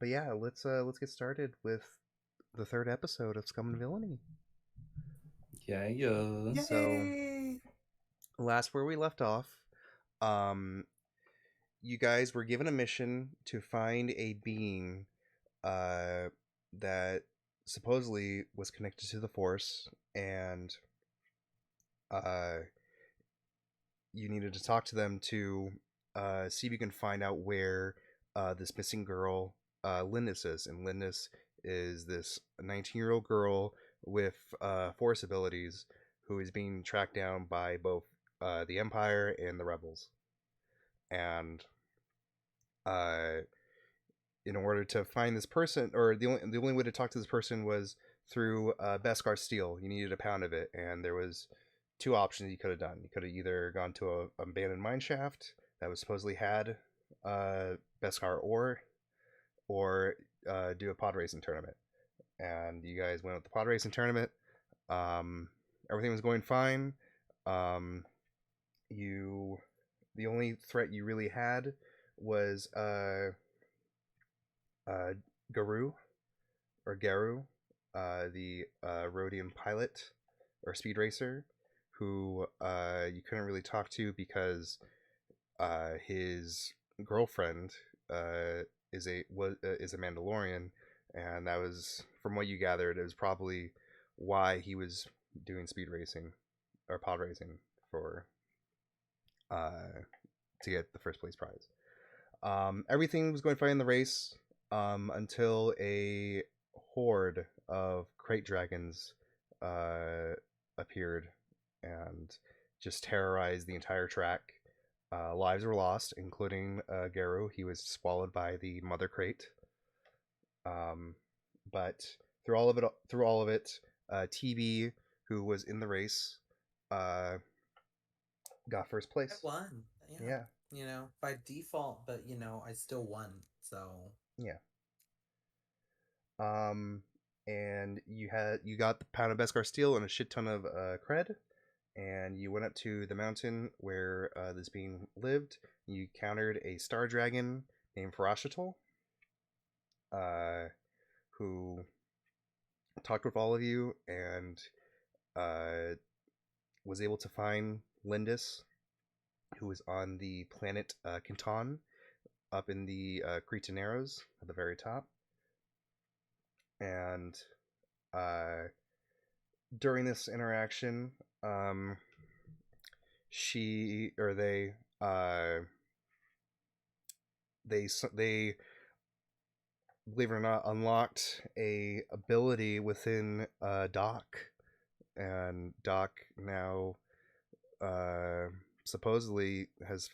But yeah, let's get started with the third episode of Scum and Villainy. Yeah, yeah. So Yay! last where we left off, um, you guys were given a mission to find a being, that supposedly was connected to the Force, and uh, you needed to talk to them to see if you can find out where this missing girl, Lindis, is. And Lindis is this 19-year-old girl with Force abilities who is being tracked down by both the Empire and the Rebels. And uh, in order to find this person, or the only way to talk to this person was through Beskar steel. You needed a pound of it, and there was two options you could have done. You could have either gone to a abandoned mine shaft that was supposedly had Beskar ore, or do a pod racing tournament. And you guys went with the pod racing tournament. Everything was going fine. Um, you The only threat you really had was uh, Garu or Garu, the Rhodian pilot or speed racer, who you couldn't really talk to because his girlfriend is a Mandalorian, and that was, from what you gathered, it was probably why he was doing speed racing or pod racing for to get the first place prize. Everything was going fine in the race until a horde of crate dragons appeared and just terrorized the entire track. Lives were lost, including Garu. He was swallowed by the mother crate. But through all of it, TB, who was in the race, got first I place. won. Yeah. By default, but I still won. So Yeah. Um, and you got the pound of Beskar steel and a shit ton of cred, and you went up to the mountain where this being lived. You countered a star dragon named Farashatul, who talked with all of you and was able to find Lindis, who was on the planet Kintan, up in the Cretan Narrows at the very top. And during this interaction, she or they believe it or not unlocked a ability within Doc, and Doc now supposedly has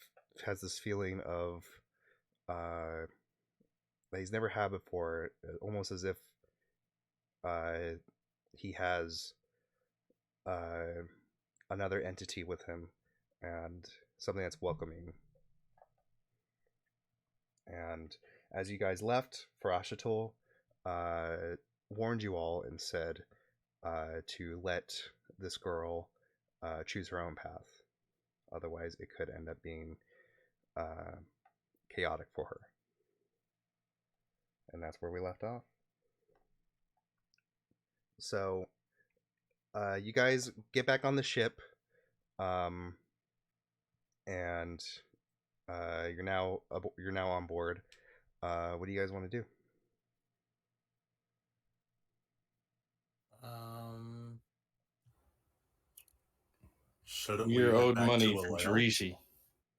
this feeling of that he's never had before, almost as if he has another entity with him, and something that's welcoming. And as you guys left, Farashatul warned you all and said to let this girl choose her own path. Otherwise, it could end up being chaotic for her. And that's where we left off. So, you guys get back on the ship, and you're now on board. What do you guys want to do? shouldn't we We're head owed back money to from Alel? Jerishi.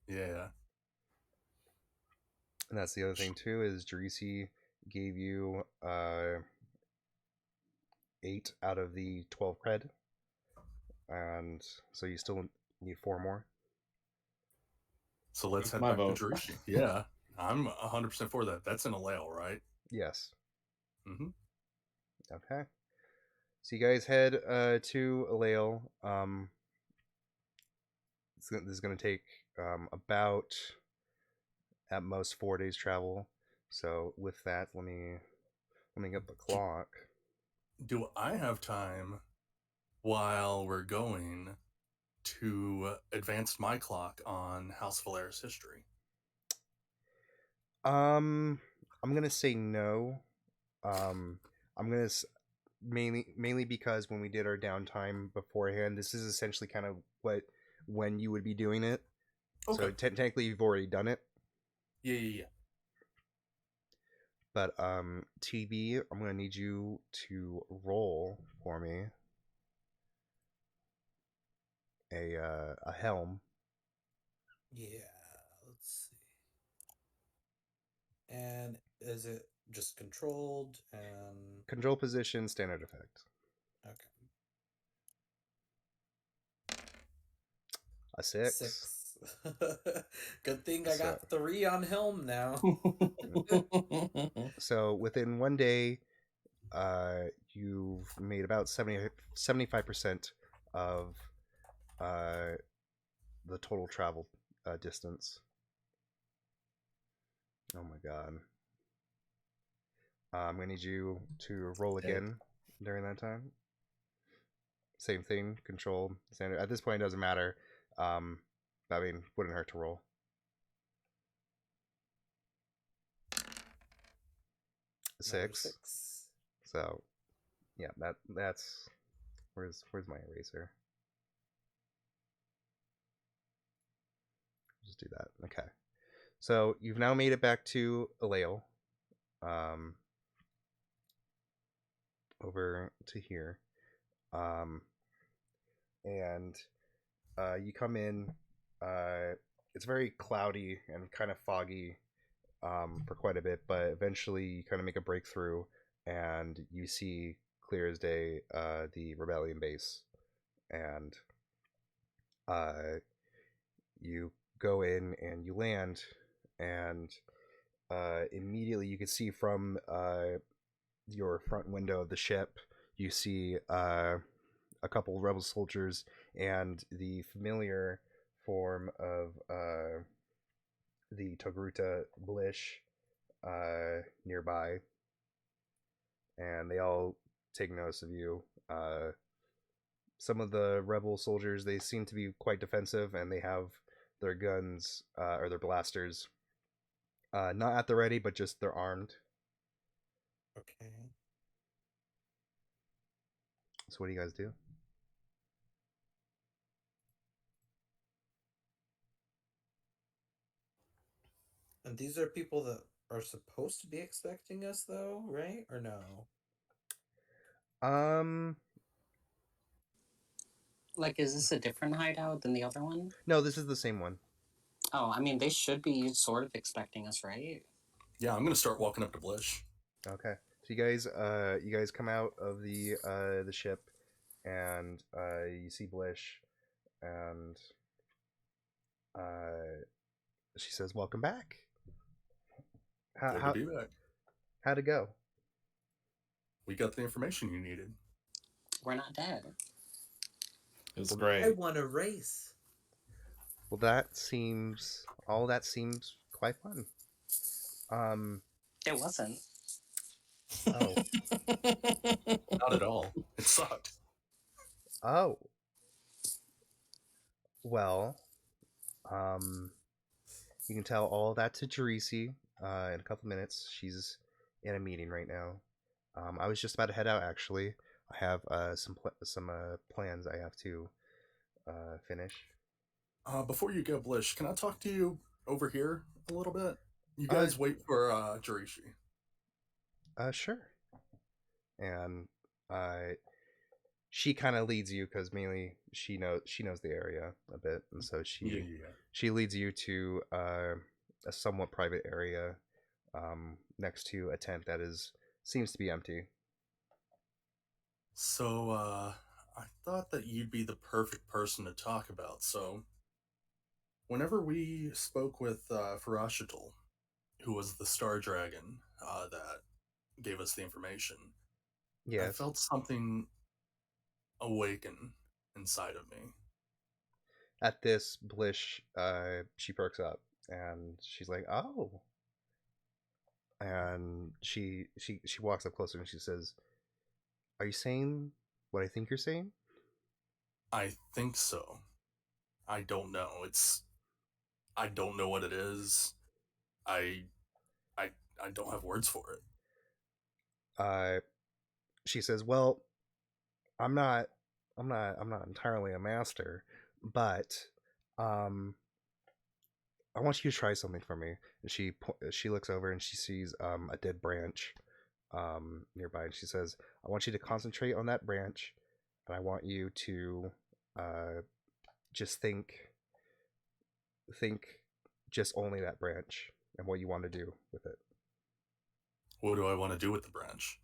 Yeah. And that's the other thing too, is Jerisi gave you 8 out of the 12 cred, and so you still need 4 more. So let's head My back vote. to Jerishi. Yeah, I'm 100% for that. That's in Alel, right? Yes. Mm-hmm. Okay. So you guys head to Alale. This is going to take about, at most, 4 days travel. So with that, let me get the clock. Do I have time while we're going to advance my clock on House Valaris history? I'm gonna say no. I'm gonna mainly because when we did our downtime beforehand, this is essentially kind of when you would be doing it. Okay. So technically, you've already done it. Yeah. But TB, I'm gonna need you to roll for me a helm. Yeah, let's see. And is it just controlled and Control position, standard effect. okay. A 6. 6. Good thing I So got 3 on Helm now. so within one day, you've made about 75% of the total travel distance. Oh my god. I'm gonna need you to roll again during that time. Same thing, control, standard. At this point, it doesn't matter. Um, I mean, wouldn't hurt to roll. Another 6. 6. So, yeah, that's where's my eraser? Just do that. Okay. So you've now made it back to Aleo. Um, over to here. Um, and you come in. It's very cloudy and kind of foggy for quite a bit, but eventually you kind of make a breakthrough and you see clear as day the rebellion base, and you go in and you land, and immediately you can see from your front window of the ship, you see a couple rebel soldiers and the familiar form of the Togruta Blish nearby, and they all take notice of you. Some of the rebel soldiers, they seem to be quite defensive, and they have their guns or their blasters not at the ready, but just they're armed. Okay. So what do you guys do? And these are people that are supposed to be expecting us, though, right? Or no? Um, Like, is this a different hideout than the other one? no, this is the same one. Oh, I mean, they should be sort of expecting us, right? Yeah, I'm gonna start walking up to Blish. Okay. So you guys come out of the ship, and you see Blish, and she says, "Welcome back." How Good how to be back. how'd it go? We got the information you needed. We're not dead. It's I great. won a race. Well, all that seems quite fun. Um. It wasn't. Oh. Not at all. It sucked. Oh. Well. Um. You can tell all that to Teresi in a couple minutes. She's in a meeting right now. I was just about to head out, actually. I have some plans I have to finish. Before you go, Blish, can I talk to you over here a little bit? You Uh, guys wait for Jarishi. Sure. And uh, she kind of leads you because mainly she knows the area a bit, and so Yeah. she leads you to a somewhat private area next to a tent that seems to be empty. So, I thought that you'd be the perfect person to talk about. So, whenever we spoke with Farashital, who was the Star Dragon that gave us the information, I Yes. felt something awaken inside of me. At this, Blish she perks up and she's like, "Oh." And she walks up closer and she says, "Are you saying what I think you're saying?" I think so. I don't know. I don't know what it is. I I don't have words for it. She says, "Well, I'm not, I'm not entirely a master, but um, I want you to try something for me." And she looks over and she sees a dead branch nearby, and she says, "I want you to concentrate on that branch, and I want you to uh, just think just only that branch and what you want to do with it. What do I want to do with the branch?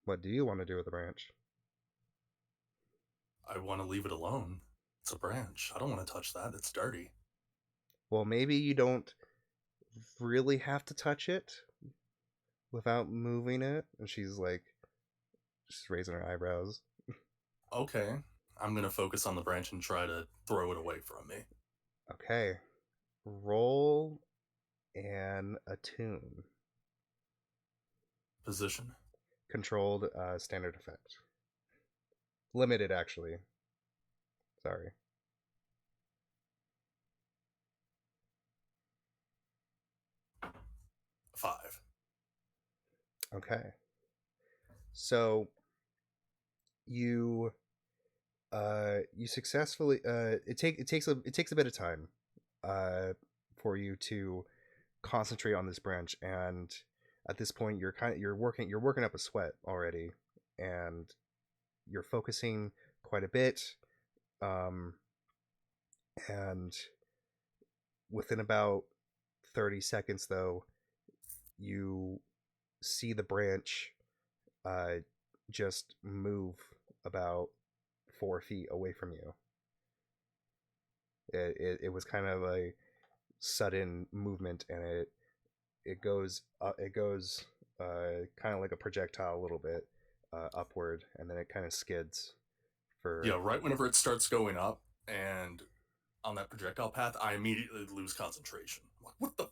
What do you want to do with the branch?" I want to leave it alone. It's a branch. I don't want to touch that. It's dirty. Well, maybe you don't really have to touch it without moving it. And she's like, just raising her eyebrows. Okay. I'm going to focus on the branch and try to throw it away from me. Okay. Roll and attune. Position. Controlled standard effect. Limited, actually. Sorry. Five. Okay. So you you successfully it takes a bit of time for you to concentrate on this branch, and at this point you're working up a sweat already, and you're focusing quite a bit, um and within about 30 seconds though you see the branch uh just move about 4 feet away from you. It was kind of a sudden movement, and it goes kind of like a projectile a little bit upward, and then it kind of skids for Yeah, right whenever it starts going up and on that projectile path, I immediately lose concentration. I'm like, what the?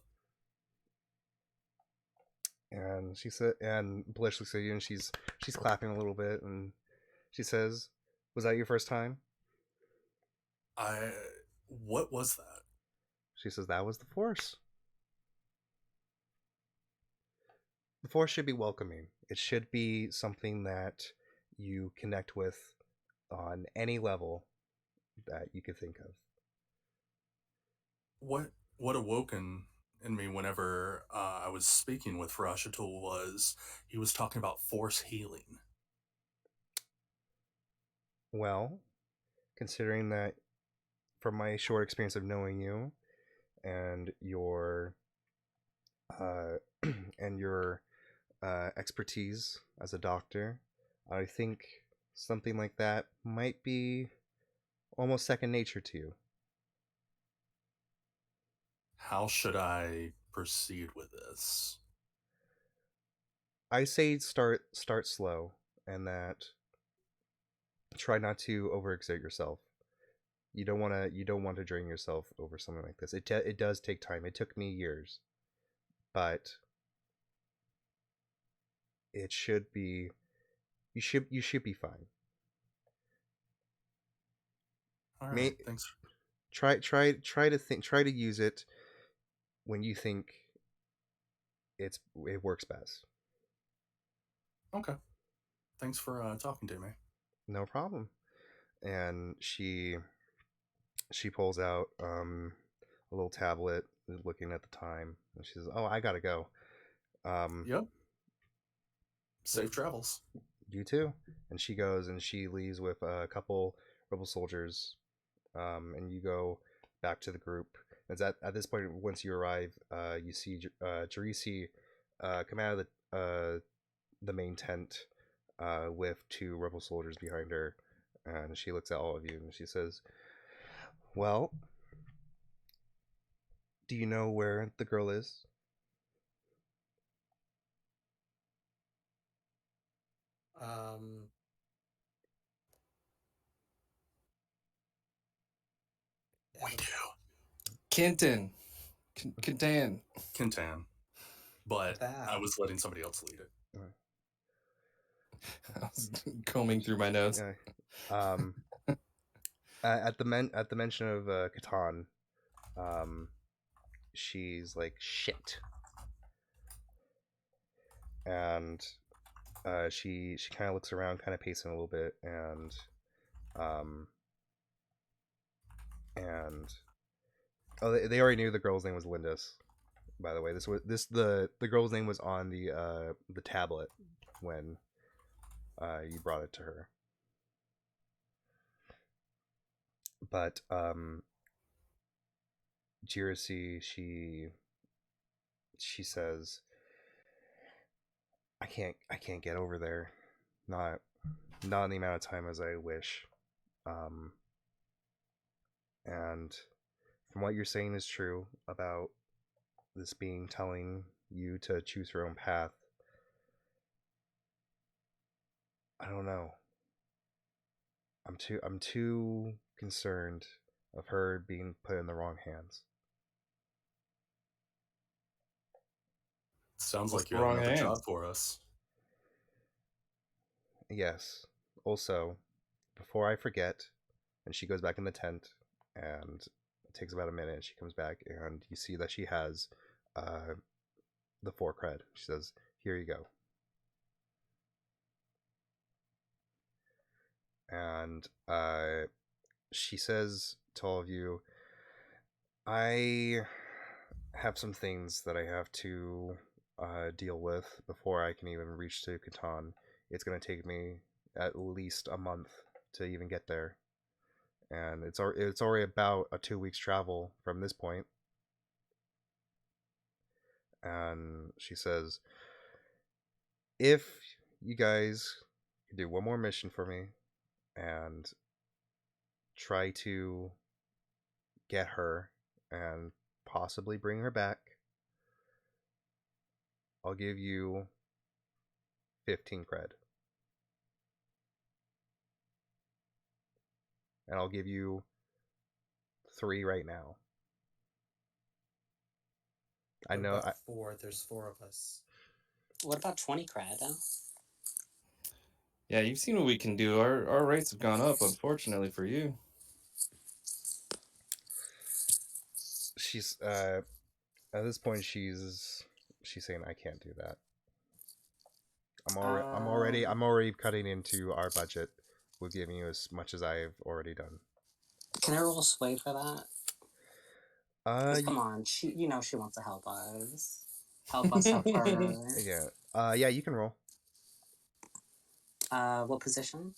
and she said, and Blish looks at you, and she's clapping a little bit, and she says, "Was that your first time?" What was that? She says, "That was the Force. The Force should be welcoming. It should be something that you connect with on any level that you could think of." What awoken in me whenever I was speaking with Farashatul was he was talking about force healing. Well, considering that from my short experience of knowing you and your uh, and your expertise as a doctor, I think something like that might be almost second nature to you. How should I proceed with this? I say start slow, and that try not to overexert yourself. You don't want to drain yourself over something like this. It does take time. It took me years, but it should be you should be fine. All right, thanks. Try to use it when you think it works best. Okay, thanks for talking to me. No problem. And she pulls out a little tablet, looking at the time, and she says, "Oh, I gotta go." Yep. Safe travels. You too. And she goes and she leaves with a couple rebel soldiers, and you go back to the group. It's at this point, once you arrive, you see Jerisi come out of the main tent with two rebel soldiers behind her, and she looks at all of you and she says, "Well, do you know where the girl is?" Um, We do. Kenton. Kentan. Kintan. But That. I was letting somebody else lead it. I was combing through my notes. Yeah. At the mention of Catan, she's like, "Shit." and she kind of looks around, kind of pacing a little bit, um, and oh, they already knew the girl's name was Lindis. By the way, the girl's name was on the tablet when you brought it to her. But Jirasi, she says, I can't get over there. Not in the amount of time as I wish. And from what you're saying is true about this being telling you to choose your own path. I don't know. I'm too concerned of her being put in the wrong hands. Sounds What's like the you have wrong another hands? job for us. Yes. Also, before I forget, and she goes back in the tent, and it takes about a minute, and she comes back, and you see that she has the 4 cred. She says, here you go. And she says to all of you, I have some things that I have to deal with before I can even reach to Catan. It's going to take me at least a month to even get there. And it's already about a 2 weeks travel from this point. And she says, if you guys could do one more mission for me and try to get her and possibly bring her back, I'll give you 15 cred. And I'll give you 3 right now. I What know. about 4? There's 4 of us. What about 20 cred? Yeah, you've seen what we can do. Our rates have gone up, unfortunately for you. She's at this point she's saying I can't do that. I'm already cutting into our budget with giving you as much as I've already done. Can I roll sway for that? Come You, on, she wants to help us. Help us help her. yeah, you can roll. What position?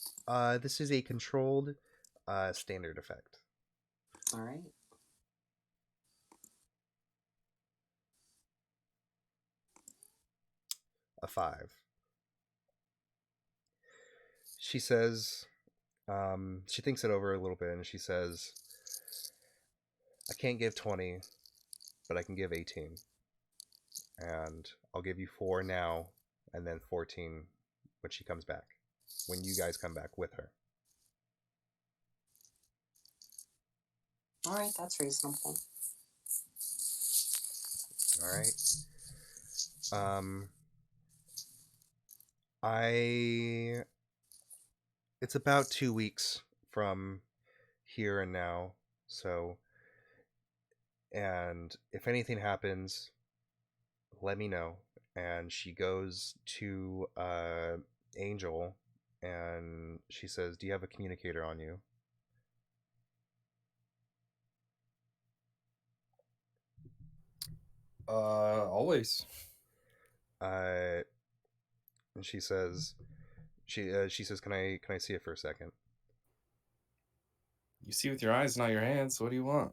This is a controlled standard effect. All right. A 5. She says, she thinks it over a little bit, and she says, I can't give 20, but I can give 18. And I'll give you 4 now, and then 14 when she comes back. When you guys come back with her. All right, that's reasonable. All right. It's about 2 weeks from here and now, so, and if anything happens, let me know. And she goes to Angel, and she says, do you have a communicator on you? Always. And she says, she says, can I see it for a second? You see with your eyes, not your hands. What do you want?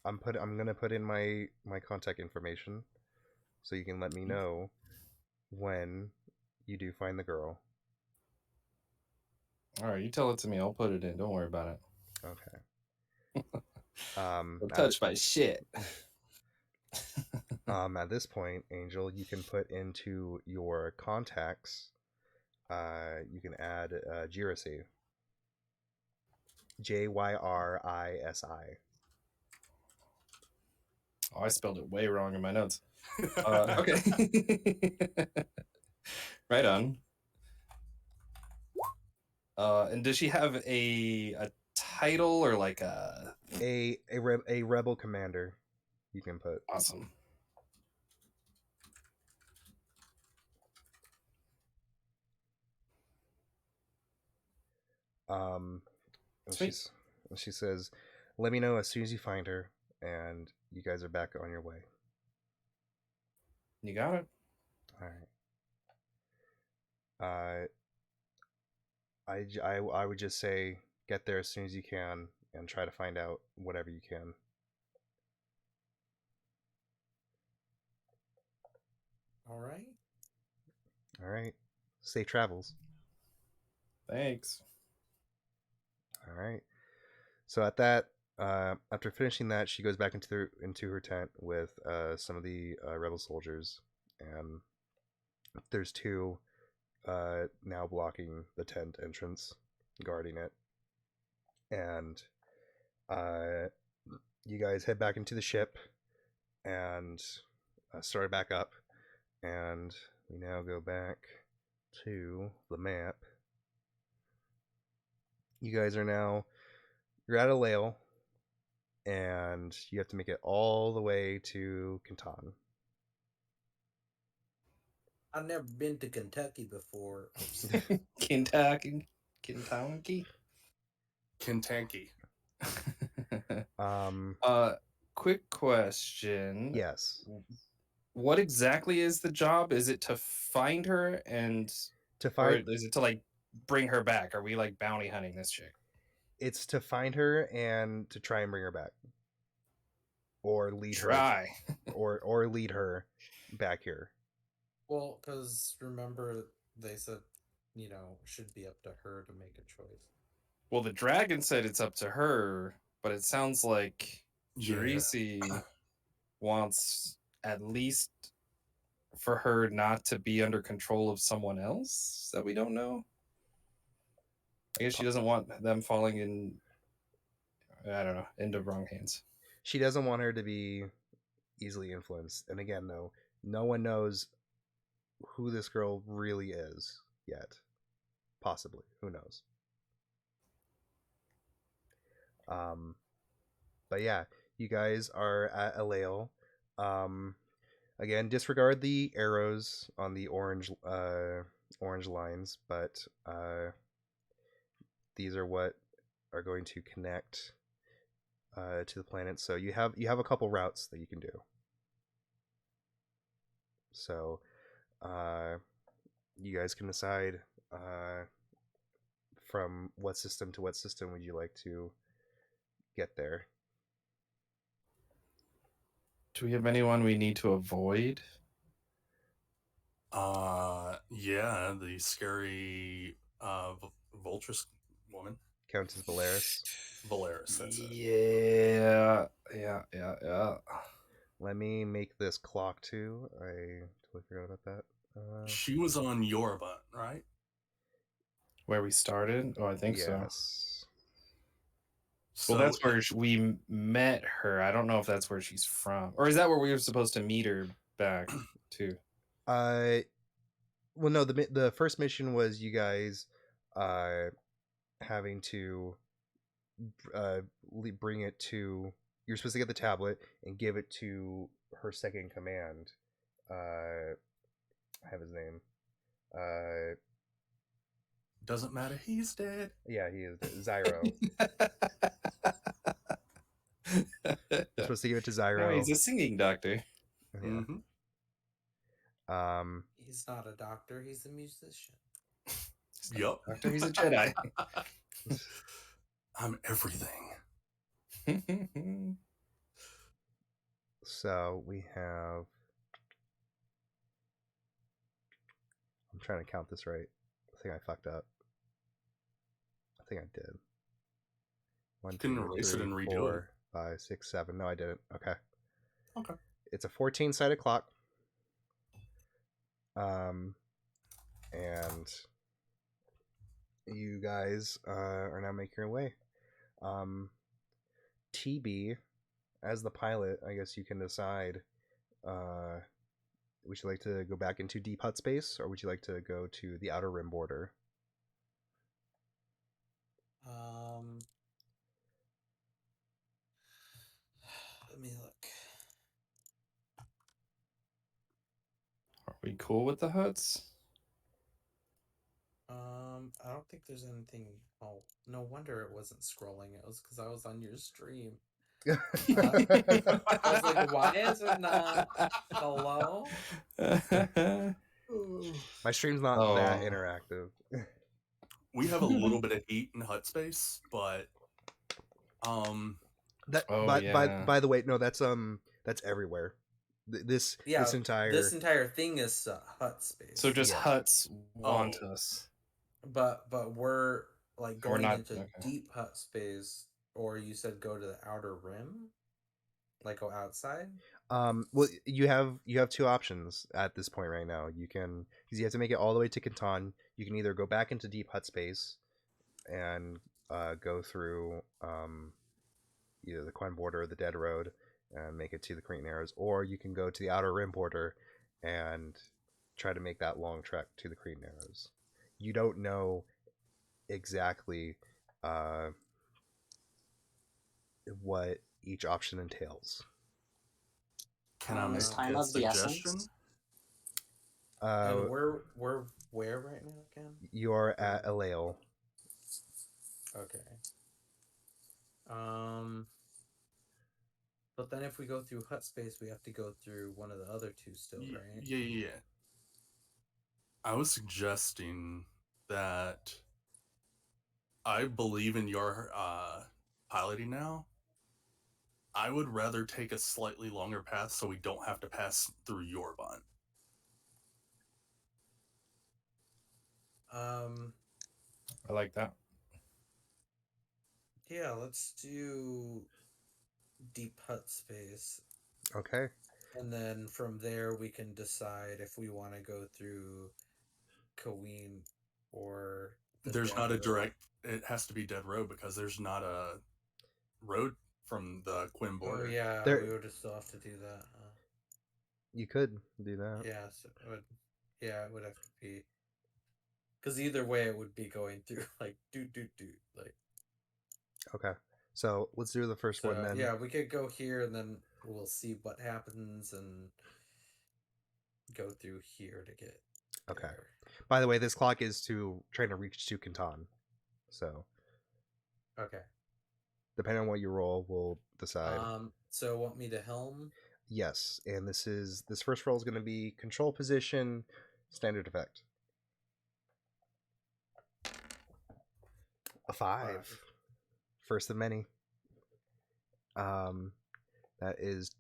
I'm gonna put in my contact information, so you can let me know when you do find the girl. All right, you tell it to me. I'll put it in. Don't worry about it. Okay. Don't touch my shit. At this point, Angel, you can put into your contacts. You can add Jirisi. Jyrisi. Oh, I spelled it way wrong in my notes. Okay. Right on. And does she have a title or like A rebel commander. You can put. Awesome. And Sweet. she says, "Let me know as soon as you find her, and you guys are back on your way." You got it. All right. I would just say get there as soon as you can and try to find out whatever you can. All right. All right. Safe travels. Thanks. All right. So at that, after finishing that, she goes back into her tent with some of the rebel soldiers, and there's two now blocking the tent entrance, guarding it, and uh, you guys head back into the ship and start back up, and we now go back to the map. You guys are now you're at a Lail, and you have to make it all the way to Canton. I've never been to Kentucky before. Kentucky. Kentucky. Kentucky. Um, Quick question. yes, What exactly is the job? Is it to find her to or find is it to like bring her back? Are we like bounty hunting this chick? it's to find her and to try and bring her back, or lead her, Try. or lead her back here. Well, because remember they said, should be up to her to make a choice. Well, the dragon said it's up to her, but it sounds like Yeah. Jerisi wants at least for her not to be under control of someone else that we don't know. I guess she doesn't want them falling in, I don't know, into wrong hands. She doesn't want her to be easily influenced. And again, though, no one knows who this girl really is yet. Possibly, who knows? But yeah, you guys are at Alail. Again, disregard the arrows on the orange lines, but these are what are going to connect to the planet. So you have a couple routes that you can do. So you guys can decide from what system to what system would you like to get there. Do we have anyone we need to avoid? Yeah, the scary Vultress woman. Countess Valeris. Valeris, that's it. Yeah. Let me make this clock too. I totally forgot about that. She was on Yoruba, right? Where we started? Oh, I think so. Yes. Well, that's where we met her. I don't know if that's where she's from. Or is that where we were supposed to meet her back to? Well, no. The first mission was you guys having to bring it to. You're supposed to get the tablet and give it to her second in command. I have his name. Doesn't matter. He's dead. Yeah, he is Zyro. You're supposed to give it to Zyro. Oh, he's a singing doctor. Yeah. Mm-hmm. He's not a doctor, he's a musician. Yup. Doctor, he's a Jedi. I'm everything. So we have. I'm trying to count this right. I think I fucked up. I think I did. You can erase it and redo it. 4, 5, 6, 7. No, I didn't. Okay. Okay. It's a 14-sided clock. And you guys are now making your way. TB, as the pilot, I guess you can decide. Would you like to go back into Deep Hut space, or would you like to go to the Outer Rim border? Let me look. Are we cool with the huts? I don't think there's anything. Oh, no wonder it wasn't scrolling. It was because I was on your stream. I was like, why is it not? Hello? My stream's not that Oh. interactive. We have a little bit of heat in hut space, but That, Oh, but yeah. by the way, no, that's everywhere. This Yeah, this entire this entire thing is hut space. So just Yes. huts want Oh. us. But we're like We're going not- into okay. deep hut space, or you said go to the outer rim, like go outside. Well, you have two options at this point right now. You can, because you have to make it all the way to Canton. You can either go back into deep hut space and go through either the Quen border or the Dead Road and make it to the Crete Narrows, or you can go to the outer rim border and try to make that long trek to the Crete Narrows. You don't know exactly what each option entails. can I make Is time a of the suggestion? essence? And we're where right now again? You are at Alale. Okay. But then if we go through hut space, we have to go through one of the other two still, right? Yeah. I was suggesting that I believe in your piloting now. I would rather take a slightly longer path so we don't have to pass through your bunt. I like that. Yeah, let's do deep hut space. Okay. And then from there, we can decide if we want to go through Kaween or There's Dead not a Road. direct. It has to be Dead Road because there's not a road from the Quinn border. Oh yeah, There- we would still have to do that. Huh? You could do that. Yeah, so it would. Yeah, it would have to be. Because either way, it would be going through like do like. Okay. So let's do the first So one then. yeah, we could go here and then we'll see what happens and go through here to get. Okay. there. By the way, this clock is trying to reach to Canton. So Okay. depending on what you roll, we'll decide. So want me to helm? Yes, and this first roll is going to be control position, standard effect. A 5. First of many. That is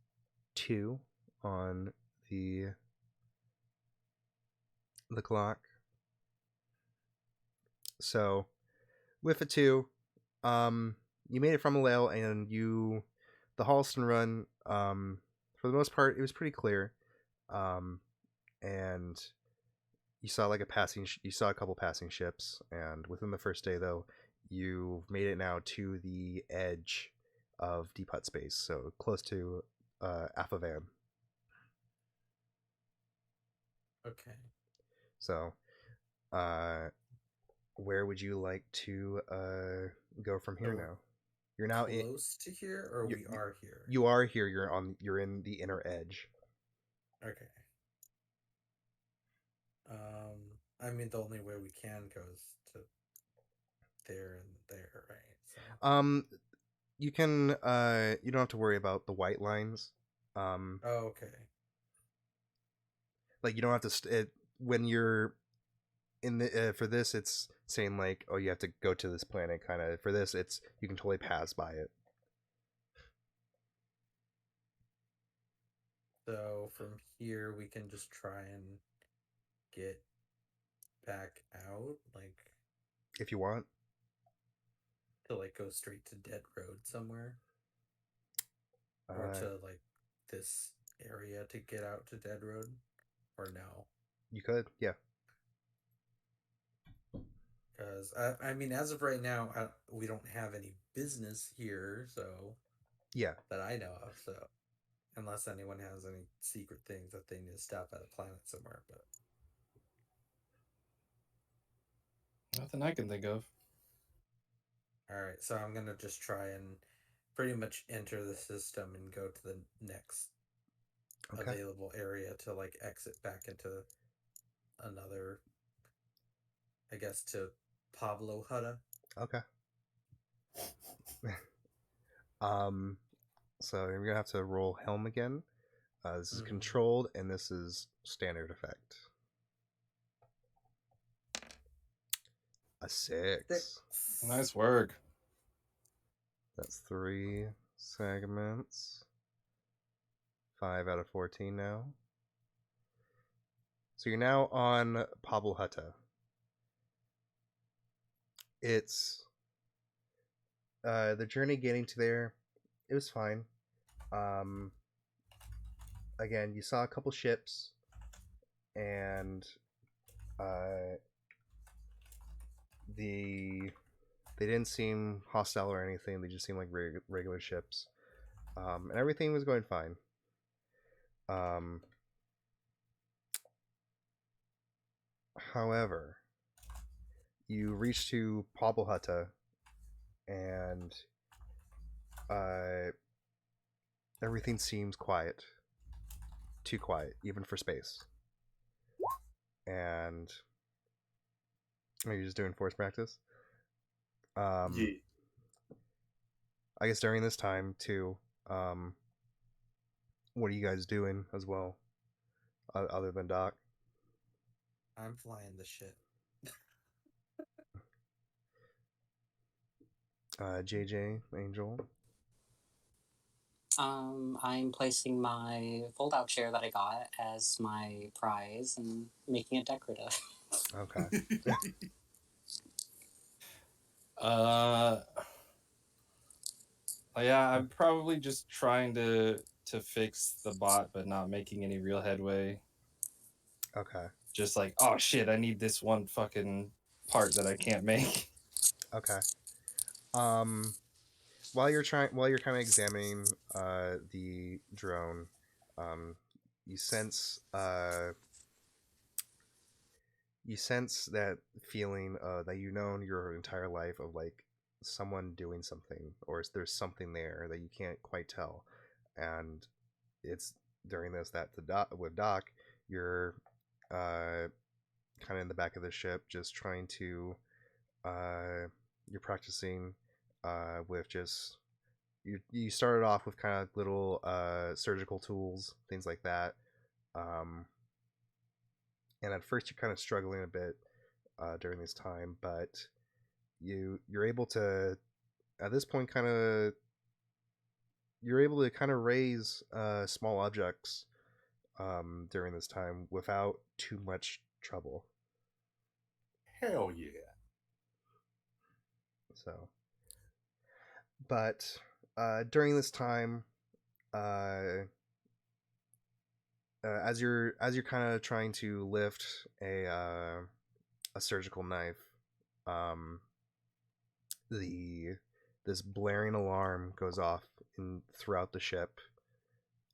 2 on the clock. So with a 2, you made it from Alale, and the Halston run, for the most part, it was pretty clear, and you saw like you saw a couple passing ships, and within the first day, though, you've made it now to the edge of deep hut space, so close to Afavan. Okay. So, where would you like to go from here So, now? You're now close to here, or you- we are here. You are here. You're in the inner edge. Okay. I mean, the only way we can go is to there and there, right? So. You can you don't have to worry about the white lines. Oh, okay. Like you don't have to when you're in the for this, it's saying like, oh, you have to go to this planet. Kind of for this, it's you can totally pass by it. So from here, we can just try and get back out, like If you want. to like go straight to Dead Road somewhere, or to like this area to get out to Dead Road, or no? You could, yeah. Because I mean, as of right now, we don't have any business here, so Yeah. that I know of. So unless anyone has any secret things that they need to stop at a planet somewhere, but Nothing I can think of. all right. So I'm gonna just try and pretty much enter the system and go to the next available area to like exit back into another I guess, to Pablo Hutta. Okay. So you're gonna have to roll Helm again. This is controlled, and this is standard effect. A 6. Nice work. That's 3 segments. 5 out of 14 now. So you're now on Pablo Hutta. It's the journey getting to there. It was fine. Again, you saw a couple ships, and they didn't seem hostile or anything. They just seemed like regular ships, and everything was going fine. However, you reach to Pablo Hutta, and everything seems quiet. Too quiet, even for space. And are you just doing force practice? Yeah. I guess during this time too, what are you guys doing as well, other than Doc? I'm flying the shit. JJ, Angel. I'm placing my fold-out chair that I got as my prize and making it decorative. Okay. Yeah, I'm probably just trying to fix the bot, but not making any real headway. Okay. Just like, oh shit, I need this one fucking part that I can't make. Okay. While you're kind of examining the drone, you sense that feeling that you've known your entire life of like someone doing something, or there's something there that you can't quite tell, and it's during this that with Doc, you're kind of in the back of the ship, just trying to you're practicing with just you started off with kind of little surgical tools, things like that. And at first you're kind of struggling a bit during this time, but you're able to at this point you're able to kind of raise small objects during this time without too much trouble. Hell yeah. So, but during this time, as you're kind of trying to lift a surgical knife, this blaring alarm goes off throughout the ship,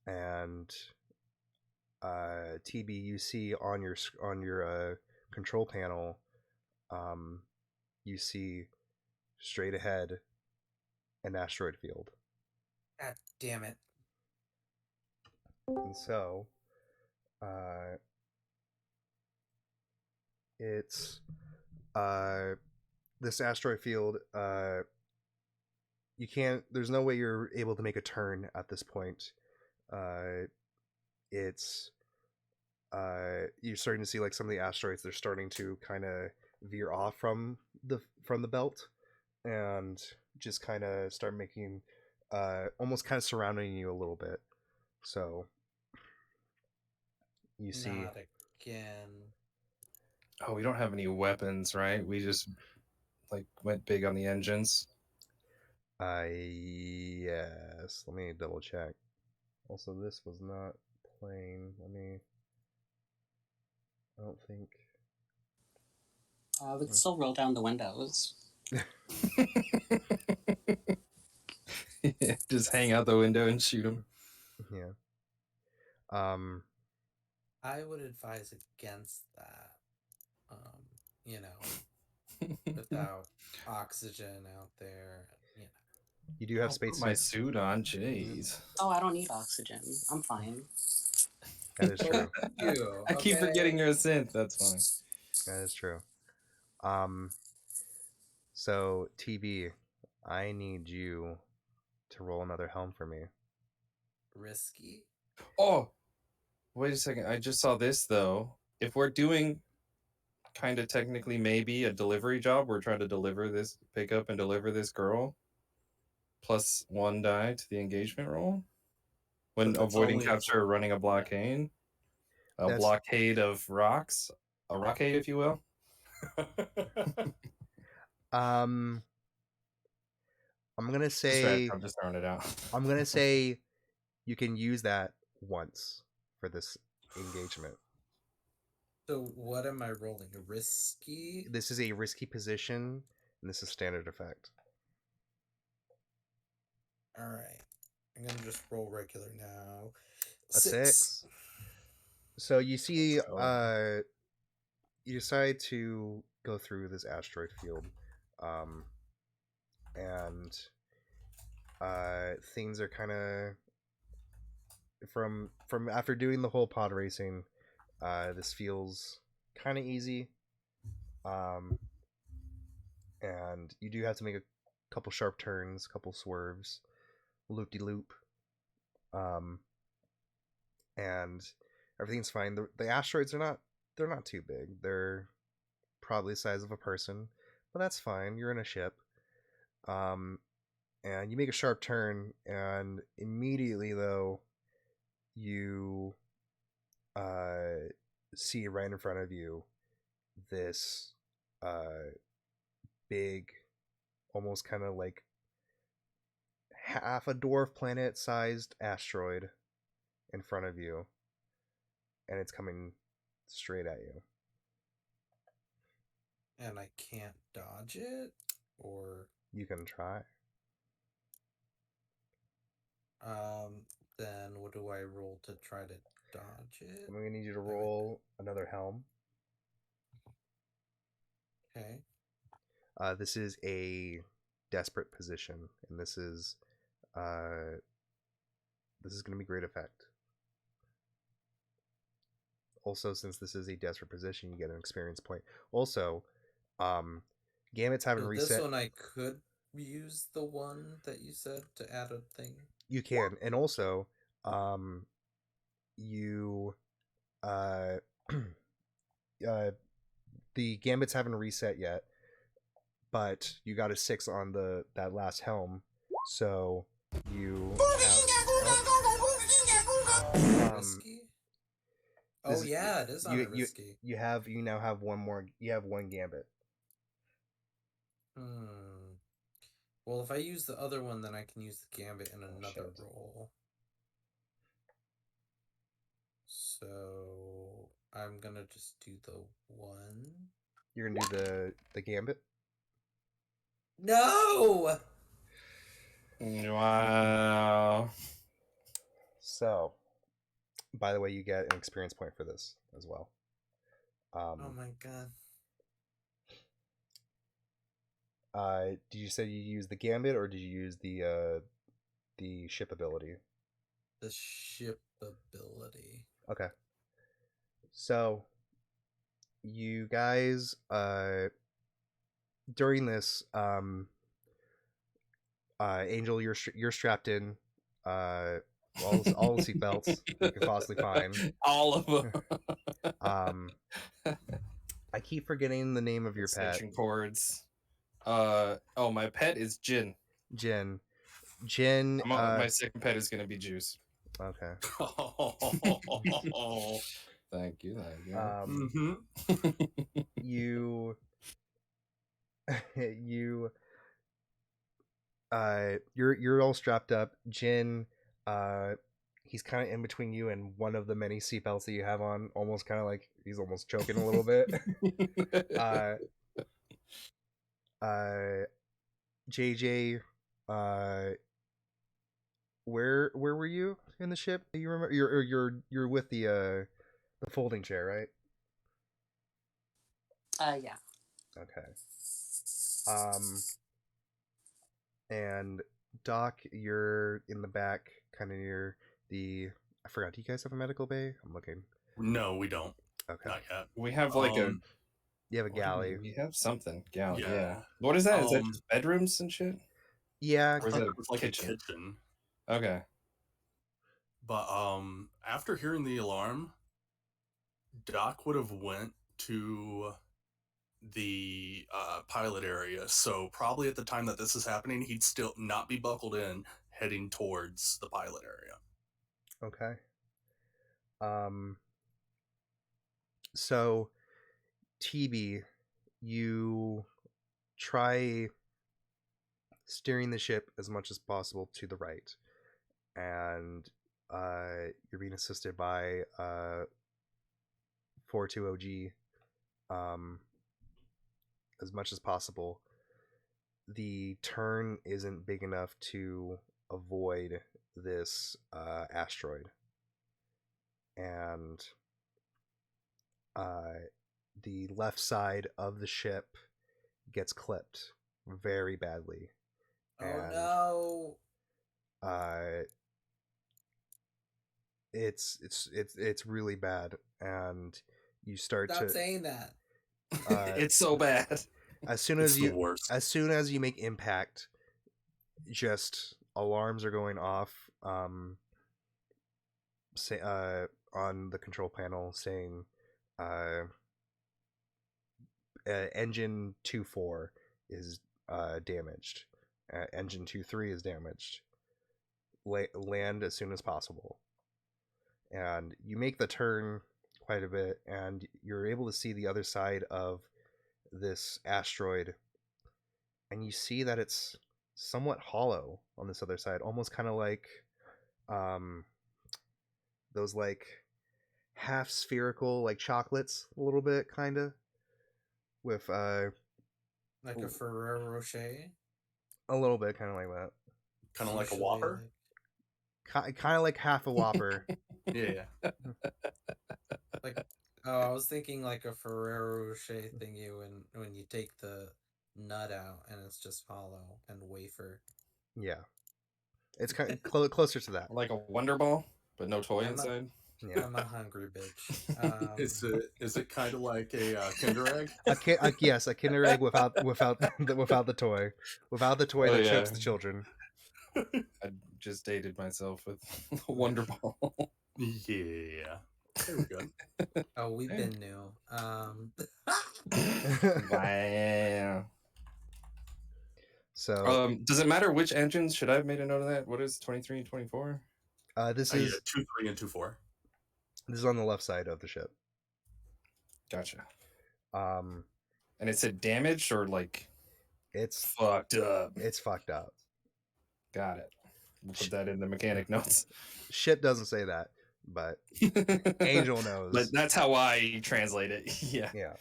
and TB, you see on your control panel, you see straight ahead an asteroid field. God damn it. And so it's this asteroid field, there's no way you're able to make a turn at this point. It's you're starting to see like some of the asteroids, they're starting to kind of veer off from the belt and just kind of start making almost kind of surrounding you a little bit. So you see Not again. Oh, we don't have any weapons, right? We just like went big on the engines. yes. Let me double check. Also, this was not plain. I don't think. We can still roll down the windows. Just hang out the window and shoot them. Yeah. I would advise against that. Without oxygen out there, You do have I'll space put my suits. suit on. Jeez. Oh, I don't need oxygen. I'm fine. That is true. You, I keep okay? forgetting you're a synth. That's funny. That is true. So TB, I need you to roll another helm for me. Risky. Oh, wait a second. I just saw this though. If we're doing kind of technically maybe a delivery job, we're trying to pick up and deliver this girl, plus 1 die to the engagement roll when But that's avoiding only capture or running a blockade. A That's- blockade of rocks, a rockade, if you will. I'm gonna Just say I'm just throwing it out. I'm gonna say you can use that once for this engagement. So what am I rolling? Risky? This is a risky position, and this is standard effect. Alright. I'm gonna just roll regular now. A 6. So you see, you decide to go through this asteroid field, and things are kind of from after doing the whole pod racing. This feels kind of easy, and you do have to make a couple sharp turns, couple swerves, loop de loop, and everything's fine. The asteroids are they're not too big. They're probably the size of a person, but that's fine. You're in a ship. And you make a sharp turn, and immediately though, you see right in front of you this big, almost kind of like half a dwarf planet sized asteroid in front of you, and it's coming straight at you. And I can't dodge it? Or You can try. then what do I roll to try to dodge it? I'm gonna need you to roll another helm. Okay. This is a desperate position, and this is going to be great effect. Also, since this is a desperate position, you get an experience point. Also, Gambits haven't So reset. this one I could use the one that you said to add a thing. You can, and also, you the Gambits haven't reset yet, but you got a 6 on that last helm, so you have, Risky? Oh yeah, it is on a risky. You now have one more. You have 1 Gambit. Well, if I use the other one, then I can use the gambit in another roll. So I'm gonna just do the 1. You're gonna do the Gambit. No. Wow. So, by the way, you get an experience point for this as well. Oh my god. Did you say you use the Gambit, or did you use the ship ability? The ship ability. Okay. So, you guys, during this, Angel, you're strapped in, all the seatbelts you can possibly find. All of them. I keep forgetting the name of your pet. Extension cords. My pet is Jin. Jin. My second pet is gonna be Juice. Okay. Thank you. You you're all strapped up. Jin, he's kind of in between you and one of the many seatbelts that you have on, almost kind of like he's almost choking a little bit. JJ, where were you in the ship? Do you remember? You're with the folding chair, right? Yeah. Okay. And Doc, you're in the back, kind of near the. I forgot. Do you guys have a medical bay? I'm looking. No, we don't. Okay. Not yet. We have like You have a galley. We have something. Galley, yeah. Yeah. What is that? Is that just bedrooms and shit? Yeah, I Or is thought that it was like kitchen? a kitchen. Okay. But after hearing the alarm, Doc would have went to the pilot area. So probably at the time that this is happening, he'd still not be buckled in, heading towards the pilot area. okay. Um, so TB, you try steering the ship as much as possible to the right, and you're being assisted by 420G as much as possible. The turn isn't big enough to avoid this asteroid, and the left side of the ship gets clipped very badly. Oh And no! it's really bad, and you start Stop to saying that. It's so bad. as soon It's as the you worst. as soon as you make impact, just alarms are going off. Say on the control panel saying, uh, engine 2-4 is damaged. Engine 2-3 is damaged. Land as soon as possible. And you make the turn quite a bit, and you're able to see the other side of this asteroid, and you see that it's somewhat hollow on this other side, almost kind of like those like half spherical like chocolates, a little bit kind of, with Like a Ferrero Rocher. a little bit kind of like that, Kind of like a Usually, Whopper. kind of like half a Whopper. Yeah. Like, oh, I was thinking like a Ferrero Rocher thingy when you take the nut out and it's just hollow and wafer. Yeah, it's kind of closer to that. Like a Wonder Ball, but no toy I'm a- inside. Yeah, I'm a hungry bitch. Is it kind of like a Kinder Egg? yes, a Kinder Egg without without the toy, Oh, that yeah. chokes the children. I just dated myself with Wonder Ball. Yeah. There we go. Oh, we've Yeah. been new. Wow. So Does it matter which engines? Should I have made a note of that? What is 23 and 24? this Yeah, is 2-3 and 2-4. this is on the left side of the ship. Gotcha. Um, And it said damaged or like it's fucked up. it's fucked up. Got it. We'll put that in the mechanic notes. Ship doesn't say that, but Angel knows. But that's how I translate it. Yeah. Yeah.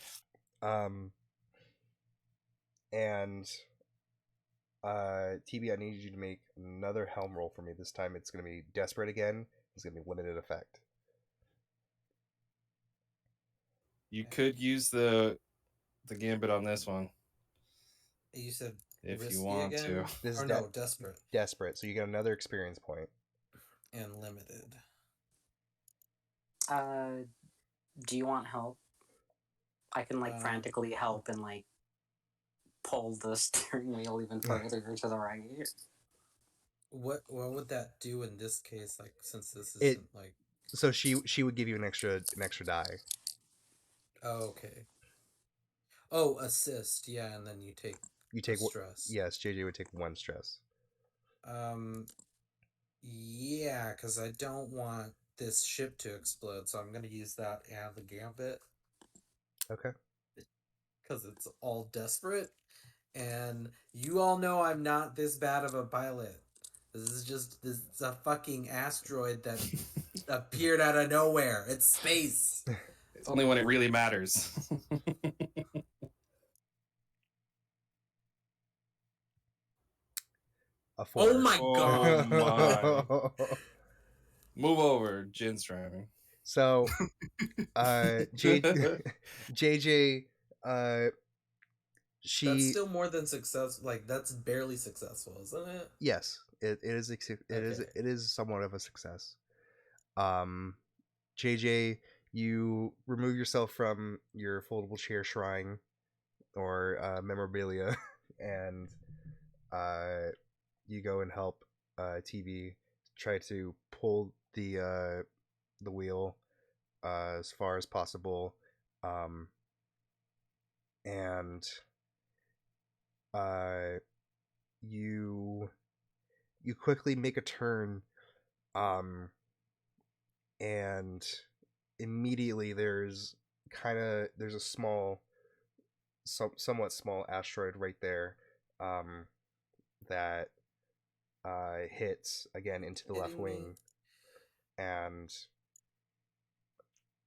And TB, I need you to make another helm roll for me. This time it's going to be desperate again. It's going to be limited effect. You could use the gambit on this one You said if risky you want again? to. This is Or no, desperate desperate, so you get another experience point. and limited. Do you want help? I can like frantically help and like pull the steering wheel even further to the right. What would that do in this case? Like, since this isn't like. So she would give you an extra die. Oh, okay. Oh, assist. Yeah, and then you take stress. Yes, JJ would take 1 stress. Yeah, because I don't want this ship to explode, so I'm gonna use that and the gambit. Okay. Because it's all desperate, and you all know I'm not this bad of a pilot. This is a fucking asteroid that appeared out of nowhere. It's space. It's only when it really matters. A 4. Oh my god! Oh my. Move over, Jin's driving. So, JJ, she. That's still more than success. Like, that's barely successful, isn't it? Yes, it is. It Okay. is somewhat of a success. JJ, you remove yourself from your foldable chair shrine or memorabilia, and you go and help TV try to pull the wheel as far as possible, um, and uh, you you quickly make a turn, um, and immediately there's a somewhat small asteroid right there, that hits again into the left Kidding me? wing, and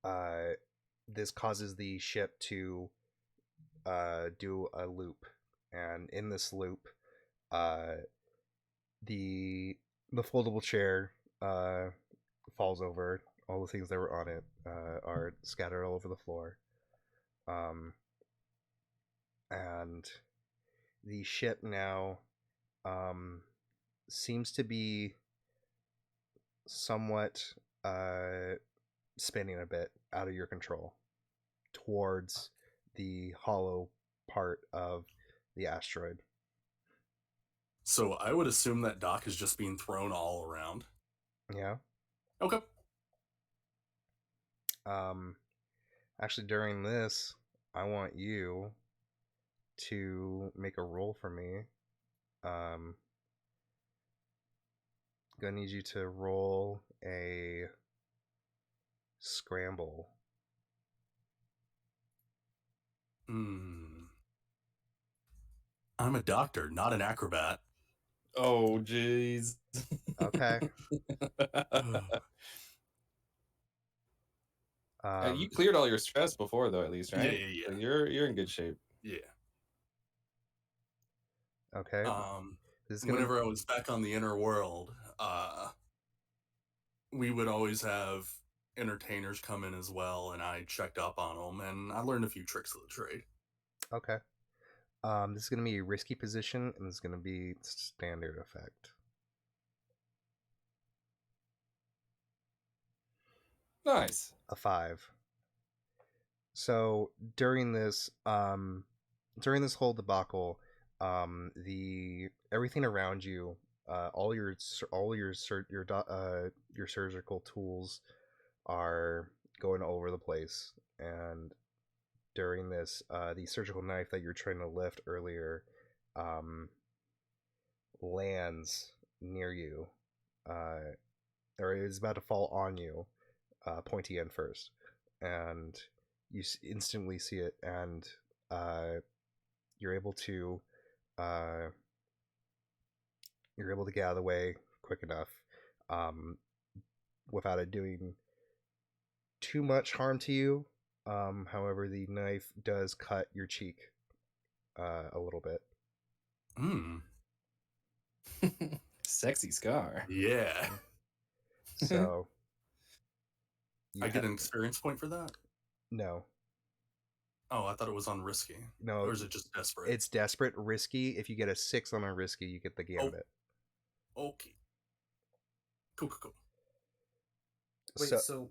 uh, this causes the ship to do a loop, and in this loop, uh, the the foldable chair falls over. All the things that were on it are scattered all over the floor, um, and the ship now um, seems to be somewhat spinning a bit out of your control towards the hollow part of the asteroid. So I would assume that Doc is just being thrown all around. Yeah. Okay. Actually, during this, I want you to make a roll for me. Gonna need you to roll a scramble. I'm a doctor, not an acrobat. Oh, jeez. Okay. You cleared all your stress before, though, at least, right? Yeah. So you're in good shape. Yeah. Okay. This is Whenever I was back on the inner world, we would always have entertainers come in as well, and I checked up on them, and I learned a few tricks of the trade. Okay. This is gonna be a risky position, and this is gonna be standard effect. Nice. A 5. So during this whole debacle, the everything around you, your surgical tools are going all over the place, and during this, the surgical knife that you're trying to lift earlier, lands near you, or is about to fall on you, pointy end first, and you instantly see it, and you're able to uh, get out of the way quick enough, um, without it doing too much harm to you. However, the knife does cut your cheek a little bit. Sexy scar. Yeah. So I get an experience point for that? No. Oh, I thought it was on risky. No. Or is it just desperate? It's desperate. Risky. If you get a 6 on a risky, you get the gambit. Okay. Cool. Wait, so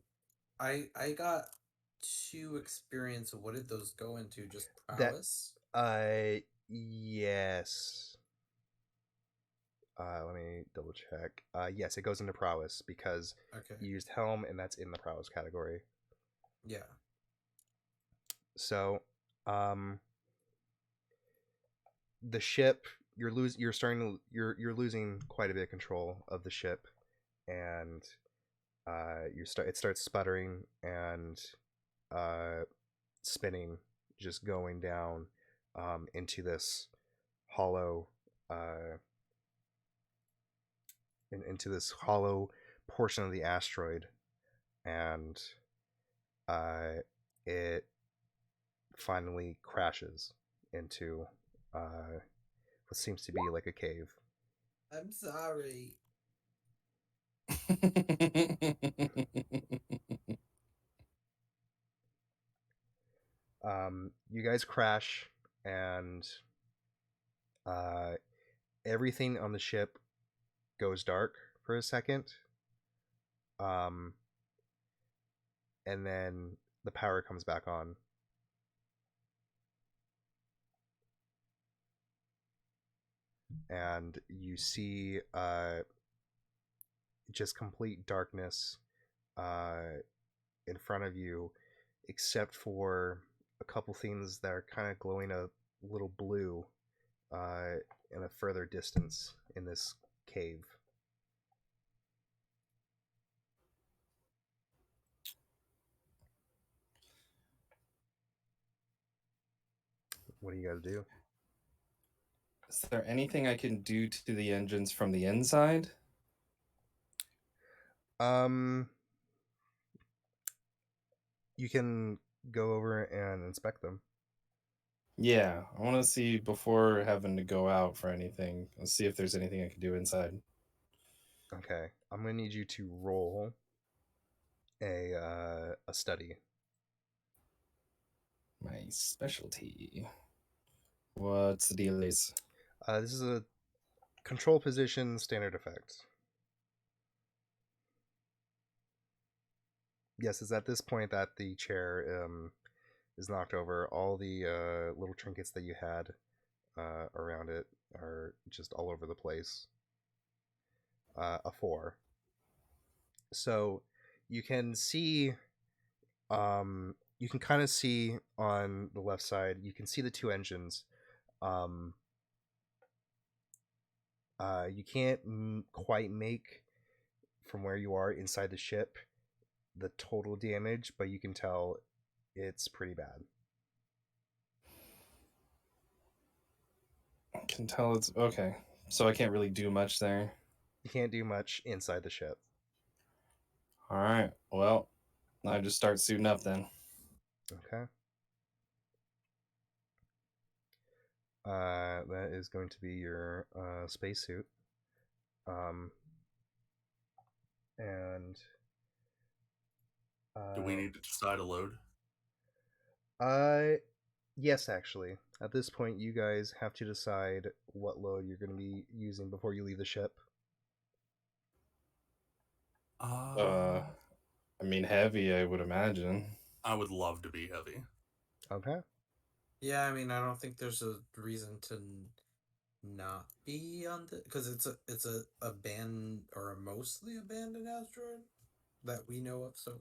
I got 2 experience. What did those go into? Just prowess? Yes. Let me double check. Yes, it goes into prowess because you used helm, and that's in the prowess category. Yeah. So, the ship, you're losing quite a bit of control of the ship, and it starts sputtering and spinning, just going down into this hollow into this hollow portion of the asteroid, and it finally crashes into what seems to be like a cave. I'm sorry. You guys crash, and everything on the ship goes dark for a second. and then the power comes back on. And you see just complete darkness in front of you, except for a couple things that are kind of glowing a little blue uh, in a further distance in this cave. What do you got to do? Is there anything I can do to the engines from the inside? You can go over and inspect them. Yeah, I want to see before having to go out for anything. Let's see if there's anything I can do inside. Okay, I'm gonna need you to roll a study. My specialty. What's the deal is? This is a control position standard effect. Yes, it's at this point that the chair is knocked over. All the little trinkets that you had around it are just all over the place. A 4. So you can see, you can kind of see on the left side, you can see the two engines. You can't quite make from where you are inside the ship the total damage, but you can tell it's pretty bad. I can tell it's okay. So I can't really do much there. You can't do much inside the ship. All right. Well, I just start suiting up then. Okay. That is going to be your spacesuit. And Do we need to decide a load? yes, actually. At this point, you guys have to decide what load you're going to be using before you leave the ship. I mean, heavy, I would imagine. I would love to be heavy. Okay. Yeah, I mean, I don't think there's a reason to not be on the, because it's a abandoned or a mostly abandoned asteroid that we know of so far.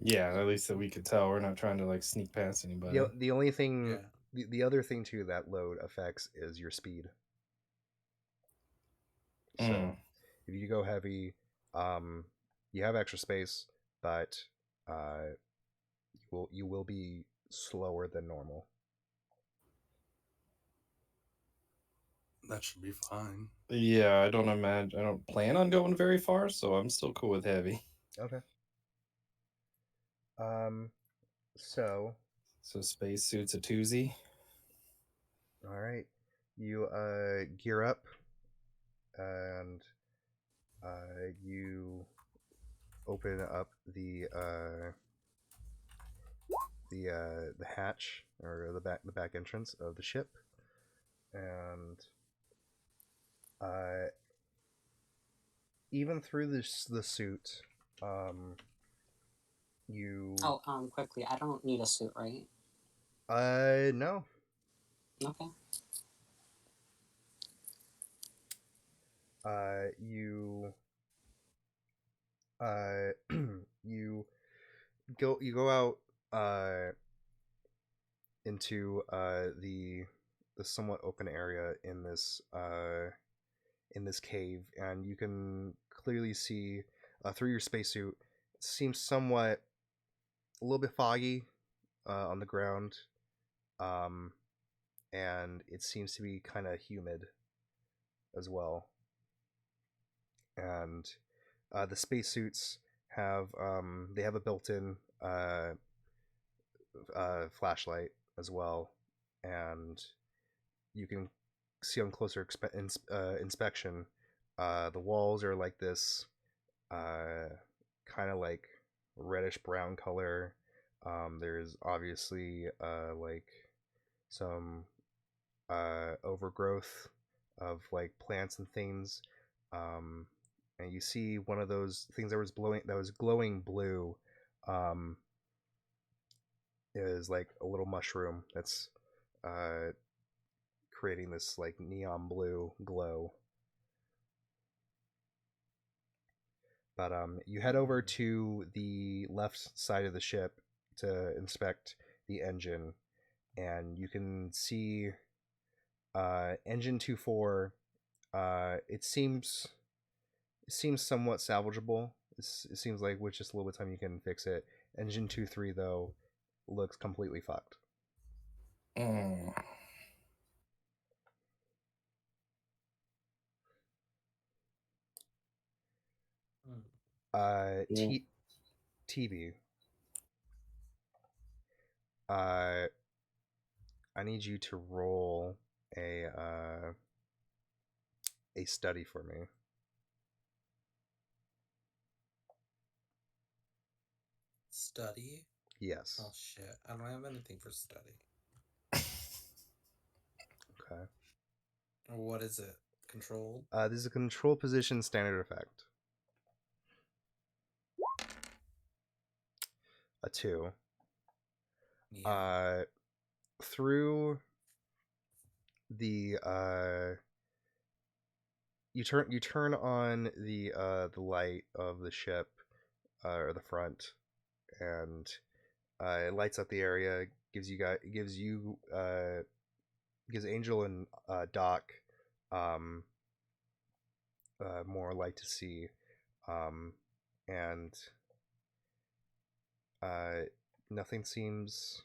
Yeah, at least that we could tell. We're not trying to like sneak past anybody. The only thing, Yeah. the other thing too that load affects is your speed. So if you go heavy, you have extra space, but you will be slower than normal. That should be fine. Yeah, I don't plan on going very far, so I'm still cool with heavy. Okay. So spacesuit's a twosie. all right, you gear up, and you open up the hatch or the back entrance of the ship, and even through the suit, you Quickly, I don't need a suit, right? no. Okay. You you go out into the somewhat open area in this cave, and you can clearly see through your spacesuit. It seems somewhat a little bit foggy on the ground, and it seems to be kind of humid as well. And the spacesuits have they have a built-in flashlight as well, and you can see on closer inspection, the walls are like this kind of like reddish brown color. There's obviously like some overgrowth of like plants and things, and you see one of those things that was glowing blue. Is like a little mushroom that's creating this like neon blue glow. But you head over to the left side of the ship to inspect the engine, and you can see engine 2-4. It seems somewhat salvageable. It seems like with just a little bit of time you can fix it. Engine 2-3 though looks completely fucked. Mm. Yeah. TV. I need you to roll a study for me. Study? Yes. Oh shit! I don't have anything for study. Okay. What is it? Controlled? This is a control position standard effect. A 2. Yeah. Through the you turn on the light of the ship or the front, and it lights up the area. Gives Angel and Doc more light to see, and nothing seems.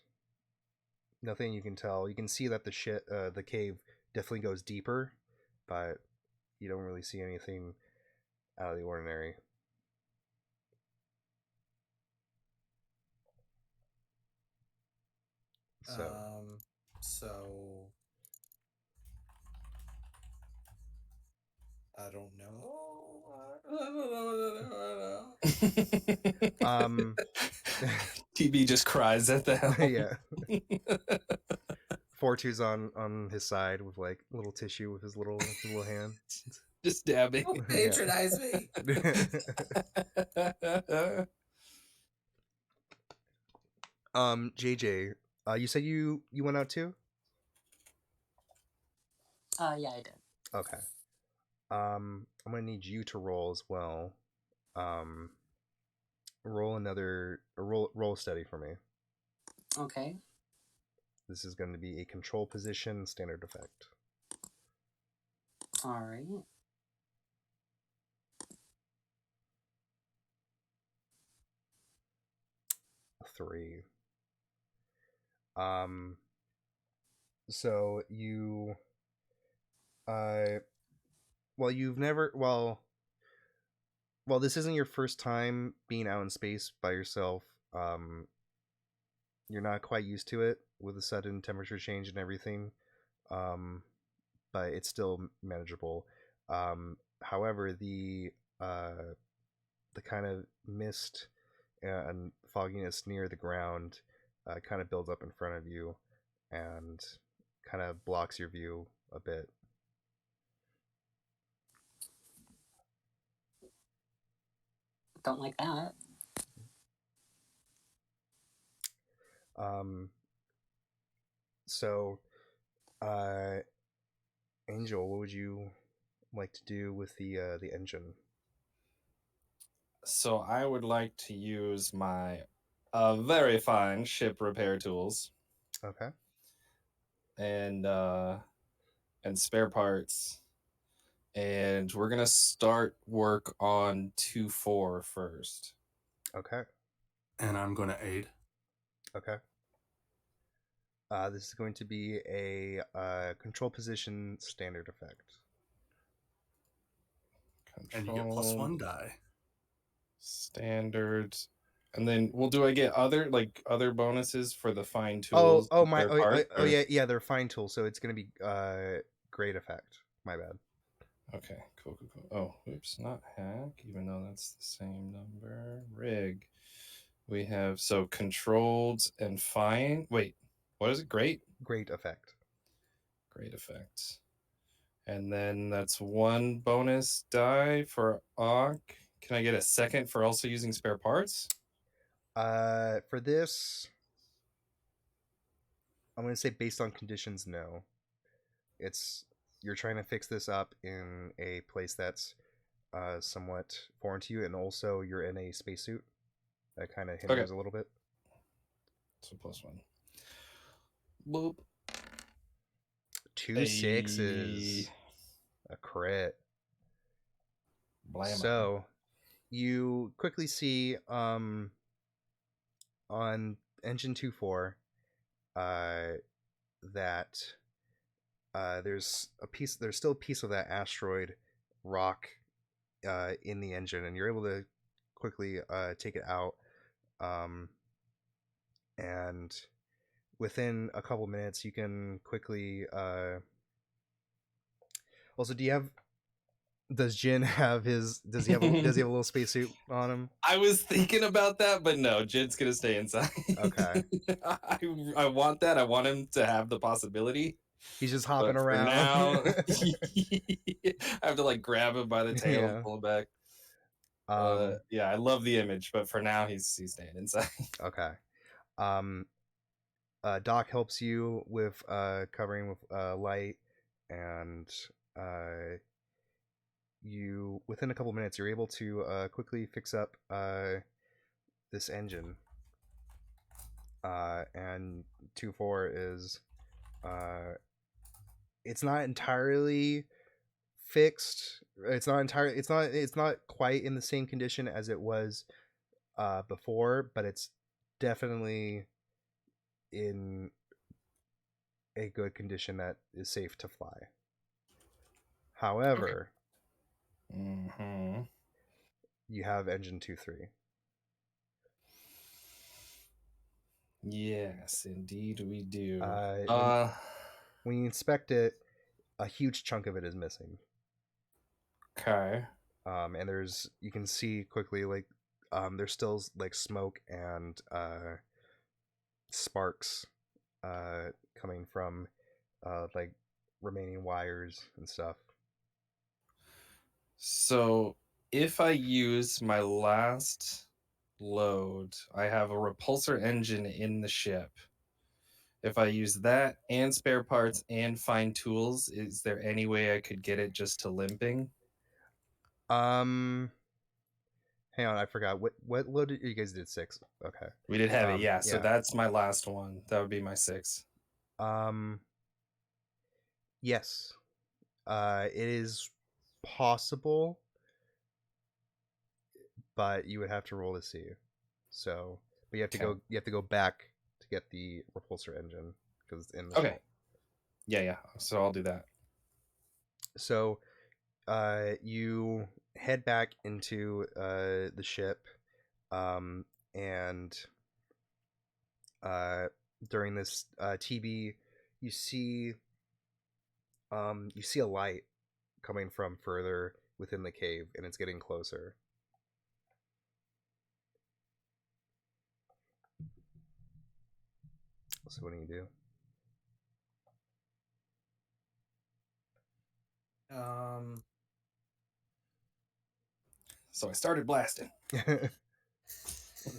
Nothing you can tell. You can see that the cave definitely goes deeper, but you don't really see anything out of the ordinary. So I don't know. TB just cries at the helm. Yeah. 4-2's on his side with like little tissue with his little hand. Just dabbing. Don't patronize me. JJ, you said you went out too? Yeah, I did. Okay. I'm gonna need you to roll as well. Roll study for me. Okay. This is going to be a control position standard effect. All right. A 3. So you this isn't your first time being out in space by yourself. You're not quite used to it with the sudden temperature change and everything, but it's still manageable. However, the kind of mist and fogginess near the ground kind of builds up in front of you and kind of blocks your view a bit. Don't like that. So, Angel, what would you like to do with the engine? So I would like to use my very fine ship repair tools. Okay. And spare parts. And we're gonna start work on 2-4 first. Okay. And I'm going to aid. Okay. This is going to be a control position standard effect. And you get +1 die. Standard. And then, do I get other bonuses for the fine tools? Yeah, they're fine tools, so it's gonna be great effect. My bad. Okay, cool. Oh, oops, not hack, even though that's the same number. Rig. We have controlled and fine. Wait, what is it? Great? Great effect. Great effect. And then that's 1 bonus die for Auk. Can I get a second for also using spare parts? For this, I'm going to say based on conditions, no. You're trying to fix this up in a place that's somewhat foreign to you, and also you're in a spacesuit. That kind of hinders a little bit. So +1. Boop. 2 6s. A crit. Blammo. So you quickly see on engine 2-4 that there's still a piece of that asteroid rock in the engine, and you're able to quickly take it out, and within a couple minutes you can quickly also, does Jin have does he have a little spacesuit on him? I was thinking about that, but no, Jin's gonna stay inside. Okay. I want that. I want him to have the possibility. He's just hopping But for around. now, I have to like grab him by the tail Yeah. and pull him back. Yeah, I love the image, but for now he's staying inside. Okay. Doc helps you with covering with light, and you within a couple minutes you're able to quickly fix up this engine. And 2-4 is it's not entirely fixed. It's not quite in the same condition as it was before, but it's definitely in a good condition that is safe to fly. However, you have engine 2-3. Yes, indeed we do. When you inspect it, a huge chunk of it is missing. Okay. And you can see quickly, like, there's still like smoke and sparks coming from like remaining wires and stuff. So if I use my last load, I have a repulsor engine in the ship. If I use that and spare parts and find tools, is there any way I could get it just to limping? Hang on, I forgot. What load did you guys did 6? Okay. We did have it, yeah. So that's my last one. That would be my 6. Yes. It is possible, but you would have to roll to see. So, but you have to go back to get the repulsor engine because it's in the ship. Yeah. So I'll do that. So, you head back into the ship, and during this TB, you see a light coming from further within the cave, and it's getting closer. So what do you do? So I started blasting.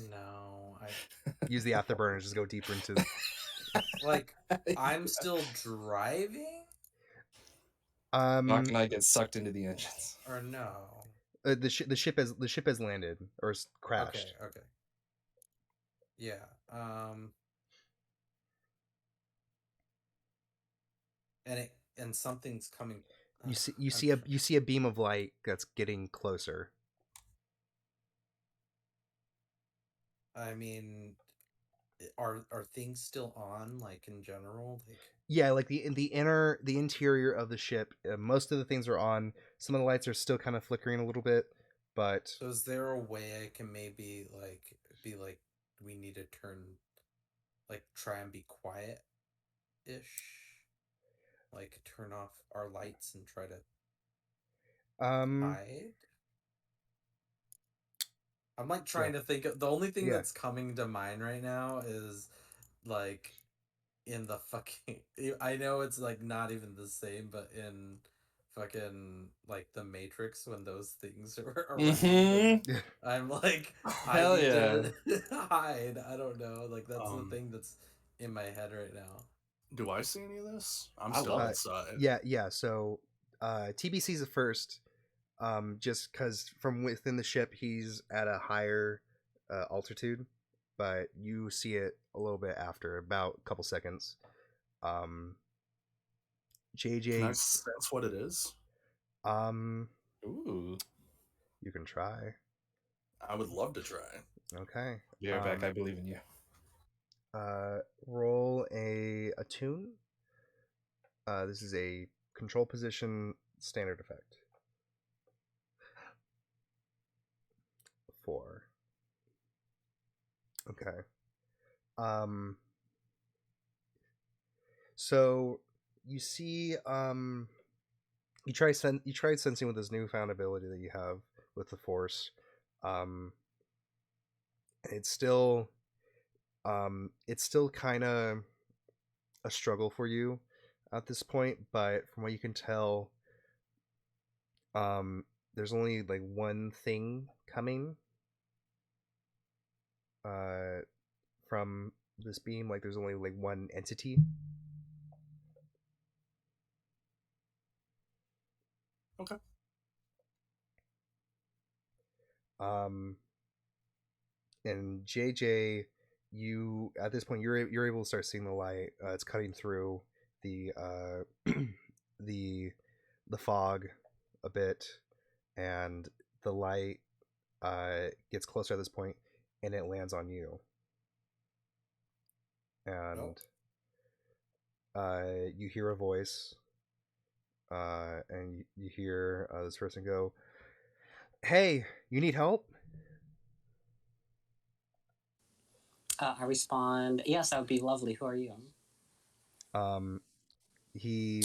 No, use the afterburners. Just go deeper into. Like, I'm still driving. Doc and I get sucked into the engines. Or no. The ship has landed or crashed. Okay. Yeah. And something's coming. You see a beam of light that's getting closer. I mean, are things still on, like, in general? Like, yeah, like the interior of the ship, most of the things are on. Some of the lights are still kind of flickering a little bit, but so is there a way I can maybe be like, we need to try and be quiet ish, like turn off our lights and try to hide? I'm like trying to think of the only thing that's coming to mind right now is like in the fucking I know it's like not even the same, but in fucking like the Matrix when those things are around Mhm. him. I'm like, I Hell need yeah. to hide. I don't know. Like that's the Um, thing that's in my head right now. Do I see any of this? I'm I still love it. outside. Yeah. So, TBC's the first. Just because from within the ship he's at a higher altitude, but you see it a little bit after, about a couple seconds. Um, Can I JJ, sense what it is? um, Ooh. you can try. I would love to try. Okay. Be right back. I believe in you. Roll a attune. This is a control position standard effect. 4. Okay. So you see, you tried sensing with this newfound ability that you have with the force. It's still, kind of a struggle for you at this point, but from what you can tell, there's only like one thing coming from this beam. Like there's only like one entity. Okay. And JJ, you at this point you're able to start seeing the light. It's cutting through the the the fog a bit, and the light gets closer at this point, and it lands on you. And you hear a voice, and you hear this person go, "Hey, you need help?" I respond, yes, that would be lovely. Who are you? Um, he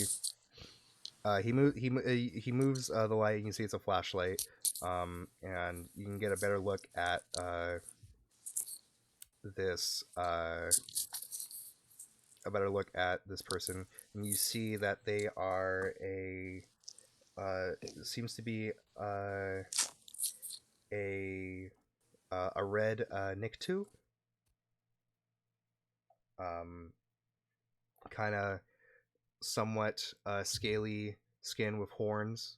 he moves the light. You can see it's a flashlight, and you can get a better look at this this person, and you see that they are seems to be a a red Nictu, kind of somewhat scaly skin with horns,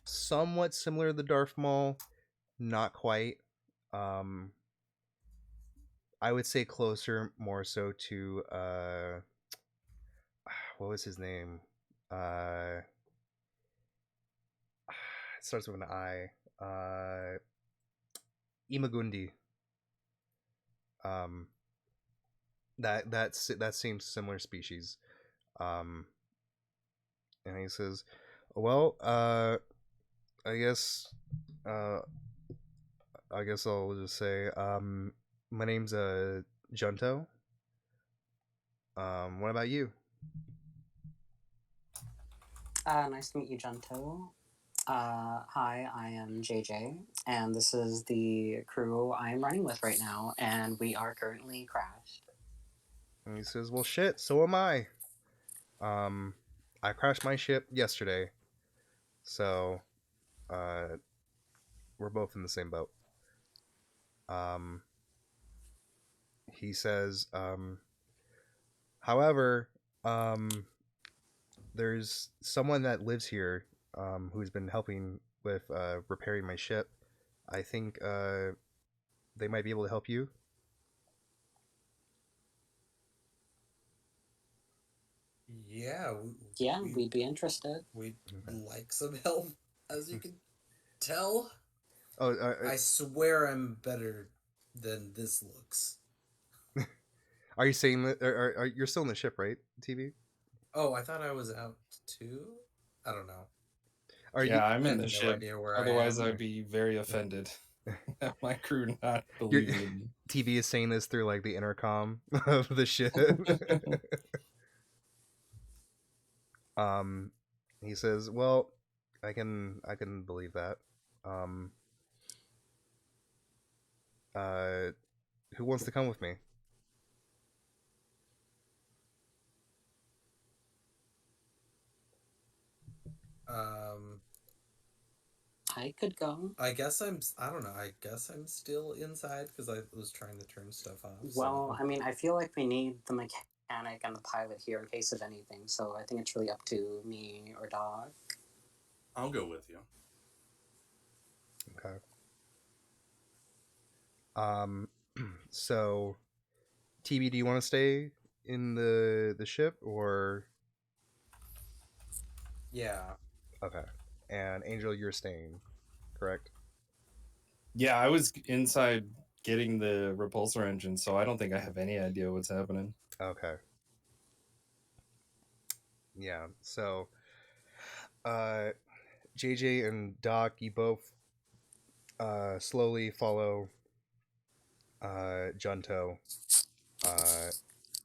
somewhat similar to the Darth Maul, not quite. Um, I would say closer, more so to what was his name? It starts with an I. Imagundi. Um, that seems similar species. Um, and he says, "Well, I guess, uh, I guess I'll just say, my name's Junto. What about you?" Nice to meet you, Junto. Hi, I am JJ, and this is the crew I am running with right now, and we are currently crashed. And he says, "Well, shit. So am I. Um, I crashed my ship yesterday, so uh, we're both in the same boat." Um, he says, "However, um, there's someone that lives here, who's been helping with repairing my ship. I think they might be able to help you." Yeah, Yeah, we'd be interested. we'd Okay. like some help, as you can tell. Oh, I swear I'm better than this looks. are you saying that? Are you're still in the ship, right? TV? Oh, I thought I was out too? I don't know. Are you? Yeah, I'm I in have the no ship. idea where I Otherwise, am. I'd be very offended at my crew not Your believing in me. TV is saying this through like the intercom of the ship. um, he says, "Well, I can believe that. Um, uh, who wants to come with me?" I could go. I guess I don't know. I guess I'm still inside because I was trying to turn stuff off. Well, so. I mean, I feel like we need the mechanic and the pilot here in case of anything, so I think it's really up to me or Dog. I'll go with you. Okay. So TB, do you want to stay in the ship or Yeah. okay? And Angel, you're staying, correct? Yeah, I was inside getting the repulsor engine, so I don't think I have any idea what's happening. Okay. Yeah. So, JJ and Doc, you both slowly follow Junto.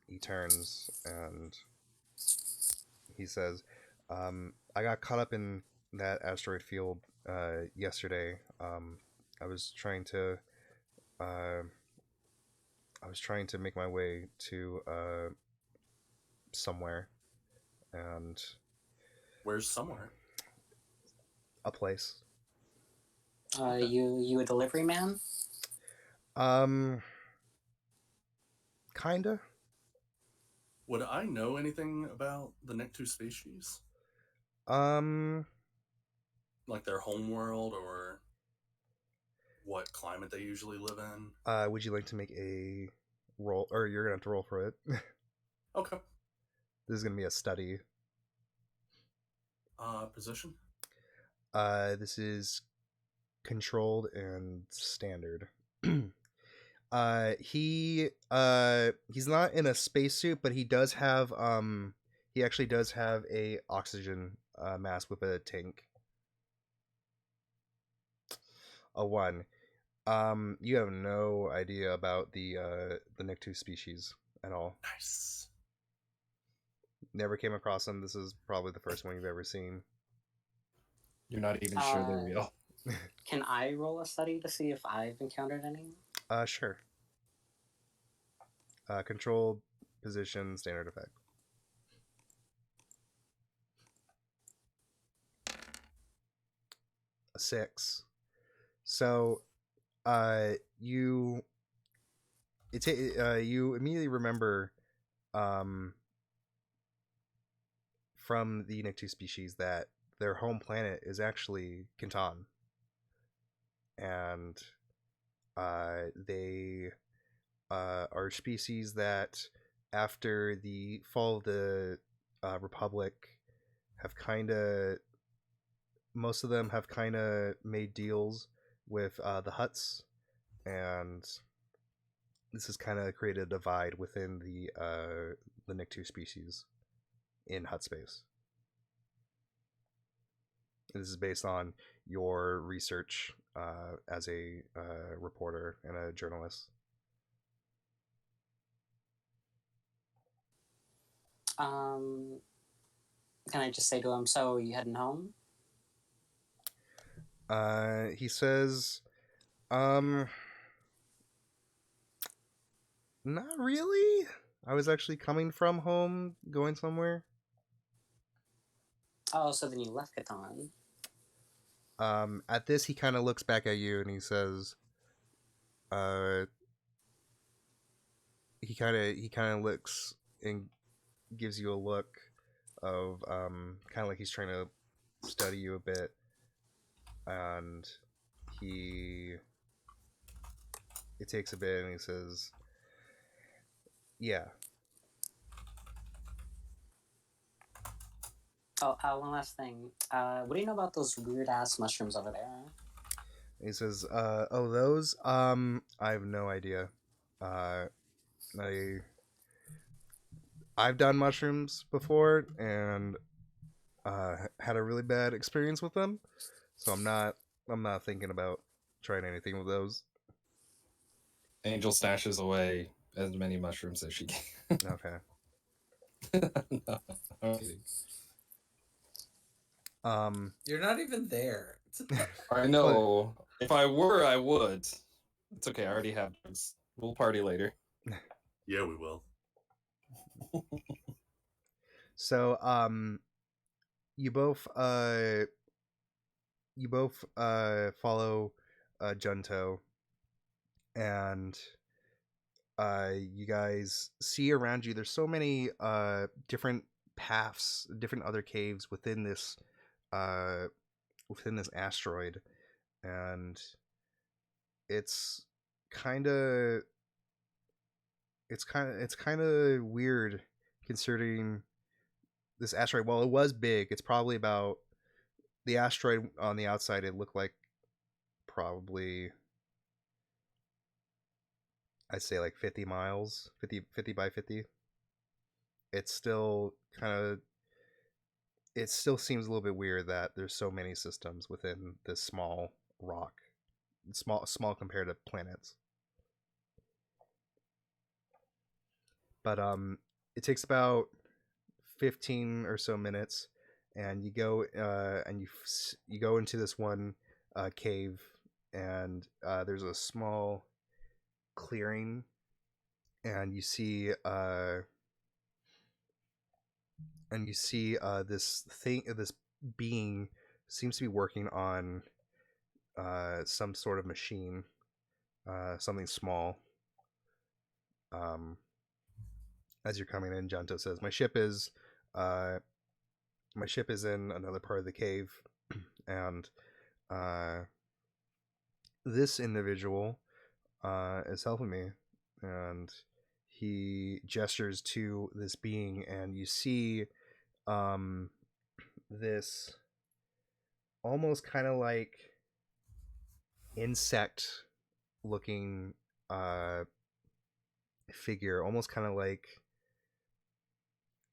He turns and he says, "I got caught up in that asteroid field yesterday. I was trying to uh, I was trying to make my way to somewhere, and Where's somewhere? a place. Okay. You a delivery man? Um, kinda. Would I know anything about the Nectu species? Um, Like their homeworld or what climate they usually live in? would you like to make a roll, or you're gonna have to roll for it? Okay. This is gonna be a study. Position? This is controlled and standard. He's not in a spacesuit, but he actually does have a oxygen mask with a tank. A 1. You have no idea about the Nictu species at all. Nice. Never came across them. This is probably the first one you've ever seen. You're not even sure they're real. Can I roll a study to see if I've encountered any? Sure. Controlled position, standard effect. A 6. So, you you immediately remember, from the Nictu species that their home planet is actually Kintan, and they are species that, after the fall of the Republic, have kind of most of them have kind of made deals with the Hutts, and this has kind of created a divide within the Nictu species in Hut space. This is based on your research as a reporter and a journalist. Can I just say to him, so you heading home? He says, not really. I was actually coming from home, going somewhere. Oh, so then you left Catan. At this, he kind of looks back at you and he says, he kind of looks and gives you a look of kind of like he's trying to study you a bit, and it takes a bit and he says, yeah. Oh, one last thing. What do you know about those weird ass mushrooms over there? And he says, oh, those, I have no idea. I've done mushrooms before and had a really bad experience with them, so I'm not thinking about trying anything with those. Angel stashes away as many mushrooms as she can. Okay. No, I'm kidding. You're not even there. I know. If I were, I would. It's okay. I already have drugs. We'll party later. Yeah, we will. So, you both follow Junto, and you guys see around you. There's so many different paths, different other caves uh, within this asteroid, and it's kind of it's kind of weird considering this asteroid. Well, it was big. It's probably about the asteroid on the outside. It looked like probably I'd say like 50 miles, 50 by 50. It's still kind of it still seems a little bit weird that there's so many systems within this small rock, small compared to planets. But it takes about 15 or so minutes, and you go and you go into this one cave, and there's a small clearing, and you see this being seems to be working on some sort of machine, something small. As you're coming in, Janto says, uh, my ship is in another part of the cave, and uh, this individual is helping me." And he gestures to this being, and you see this almost kind of like insect looking figure, almost kind of like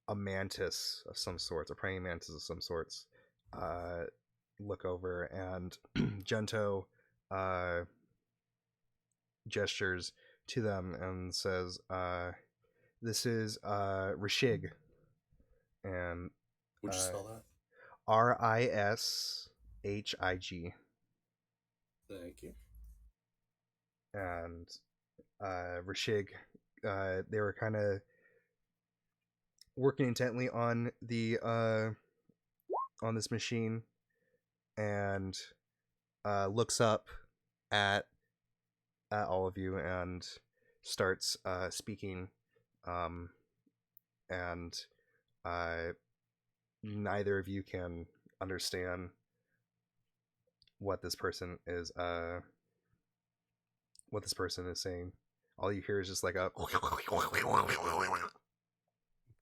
a mantis of some sorts, a praying mantis of some sorts, look over, and Gento gestures to them and says, "This is Rishig," and Would you spell that? Rishig, Thank you. and Rishig, they were kind of working intently on this machine, and looks up at all of you and starts speaking, and neither of you can understand what this person is saying. All you hear is just like a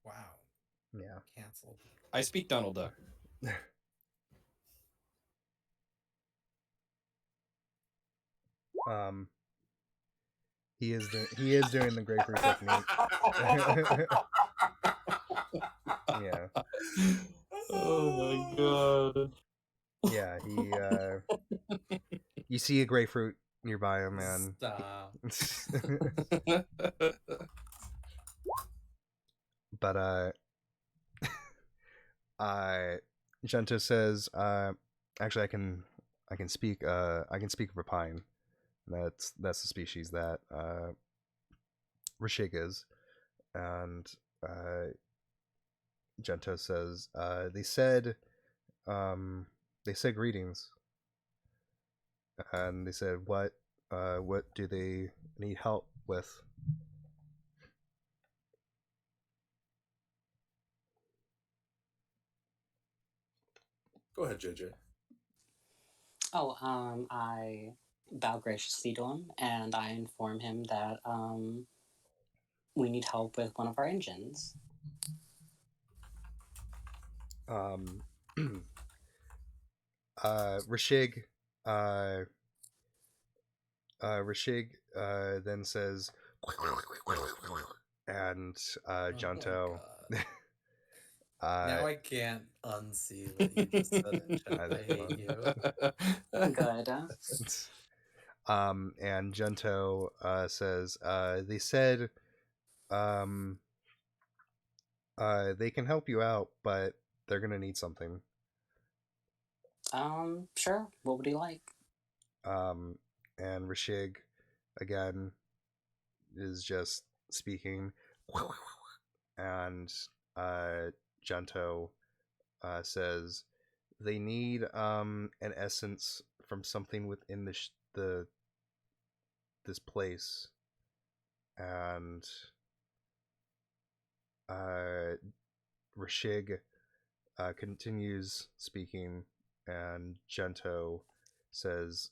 Wow. yeah. Canceled. I speak Donald Duck. He is doing the grapefruit technique. Yeah. Oh my god. Yeah, he you see a grapefruit nearby him, man. Stop. But Gento says, actually I can speak Rapine. That's the species that Rashig is. And Gento says, they said greetings. And they said, what do they need help with? Go ahead, JJ. Oh, I bow graciously to him, and I inform him that we need help with one of our engines. Rashig then says, and Janto. Now I can't unsee what you just said in chat. I hate you. Good. And Junto says, they said they can help you out, but they're gonna need something. Sure. What would he like? And Rashig again is just speaking, and Junto says they need an essence from something within the this place, and Rashig continues speaking, and Gento says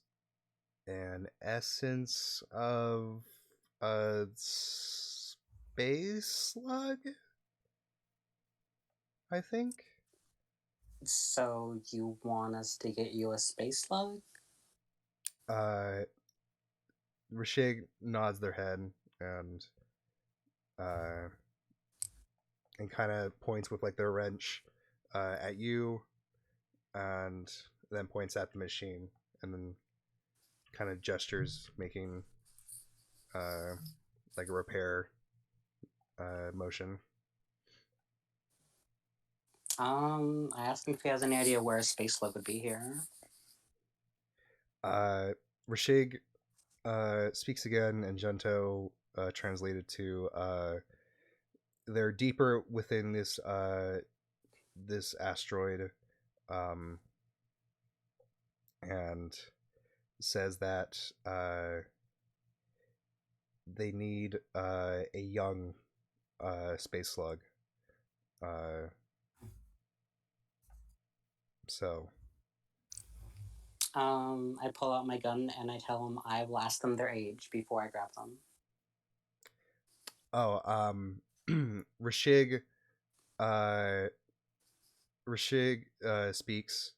an essence of a space slug, I think. So you want us to get you a space slug? Uh, Rashig nods their head and uh, and kind of points with like their wrench at you, and then points at the machine, and then kind of gestures, making like a repair motion. I asked him if he has any idea where a space slug would be here. Rashig speaks again, and Gento translated to they're deeper within this asteroid, and says that they need a young space slug. So I pull out my gun and I tell him I will ask them their age before I grab them. Rashig uh Rashig speaks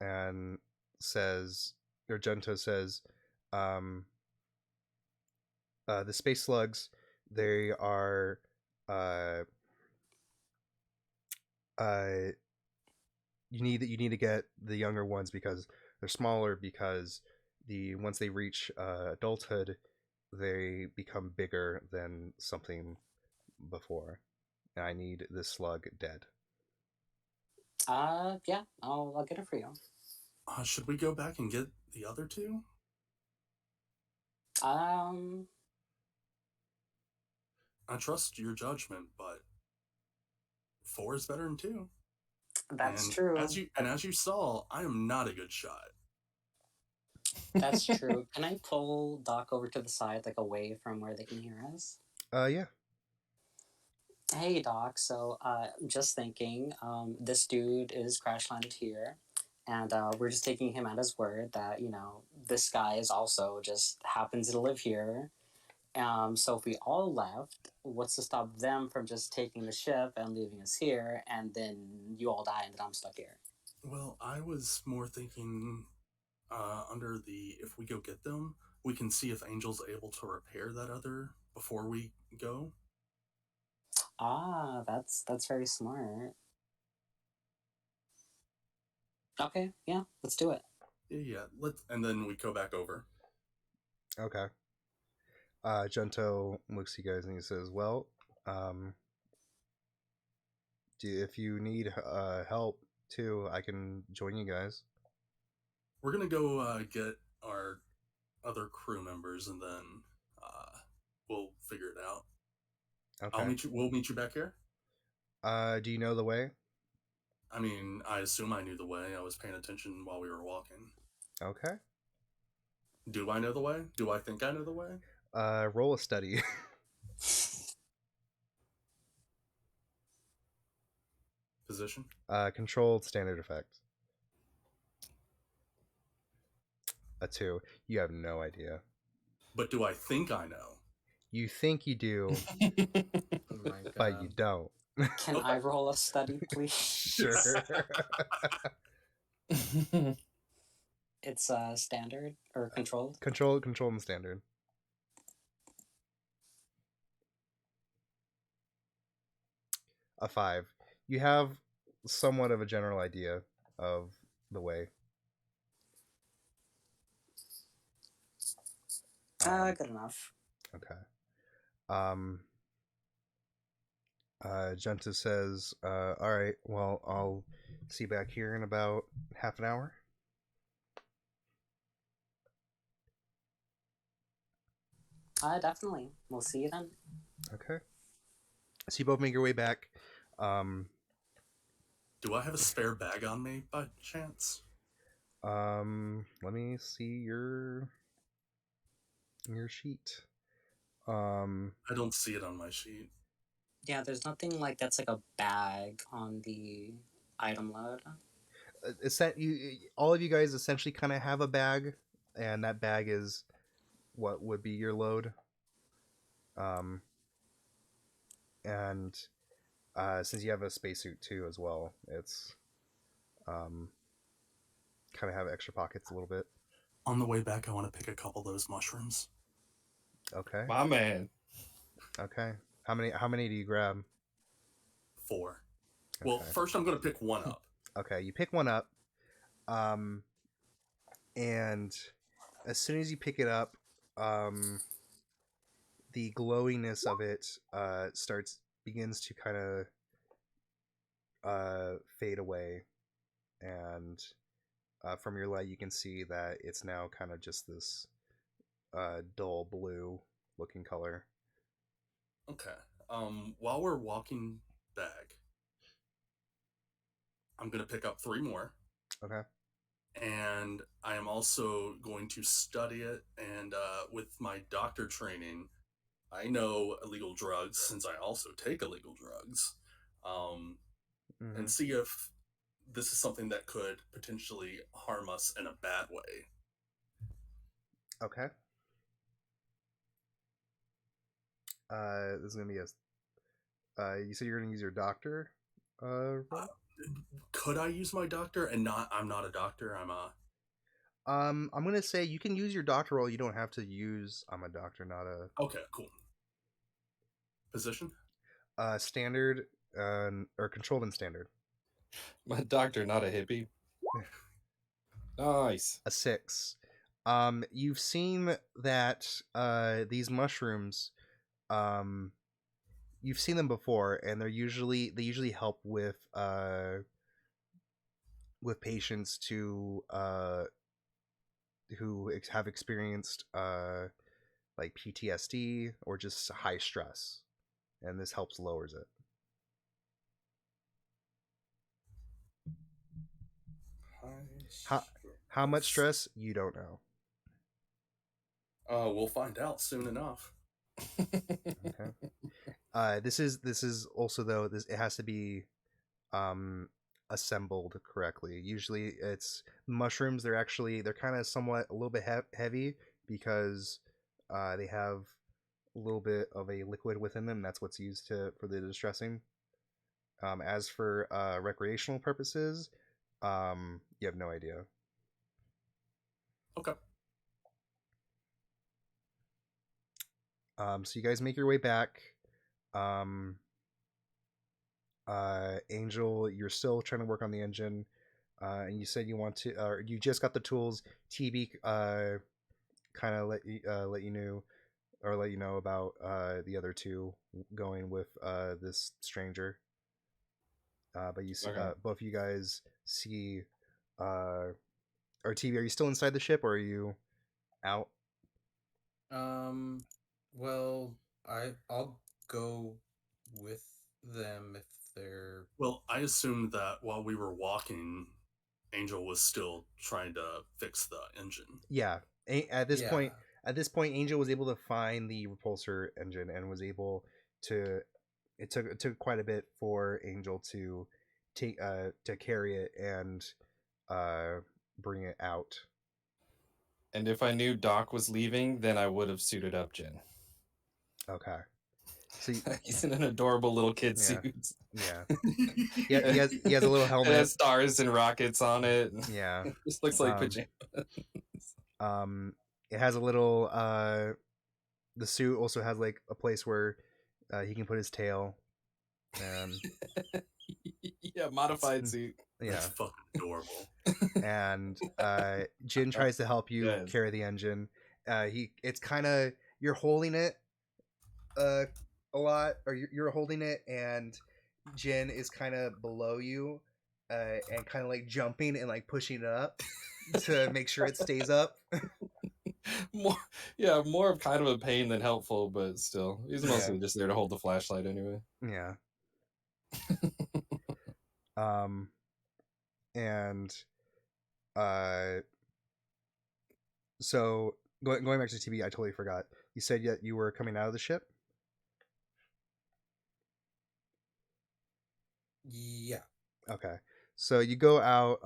and says, or Gento says, um the space slugs, they are uh uh you need to get the younger ones because they're smaller, because the once they reach adulthood, they become bigger than something before, and I need this slug dead. Yeah, I'll get it for you. Should we go back and get the other two? Um, I trust your judgment, but 4 is better than 2. that's And true. as you saw, I am not a good shot. That's true. Can I pull Doc over to the side, like away from where they can hear us? Yeah. Hey, Doc. So, just thinking, this dude is crash landed here, and we're just taking him at his word that this guy is also just happens to live here. So if we all left, what's to stop them from just taking the ship and leaving us here, and then you all die and then I'm stuck here? Well, I was more thinking under the if we go get them, we can see if Angel's able to repair that other before we go. Ah, that's very smart. Okay, yeah, let's do it. Yeah, and then we go back over. Okay. Gento looks at you guys and he says, "Well, if you need help too, I can join you guys." We're gonna go get our other crew members, and then we'll figure it out. Okay. We'll meet you back here. Do you know the way? I mean, I assume I knew the way. I was paying attention while we were walking. Okay. Do I know the way? Do I think I know the way? Roll a study. Position? Controlled standard effect. A 2. You have no idea. But do I think I know? You think you do, Oh my god. but you don't. Can I roll a study, please? Sure. It's standard or controlled. Control and standard. A 5. You have somewhat of a general idea of the way. Good enough. Okay. Genta says, all right, well, I'll see you back here in about half an hour. Definitely. We'll see you then. Okay. So you both make your way back. Do I have a spare bag on me by chance? Let me see your sheet. I don't see it on my sheet. Yeah, there's nothing like that's like a bag on the item load. All of you guys essentially kind of have a bag, and that bag is what would be your load. And since you have a spacesuit too as well, it's kind of have extra pockets a little bit. On the way back, I want to pick a couple of those mushrooms. Okay. My man. Okay. How many do you grab? 4. Well, Okay. first I'm going to pick one up. Okay, you pick one up. And as soon as you pick it up, the glowiness of it begins to kind of fade away, and from your light you can see that it's now kind of just this dull blue looking color. Okay. While we're walking back, I'm going to pick up 3 more. Okay. And I am also going to study it. And with my doctor training, I know illegal drugs since I also take illegal drugs. And see if this is something that could potentially harm us in a bad way. Okay. This is gonna be you said you're gonna use your doctor. Could I use my doctor? And I'm not a doctor. I'm a. I'm gonna say you can use your doctor roll. You don't have to use. I'm a doctor, not a. Okay, cool. Position. Standard, or controlled and standard. My doctor, not a hippie. Nice. A 6. You've seen that these mushrooms, you've seen them before, and they usually help with patients who have experienced like PTSD or just high stress, and this helps lowers it. How much stress, you don't know. We'll find out soon enough. Okay. This is also, though, it has to be assembled correctly. Usually it's mushrooms. They're kind of somewhat a little bit heavy because they have a little bit of a liquid within them. That's what's used for the distressing. As for recreational purposes, you have no idea. Okay. So you guys make your way back. Angel, you're still trying to work on the engine, and you said you want to, or you just got the tools. TB kind of let you know, or let you know about the other two going with this stranger. But you see, Okay. both of you guys see, or TB, are you still inside the ship, or are you out? Well, I'll go with them if they're. Well, I assumed that while we were walking, Angel was still trying to fix the engine. Yeah. At this point, Angel was able to find the repulsor engine and was able to. It took quite a bit for Angel to carry it and bring it out. And if I knew Doc was leaving, then I would have suited up Jen. Okay. So he's in an adorable little kid suit. Yeah. Yeah. He has a little helmet. It has stars and rockets on it. Yeah. It just looks like pajamas. It has a little. The suit also has like a place where he can put his tail. And yeah, modified suit. Yeah. That's fucking adorable. And Jin tries to help you carry the engine. It's kind of, you're holding it a lot, or you're holding it, and Jin is kind of below you, and kind of like jumping and like pushing it up to make sure it stays up. more of kind of a pain than helpful, but still, he's mostly just there to hold the flashlight anyway. Yeah. Um, and uh, so going back to TB, I totally forgot. You said yet you were coming out of the ship. Yeah. Okay, so you go out.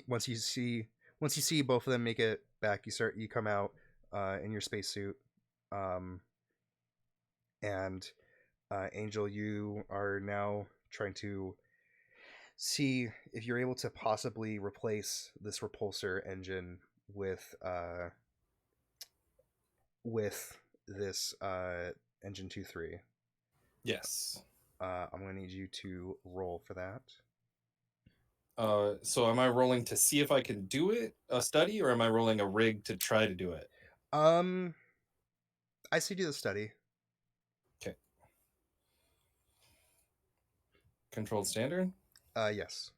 Once you see both of them make it back, you come out in your spacesuit. Um, and Angel, you are now trying to see if you're able to possibly replace this repulsor engine with this engine 2-3. Yes. I'm going to need you to roll for that. So am I rolling to see if I can do it, a study, or am I rolling a rig to try to do it? I see do the study. Okay. Controlled standard? Yes.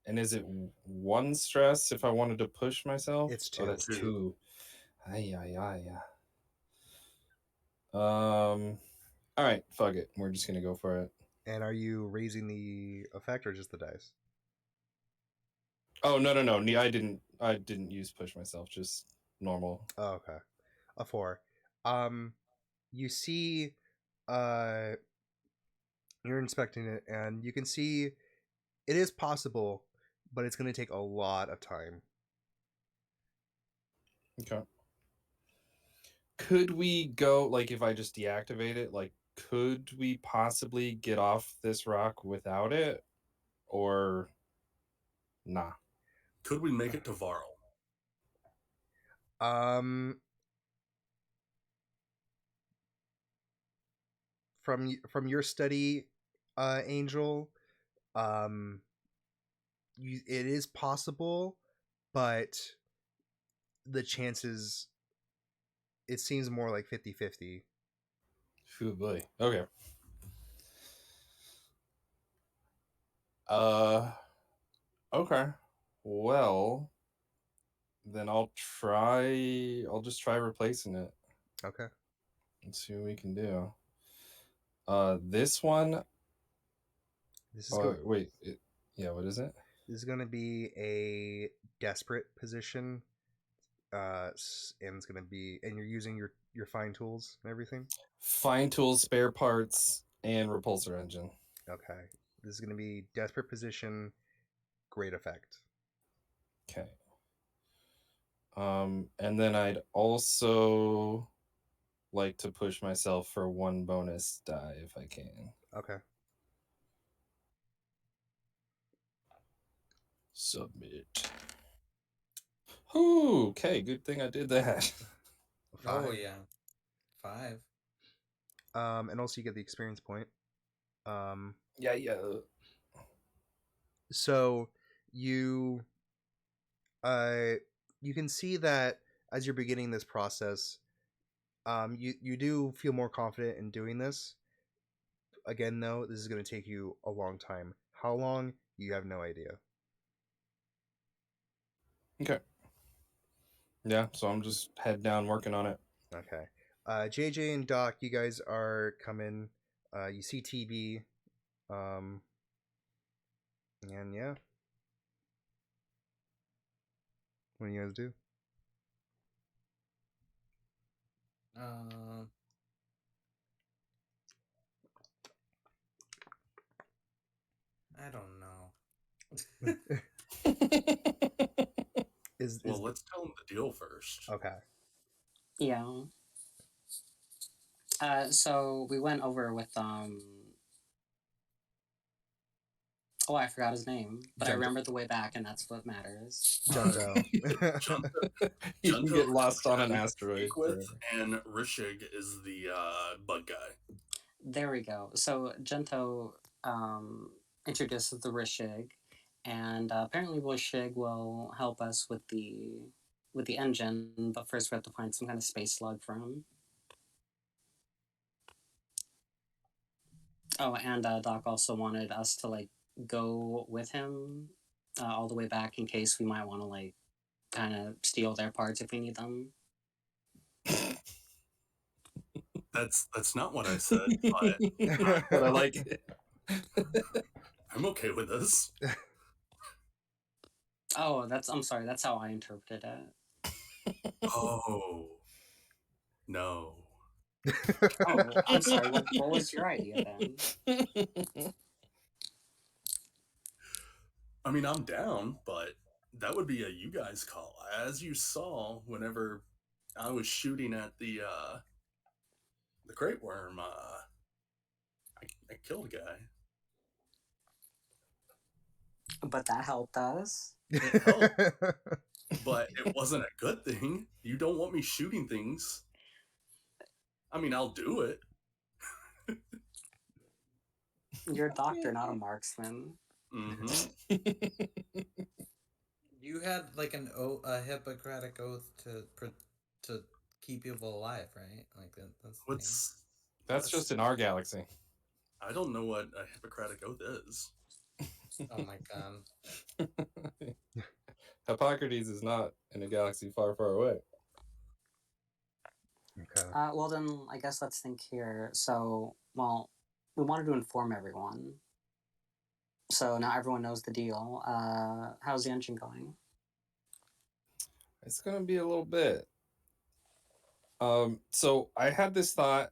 And is it one stress if I wanted to push myself? It's Oh, 2. that's 2. Ay, ay, ay. All right, fuck it. We're just gonna go for it. And are you raising the effect or just the dice? Oh, no. I didn't use push myself, just normal. Oh, okay. A 4. You see, you're inspecting it, and you can see it is possible, but it's going to take a lot of time. Okay. Could we go, like, if I just deactivate it, like, could we possibly get off this rock without it? Or nah? Could we make it to Varl? Um, from your study, Angel, um, it is possible, but the chances, it seems more like 50-50. Phew, boy. Okay. Okay. Well, then I'll just try replacing it. Okay. Let's see what we can do. This one. This is going. Wait. Yeah. What is it? This is going to be a desperate position. And it's going to be, and you're using your fine tools and everything. Fine tools, spare parts, and repulsor engine. Okay. This is going to be desperate position, great effect. Okay. And then I'd also like to push myself for 1 bonus die if I can. Okay. Submit. Ooh, okay, good thing I did that. 5. Oh yeah. 5. And also you get the experience point. Yeah. So you you can see that as you're beginning this process, you do feel more confident in doing this. Again, though, this is going to take you a long time. How long? You have no idea. Okay. Yeah, so I'm just head down working on it. Okay. JJ and Doc, you guys are coming. You see TB. And yeah. What do you guys do? I don't know. Well, let's tell him the deal first. Okay. Yeah. So we went over with oh, I forgot his name, but I remembered the way back, and that's what matters. Junto. You can get lost on an asteroid. And Rishig is the bug guy. There we go. So Gento introduces the Rishig, and apparently Rishig will help us with the engine, but first we have to find some kind of space slug for him. Oh, and Doc also wanted us to like go with him all the way back in case we might want to like kind of steal their parts if we need them. That's not what I said, But I like it. I'm okay with this. Oh, I'm sorry. That's how I interpreted it. Oh. No. Oh, I'm sorry. What was your idea then? I mean, I'm down, but that would be a you guys call. As you saw, whenever I was shooting at the crate worm, I killed a guy. But that helped us. It helped, but it wasn't a good thing. You don't want me shooting things. I mean, I'll do it. You're a doctor, not a marksman. Mm-hmm. You had like a Hippocratic oath to keep people alive, right? Like that's the thing. What's That's just in our galaxy. I don't know what a Hippocratic oath is. Oh my god. Hippocrates is not in a galaxy far, far away. Okay. Well, then I guess let's think here. So, well, we wanted to inform everyone. So now everyone knows the deal. How's the engine going? It's gonna be a little bit. So I had this thought.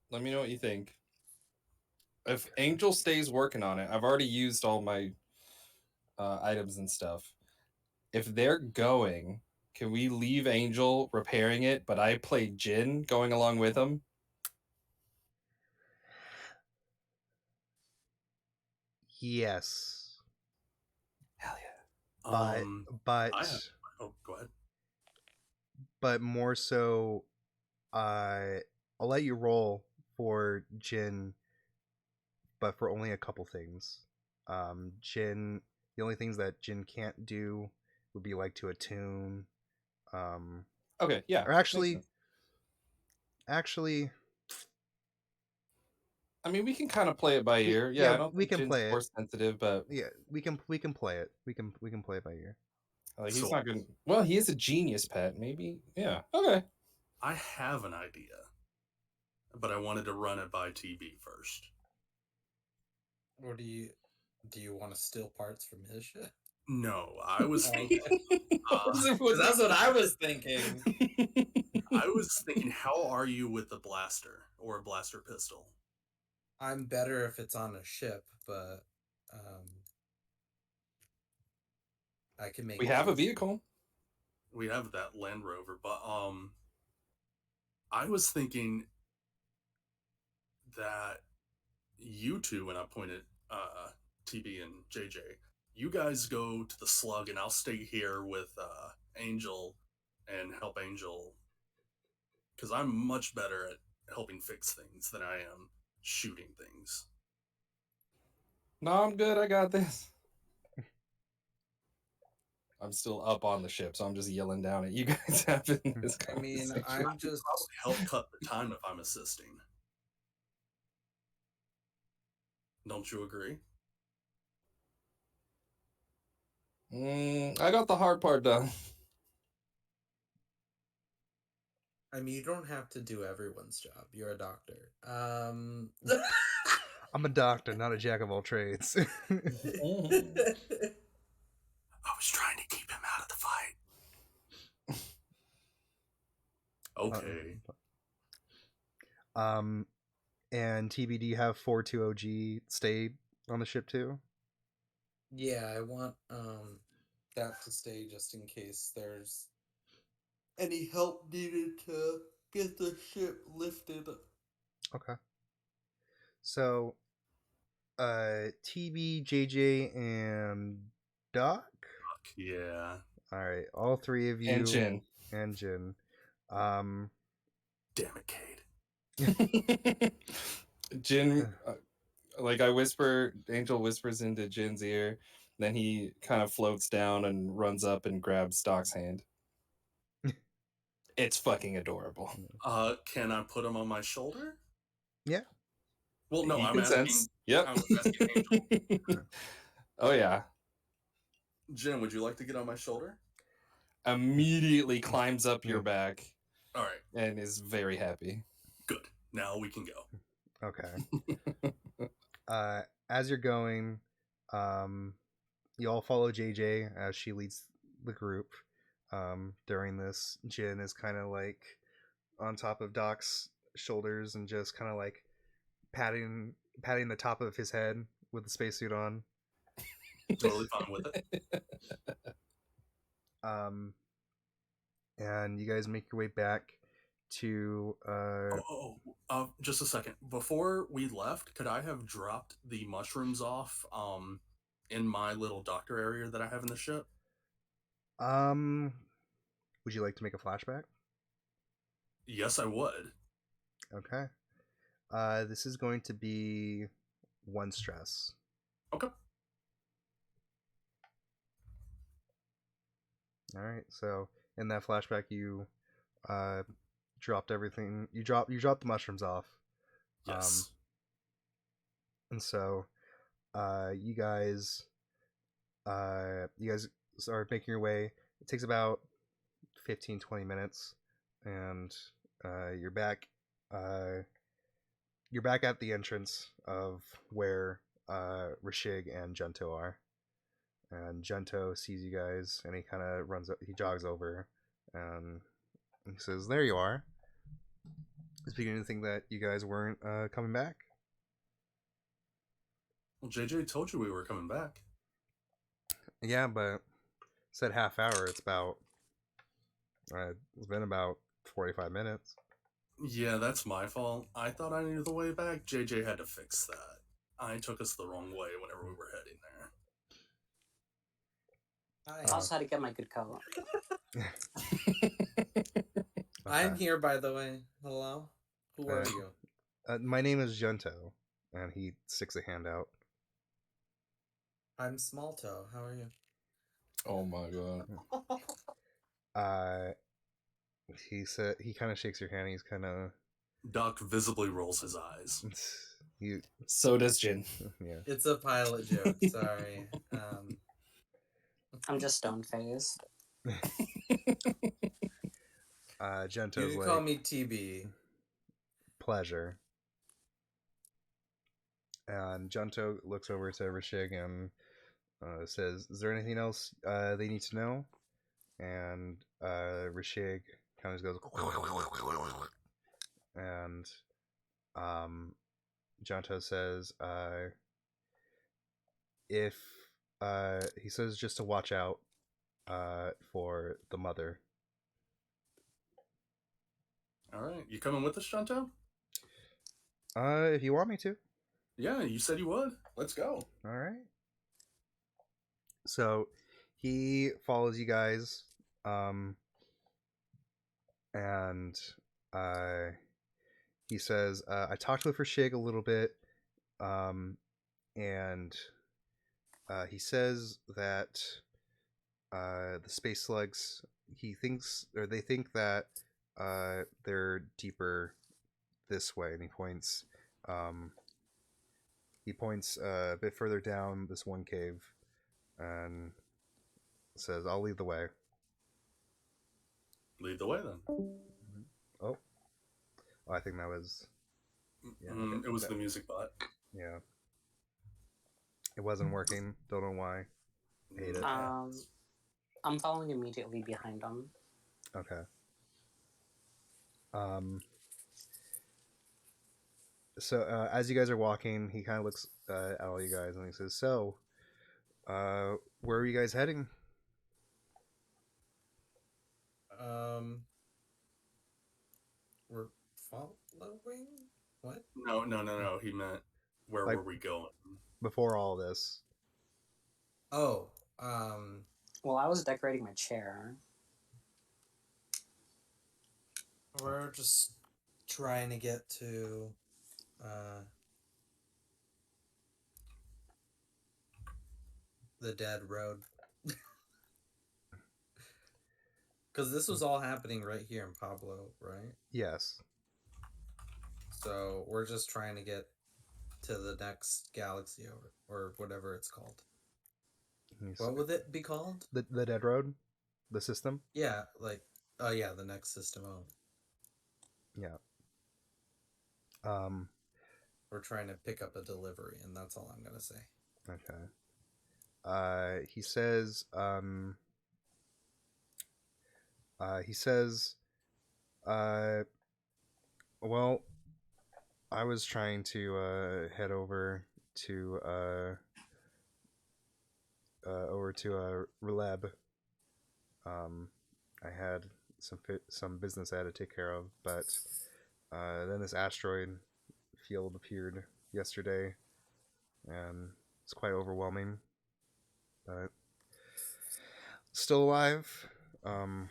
Let me know what you think. If Angel stays working on it, I've already used all my items and stuff. If they're going, can we leave Angel repairing it, but I play Jin going along with him? Yes. Hell yeah. But Oh, go ahead. but more so, I'll let you roll for Jin, but for only a couple things. Jin, the only things that Jin can't do would be like to attune. Okay, yeah. Or actually, I mean, we can kind of play it by ear. yeah, I don't we think can Jin's play it. force sensitive, but yeah, we can play it. We can play it by ear. like, he's So- not gonna. Well, he is a genius pet. Maybe. Yeah. Okay. I have an idea, but I wanted to run it by TB first. Or do you want to steal parts from his shit? No, I was Okay. thinking. 'Cause that's what I was thinking. I was thinking, how are you with the blaster or a blaster pistol? I'm better if it's on a ship, but I can make. We have a use. vehicle. We have that Land Rover, but I was thinking that you two, and I pointed TB and JJ, you guys go to the slug, and I'll stay here with Angel and help Angel, because I'm much better at helping fix things than I am shooting things. No, I'm good. I got this. I'm still up on the ship, so I'm just yelling down at you guys having this I mean, conversation. I'm just. Help cut the time if I'm assisting. Don't you agree? I got the hard part done. I mean, you don't have to do everyone's job. You're a doctor. I'm a doctor, not a jack of all trades. I was trying to keep him out of the fight. Okay. And TBD have 4-2 OG stay on the ship too? Yeah, I want that to stay just in case there's any help needed to get the ship lifted. Okay. So, TB, JJ, and Doc? Yeah. Alright, all three of you. And Jin. And Jin. Damn it, Cade. Jin, like Angel whispers into Jin's ear, then he kind of floats down and runs up and grabs Doc's hand. It's fucking adorable. Can I put him on my shoulder? Yeah. Well, no, He I'm consents. asking. Yep. I was asking Angel. Oh yeah. Jin, would you like to get on my shoulder? Immediately climbs up your back All right. and is very happy. Good. Now we can go. Okay. As you're going, you all follow JJ as she leads the group. During this, Jin is kind of like on top of Doc's shoulders and just kind of like patting the top of his head with the spacesuit on. Totally fine with it. And you guys make your way back to Just a second. Before we left, could I have dropped the mushrooms off in my little doctor area that I have in the ship? would you like to make a flashback? Yes, I would. Okay. This is going to be 1 stress. Okay. All right. So in that flashback, you dropped everything. You dropped the mushrooms off. Yes. And so you guys start making your way. It takes about 15-20 minutes, and you're back at the entrance of where Rashig and Gento are. And Gento sees you guys, and he jogs over, and he says, "There you are." He's beginning to think that you guys weren't coming back. Well, JJ told you we were coming back. Yeah, but said half hour. It's been about 45 minutes. Yeah, that's my fault. I thought I knew the way back. JJ had to fix that. I took us the wrong way whenever we were heading there. I also had to get my good coat. I'm here, by the way. Hello? Who are you? My name is Gento, and he sticks a hand out. I'm Small Toe. How are you? Oh my god. He kind of shakes your hand. He's kind of. Doc visibly rolls his eyes. So does Jin. Yeah. It's a pilot joke. Sorry. I'm just stone phased. Gento's You can like, call me TB. pleasure. And Gento looks over to Rashig and says, "Is there anything else they need to know?" And Rashig kind of goes, and Gento says, "If he says just to watch out for the mother." All right, you coming with us, Shanto? If you want me to. Yeah, you said you would. Let's go. All right. So he follows you guys, and he says, "I talked with Rashig a little bit, and he says that the space slugs, they think that they're deeper this way." And he points a bit further down this one cave, and says, "I'll lead the way." Lead the way then. Oh, I think that was. Yeah, It was the music bot. Yeah. It wasn't working. Don't know why. Hate it. I'm following immediately behind him. Okay. So as you guys are walking, he kind of looks at all you guys and he says, "So, where are you guys heading?" We're following? What? No. He meant, where Like- were we going? Before all this. Oh, Well, I was decorating my chair. we're just trying to get to the dead road. Because this was all happening right here in Pablo, right? Yes. So we're just trying to get to the next galaxy over, or whatever it's called. What would it be called? The dead road, the system. Yeah, like, oh yeah, the next system over. Yeah. Um, We're trying to pick up a delivery, and that's all I'm gonna say. okay. He says, he says, uh, well, I was trying to head over to Releb. I had some business I had to take care of, but then this asteroid field appeared yesterday, and it's quite overwhelming. But still alive. Um,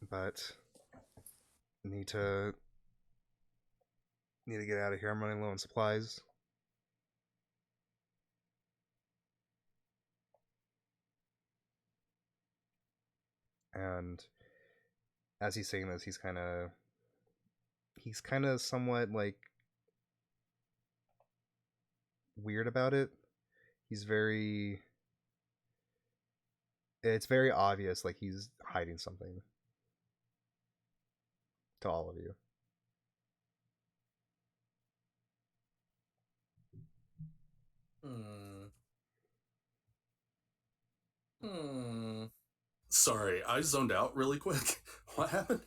but need to need to get out of here. I'm running low on supplies. And as he's saying this, he's kind of somewhat like weird about it. He's very it's very obvious like he's hiding something to all of you. Sorry, I zoned out really quick. What happened?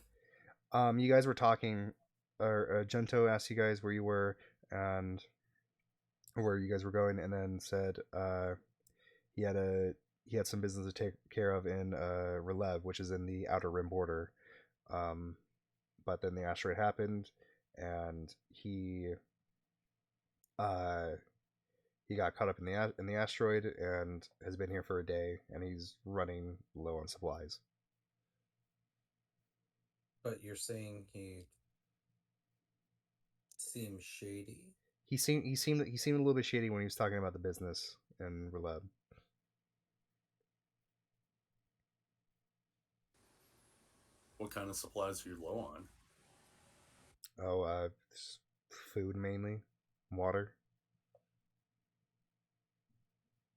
You guys were talking, or Junto asked you guys where you were and where you guys were going, and then said he had a he had some business to take care of in Relev, which is in the outer rim border. Um, but then the asteroid happened, and uh, he got caught up in the asteroid and has been here for a day, and he's running low on supplies. But you're saying he seems shady? He seemed a little bit shady when he was talking about the business in Releb. What kind of supplies are you low on? Oh, food mainly, water.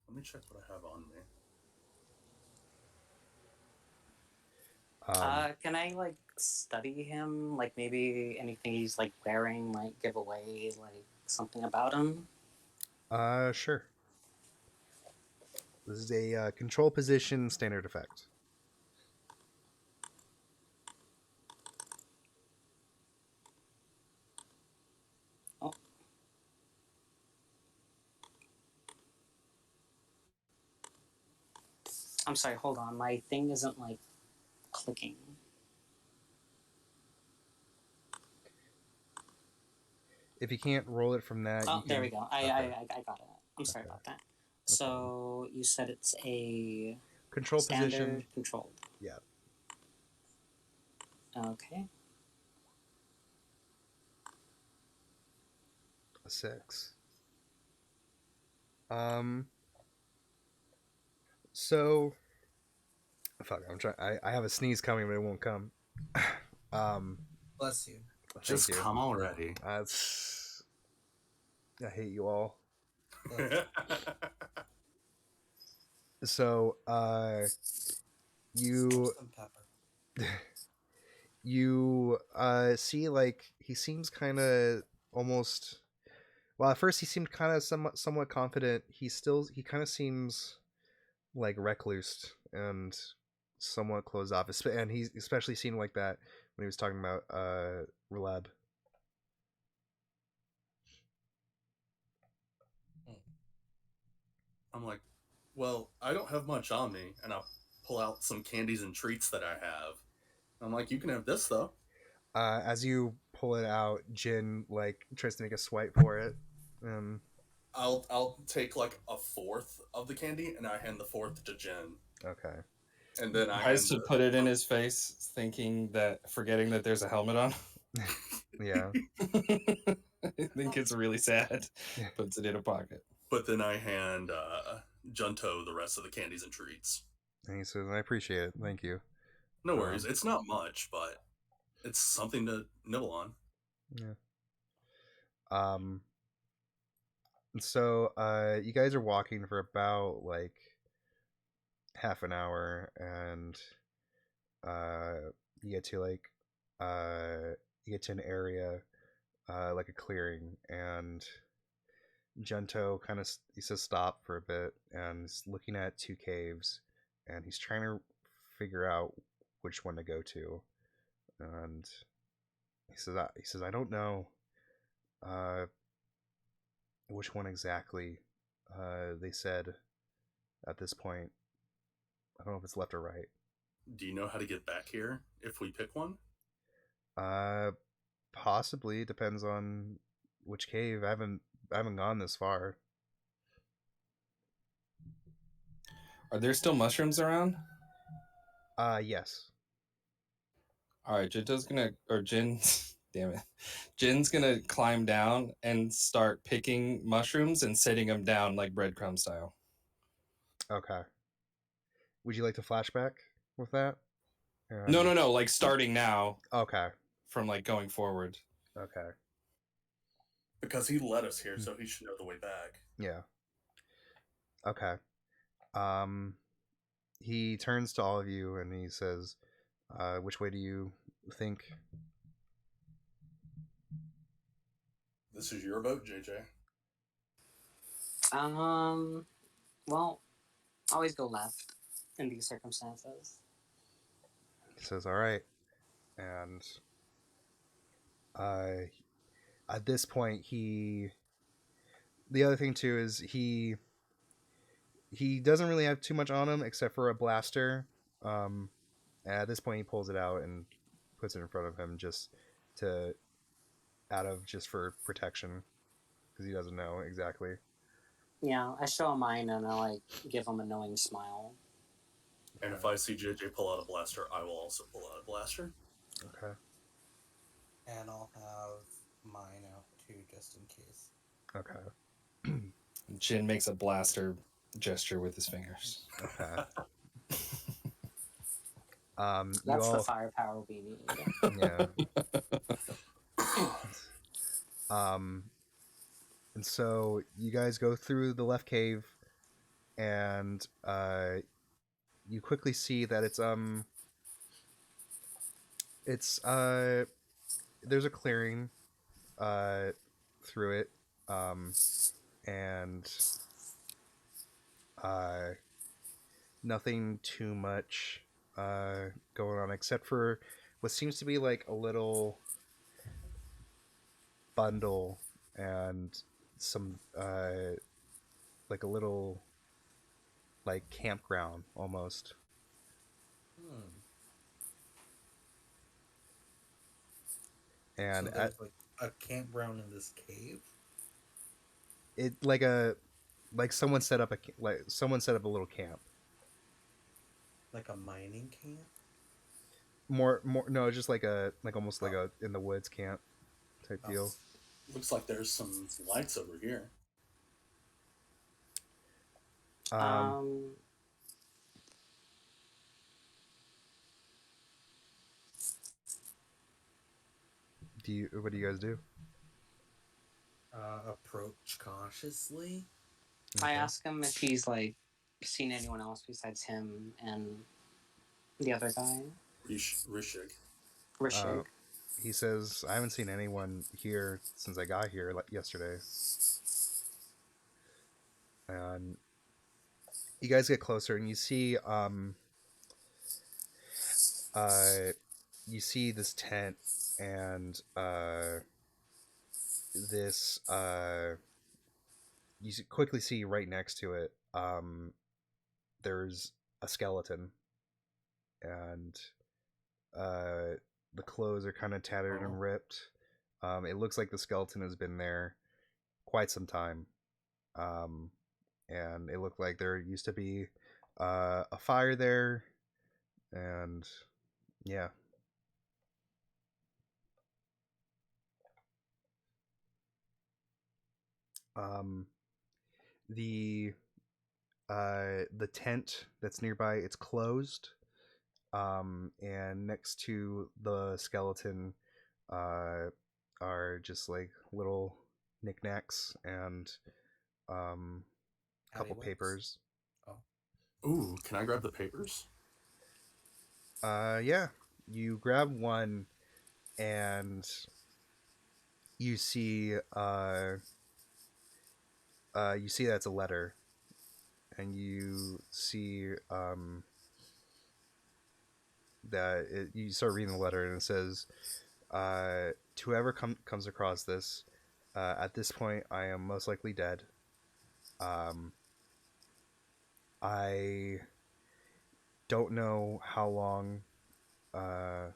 Let me check what I have on me. Can I like study him? Like maybe anything he's like wearing might give away like something about him. Sure. This is a control position standard effect. Oh, I'm sorry. Hold on, my thing isn't like clicking. If you can't roll it from that, Oh, you can. there we go. I got it. I'm sorry Okay. about that. No problem. So you said it's a Control standard position. controlled. Yeah. Okay. A 6. Um. So, fuck. I'm trying. I have a sneeze coming, but it won't come. um. Bless you. Just Thank you. come already. I hate you all. Bless you. So, you Some pepper. you see like he seems kind of almost well at first he seemed kind of somewhat confident. He kind of seems like recluse and somewhat closed off, and he especially seemed like that when he was talking about Relab. I'm like, well, I don't have much on me, and I'll pull out some candies and treats that I have. I'm like, you can have this though. As you pull it out, Jin like tries to make a swipe for it. I'll take like a fourth of the candy, and I hand the fourth to Jen, Okay. and then I Tries hand to put it in his face, forgetting that there's a helmet on. Yeah. I think it's really sad. Puts it in a pocket. But then I hand Junto the rest of the candies and treats. And he says, "I appreciate it. Thank you." No worries. It's not much, but it's something to nibble on. Yeah. So you guys are walking for about like half an hour, and uh you get to like you get to an area like a clearing, and Gento kind of he says stop for a bit, and he's looking at two caves, and he's trying to figure out which one to go to, and he says I don't know uh, which one exactly. They said at this point, I don't know if it's left or right. Do you know how to get back here if we pick one? Uh, Possibly depends on which cave. I haven't gone this far. Are there still mushrooms around? Yes. All right, Jinto's gonna, or Jin, damn it, Jin's gonna climb down and start picking mushrooms and setting them down like breadcrumb style. Okay. Would you like to flashback with that? No, like starting now Okay. from like going forward. Okay. Because he led us here, so he should know the way back. Yeah. Okay. Um, he turns to all of you and he says, "Which way do you think?" This is your vote, JJ. Well, always go left in these circumstances. He says, "All right," and uh, at this point, he. The other thing too is he doesn't really have too much on him except for a blaster. Um, at this point, he pulls it out and puts it in front of him to just for protection because he doesn't know exactly. Yeah, I show him mine and I like give him a knowing smile. And if I see JJ pull out a blaster, I will also pull out a blaster. Okay. And I'll have mine out too, just in case. Okay. Jin makes a blaster gesture with his fingers. Okay. That's the firepower we need. Yeah. And so you guys go through the left cave, and you quickly see that there's a clearing through it, and nothing too much going on except for what seems to be like a little bundle and some like a little like campground almost. And so there's like a campground in this cave. it like someone set up a little camp. Like a mining camp. More no, just like almost like a in the woods camp type deal. Looks like there's some lights over here. What do you guys do? Approach cautiously. I ask him if he's like seen anyone else besides him and the other guy. Rishig. He says, "I haven't seen anyone here since I got here yesterday." And you guys get closer, and you see this tent and this you quickly see right next to it there's a skeleton, and the clothes are kind of tattered and ripped. It looks like the skeleton has been there quite some time, and it looked like there used to be a fire there, and yeah. The tent that's nearby, it's closed, and next to the skeleton are just like little knickknacks and a couple papers. Ooh, can I grab the papers? Yeah, you grab one, and you see you see that's a letter, and you see you start reading the letter, and it says, to whoever comes across this, at this point I am most likely dead. um, I don't know how long uh,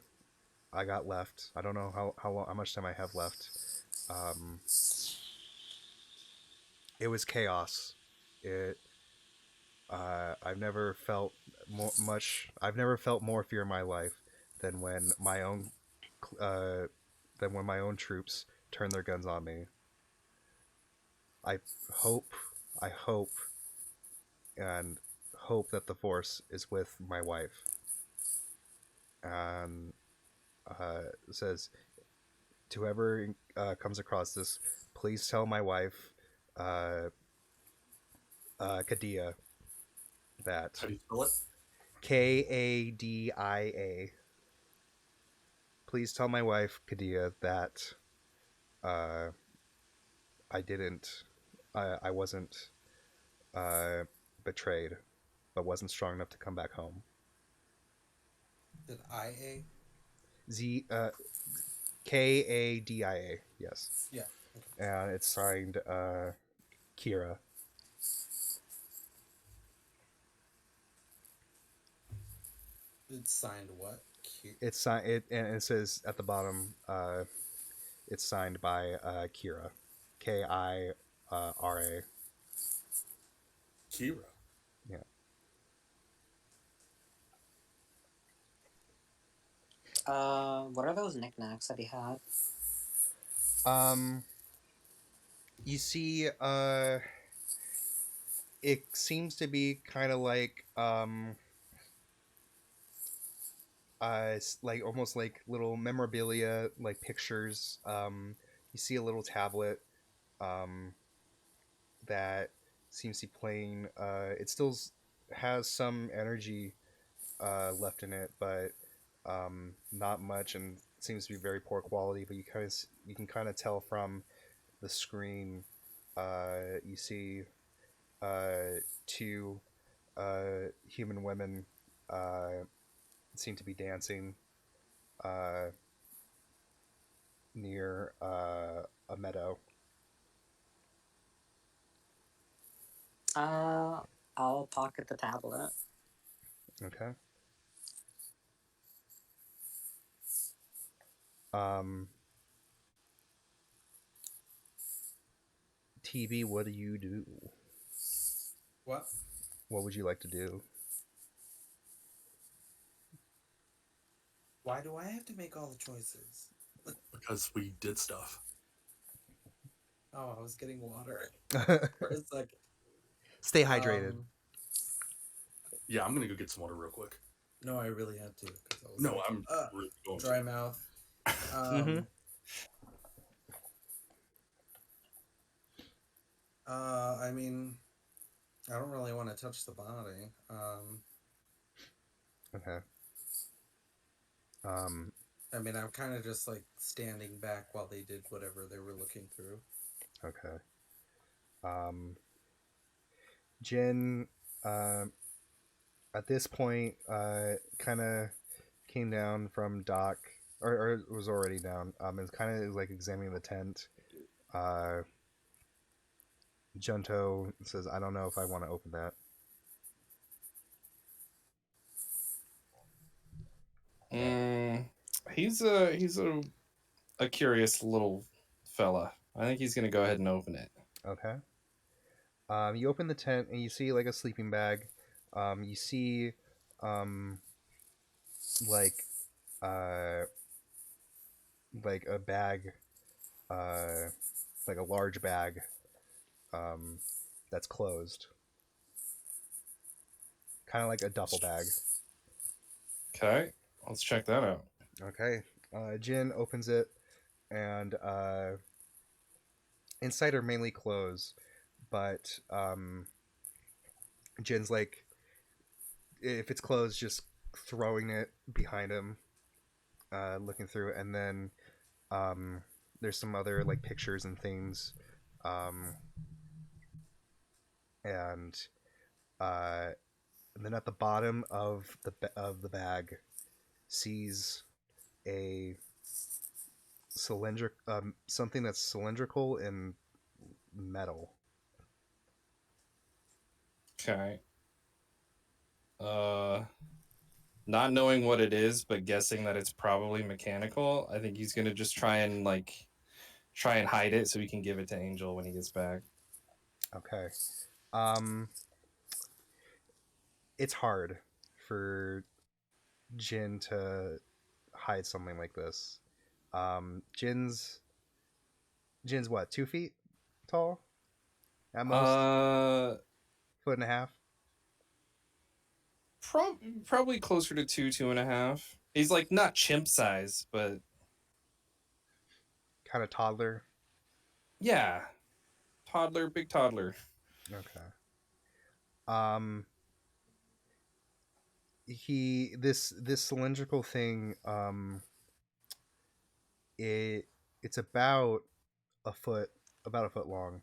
I got left. I don't know how much time I have left. um, it was chaos. It I've never felt I've never felt more fear in my life than when my own uh, than when my own troops turn their guns on me. I hope, I hope, and hope that the Force is with my wife. And says, to whoever comes across this, please tell my wife, uh, Kadia, that How do you spell it? Kadia. Please tell my wife, Kadia, that uh, I didn't, I wasn't uh, betrayed, but wasn't strong enough to come back home. Did IA? Z Kadia. Yes, Yeah. Okay. and it's signed Kira. It's signed what? It's signed. It and it says at the bottom. It's signed by Kira, Kira. Kira. Yeah. What are those knickknacks that he had? You see, it seems to be kind of like like almost like little memorabilia, like pictures. You see a little tablet um that seems to be playing. It still has some energy left in it, but not much, and seems to be very poor quality. But you can kind of tell from the screen. You see two human women seem to be dancing uh, near a meadow. Uh, I'll pocket the tablet. Okay. Um, TV, what do you do? What? What would you like to do? Why do I have to make all the choices? Because we did stuff. Oh, I was getting water for a second. Stay hydrated. Yeah, I'm gonna go get some water real quick. No, I really had to because I was No, I'm really going dry to. mouth. Mhm. I mean, I don't really want to touch the body. Okay. Um, I mean, I'm kind of just like standing back while they did whatever they were looking through. okay. Jin, at this point, kind of came down from dock, or was already down. And kind of like examining the tent. Uh, Junto says, "I don't know if I want to open that." He's a curious little fella. I think he's gonna go ahead and open it. Okay. You open the tent and you see like a sleeping bag. You see, um, like, uh, like a bag, uh, like a large bag, um, that's closed, kind of like a duffel bag. Okay, let's check that out. Okay. Jin opens it, and inside are mainly clothes, but Jin's like, if it's closed, just throwing it behind him, looking through, and then there's some other like pictures and things, um, and uh, and then at the bottom of the bag sees a something that's cylindrical and metal. Okay. Uh, not knowing what it is, but guessing that it's probably mechanical. I think he's gonna just try and hide it so he can give it to Angel when he gets back. Okay. Um, it's hard for Jin to hide something like this. Jin's what, 2 feet tall at most, Uh, foot and a half. probably closer to 2.5. He's like not chimp size, but Kind of toddler. yeah, toddler, big toddler. Okay. Um, this cylindrical thing. It it's about a foot long,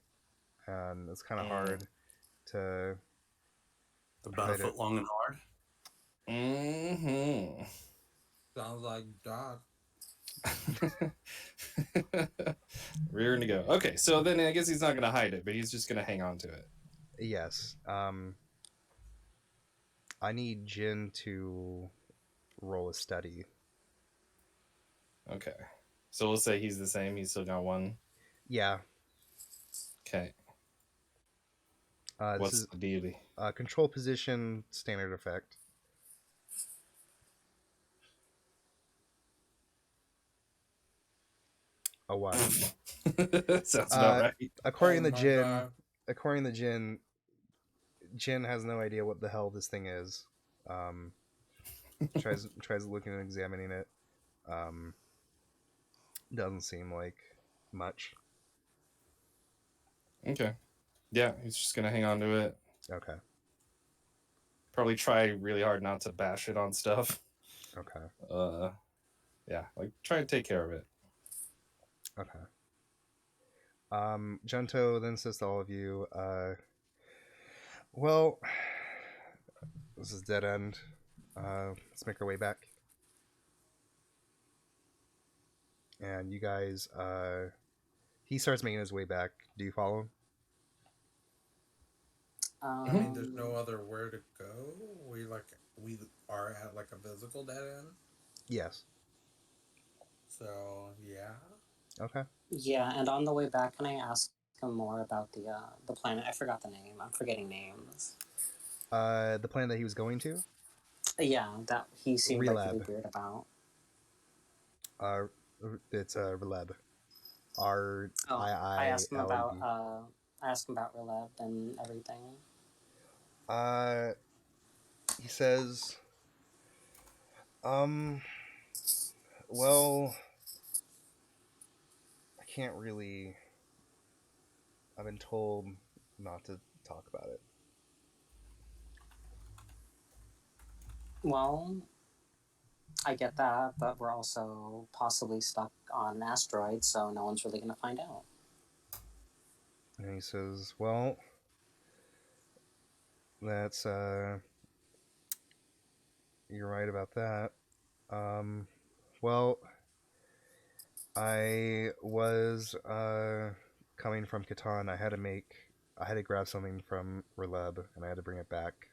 and it's kind of hard to About a hide it. foot long and hard. Mm-hmm. Sounds like Doc. Rearing to go. Okay, so then I guess he's not gonna hide it, but he's just gonna hang on to it. Yes. I need Jin to roll a study. Okay. So we'll say he's the same. He's still got one. Yeah. Okay. This What's is the dealie? control position standard effect. A 1. Sounds about right. According Oh to my Jin, God. according to Jin, Jin has no idea what the hell this thing is. Tries looking and examining it. Doesn't seem like much. Okay. Yeah, he's just gonna hang on to it. Okay. Probably try really hard not to bash it on stuff. Okay. Yeah, like try to take care of it. Okay. Junto then says to all of you, well, this is dead end. Let's make our way back. And you guys, he starts making his way back. Do you follow him? I mean, there's no other where to go. We are at like a physical dead end. Yes. So yeah. Okay. Yeah, and on the way back, can I ask him more about the planet? I forgot the name. I'm forgetting names. The planet that he was going to? Yeah, that he seemed like really Relab. weird about. It's Releb. R Oh, I I asked him I L E about B. Releb and everything. He says, well, I can't really. I've been told not to talk about it. Well, I get that, but we're also possibly stuck on an asteroid, so no one's really going to find out. And he says, well, that's, you're right about that. Well, I was, coming from Catan. I had to grab something from Releb, and I had to bring it back.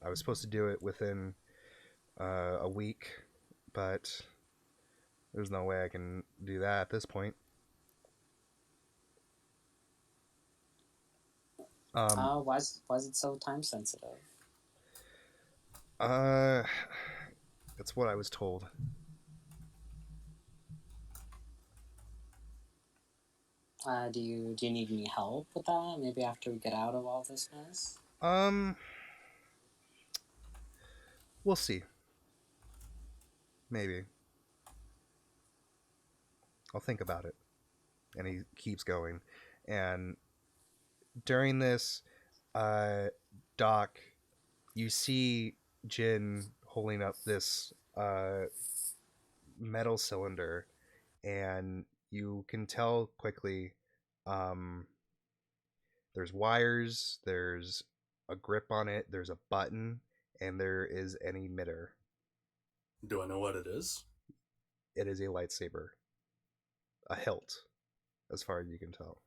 I was supposed to do it within, a week, but there's no way I can do that at this point. Why is it so time sensitive? That's what I was told. Do you need any help with that? Maybe after we get out of all this mess. We'll see. Maybe. I'll think about it. And he keeps going. And during this, Doc, you see Jin holding up this metal cylinder, and you can tell quickly. Um, there's wires. There's a grip on it. There's a button, and there is an emitter. Do I know what it is? It is a lightsaber, a hilt, as far as you can tell.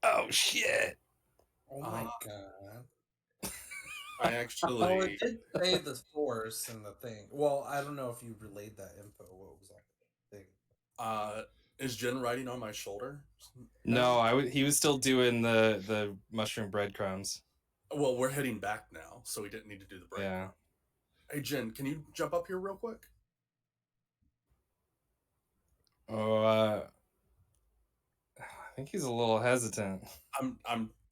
Oh shit! Oh my Uh, god. I Oh, actually. it did say the force and the thing. Well, I don't know if you relayed that info. What was that thing? Is Jen riding on my shoulder? No, he was still doing the mushroom breadcrumbs. Well, we're heading back now, so we didn't need to do the break. Yeah. Hey, Jen, can you jump up here real quick? Oh, I think he's a little hesitant.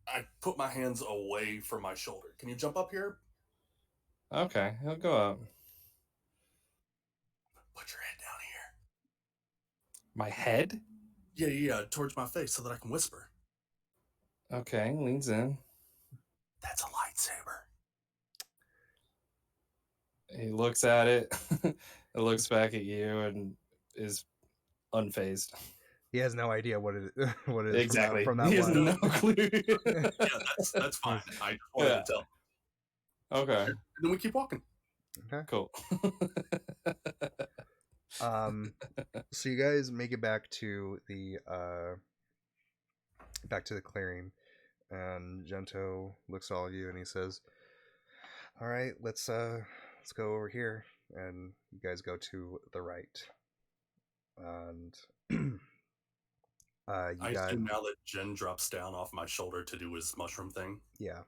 I put my hands away from my shoulder. Can you jump up here? Okay, he'll go up. Put your head down here. My head? Yeah, towards my face so that I can whisper. Okay, leans in. That's a lightsaber. He looks at it. It looks back at you and is unfazed. He has no idea what it what it is Exactly. from that He has one. no clue. Yeah, that's fine. I just wanted to tell. Okay. And then we keep walking. Okay. Cool. So you guys make it back to the clearing, and Gento looks at all of you and he says, "All right, let's go over here." And you guys go to the right, and you I got assume now that Jen drops down off my shoulder to do his mushroom thing. yeah.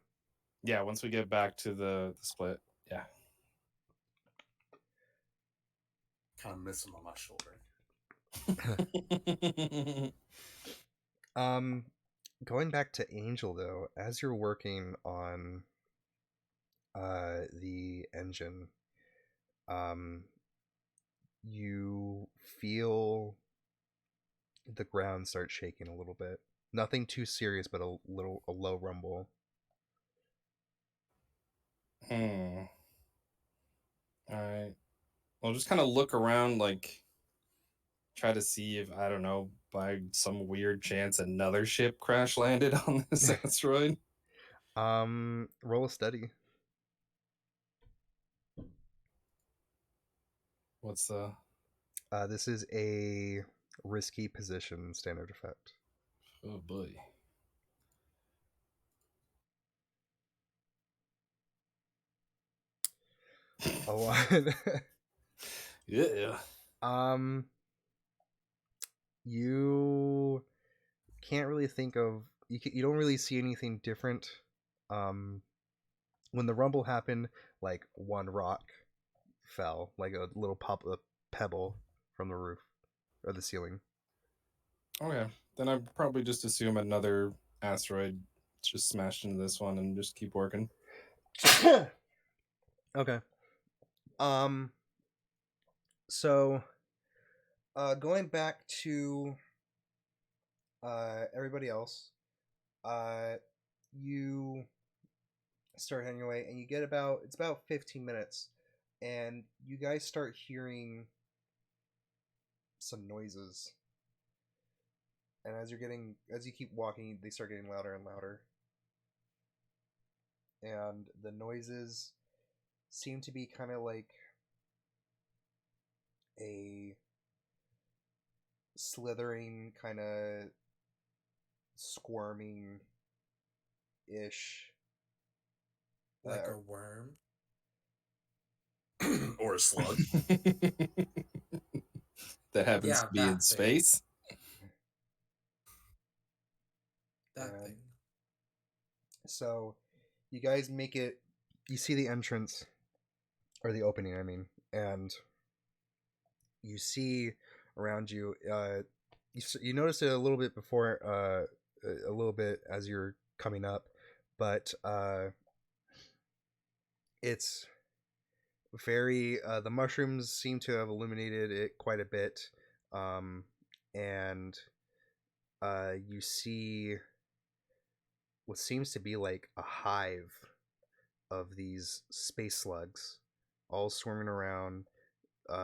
Yeah, once we get back to the split. Yeah. Kind of miss him on my shoulder. Going back to Angel though, as you're working on the engine, you feel the ground start shaking a little bit. Nothing too serious, but a low rumble. All right. I'll just kind of look around, like, try to see if, I don't know, by some weird chance, another ship crash landed on this asteroid. Roll a study. What's the? This is a risky position standard effect. Oh boy. A one. Yeah. You can't really think of you don't really see anything different. When the rumble happened, like one rock fell, like a little a pebble from the roof or the ceiling. Okay. Then I'd probably just assume another asteroid just smashed into this one and just keep working. Okay. So going back to everybody else, you start heading your way and you get it's about 15 minutes and you guys start hearing some noises. And as you keep walking, they start getting louder and louder. And the noises seem to be kind of like a slithering, kind of squirming ish. Like a worm? Or a slug. That happens to be in thing. space. That thing. So you guys make it, you see the entrance, or the opening, I mean, and you see around you, you notice it a little bit before, a little bit as you're coming up, but it's very, the mushrooms seem to have illuminated it quite a bit, and you see what seems to be like a hive of these space slugs all swarming around,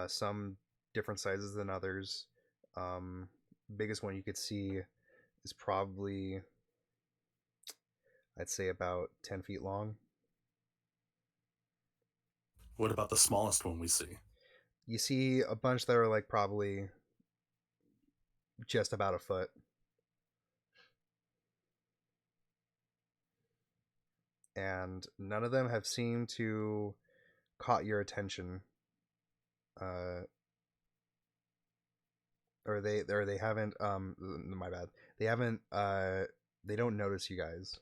some different sizes than others, Biggest one you could see is probably, I'd say, about 10 feet long. What about the smallest one we see? You see a bunch that are like probably just about a foot. And none of them have seemed to caught your attention. Or they haven't my bad. They haven't they don't notice you guys.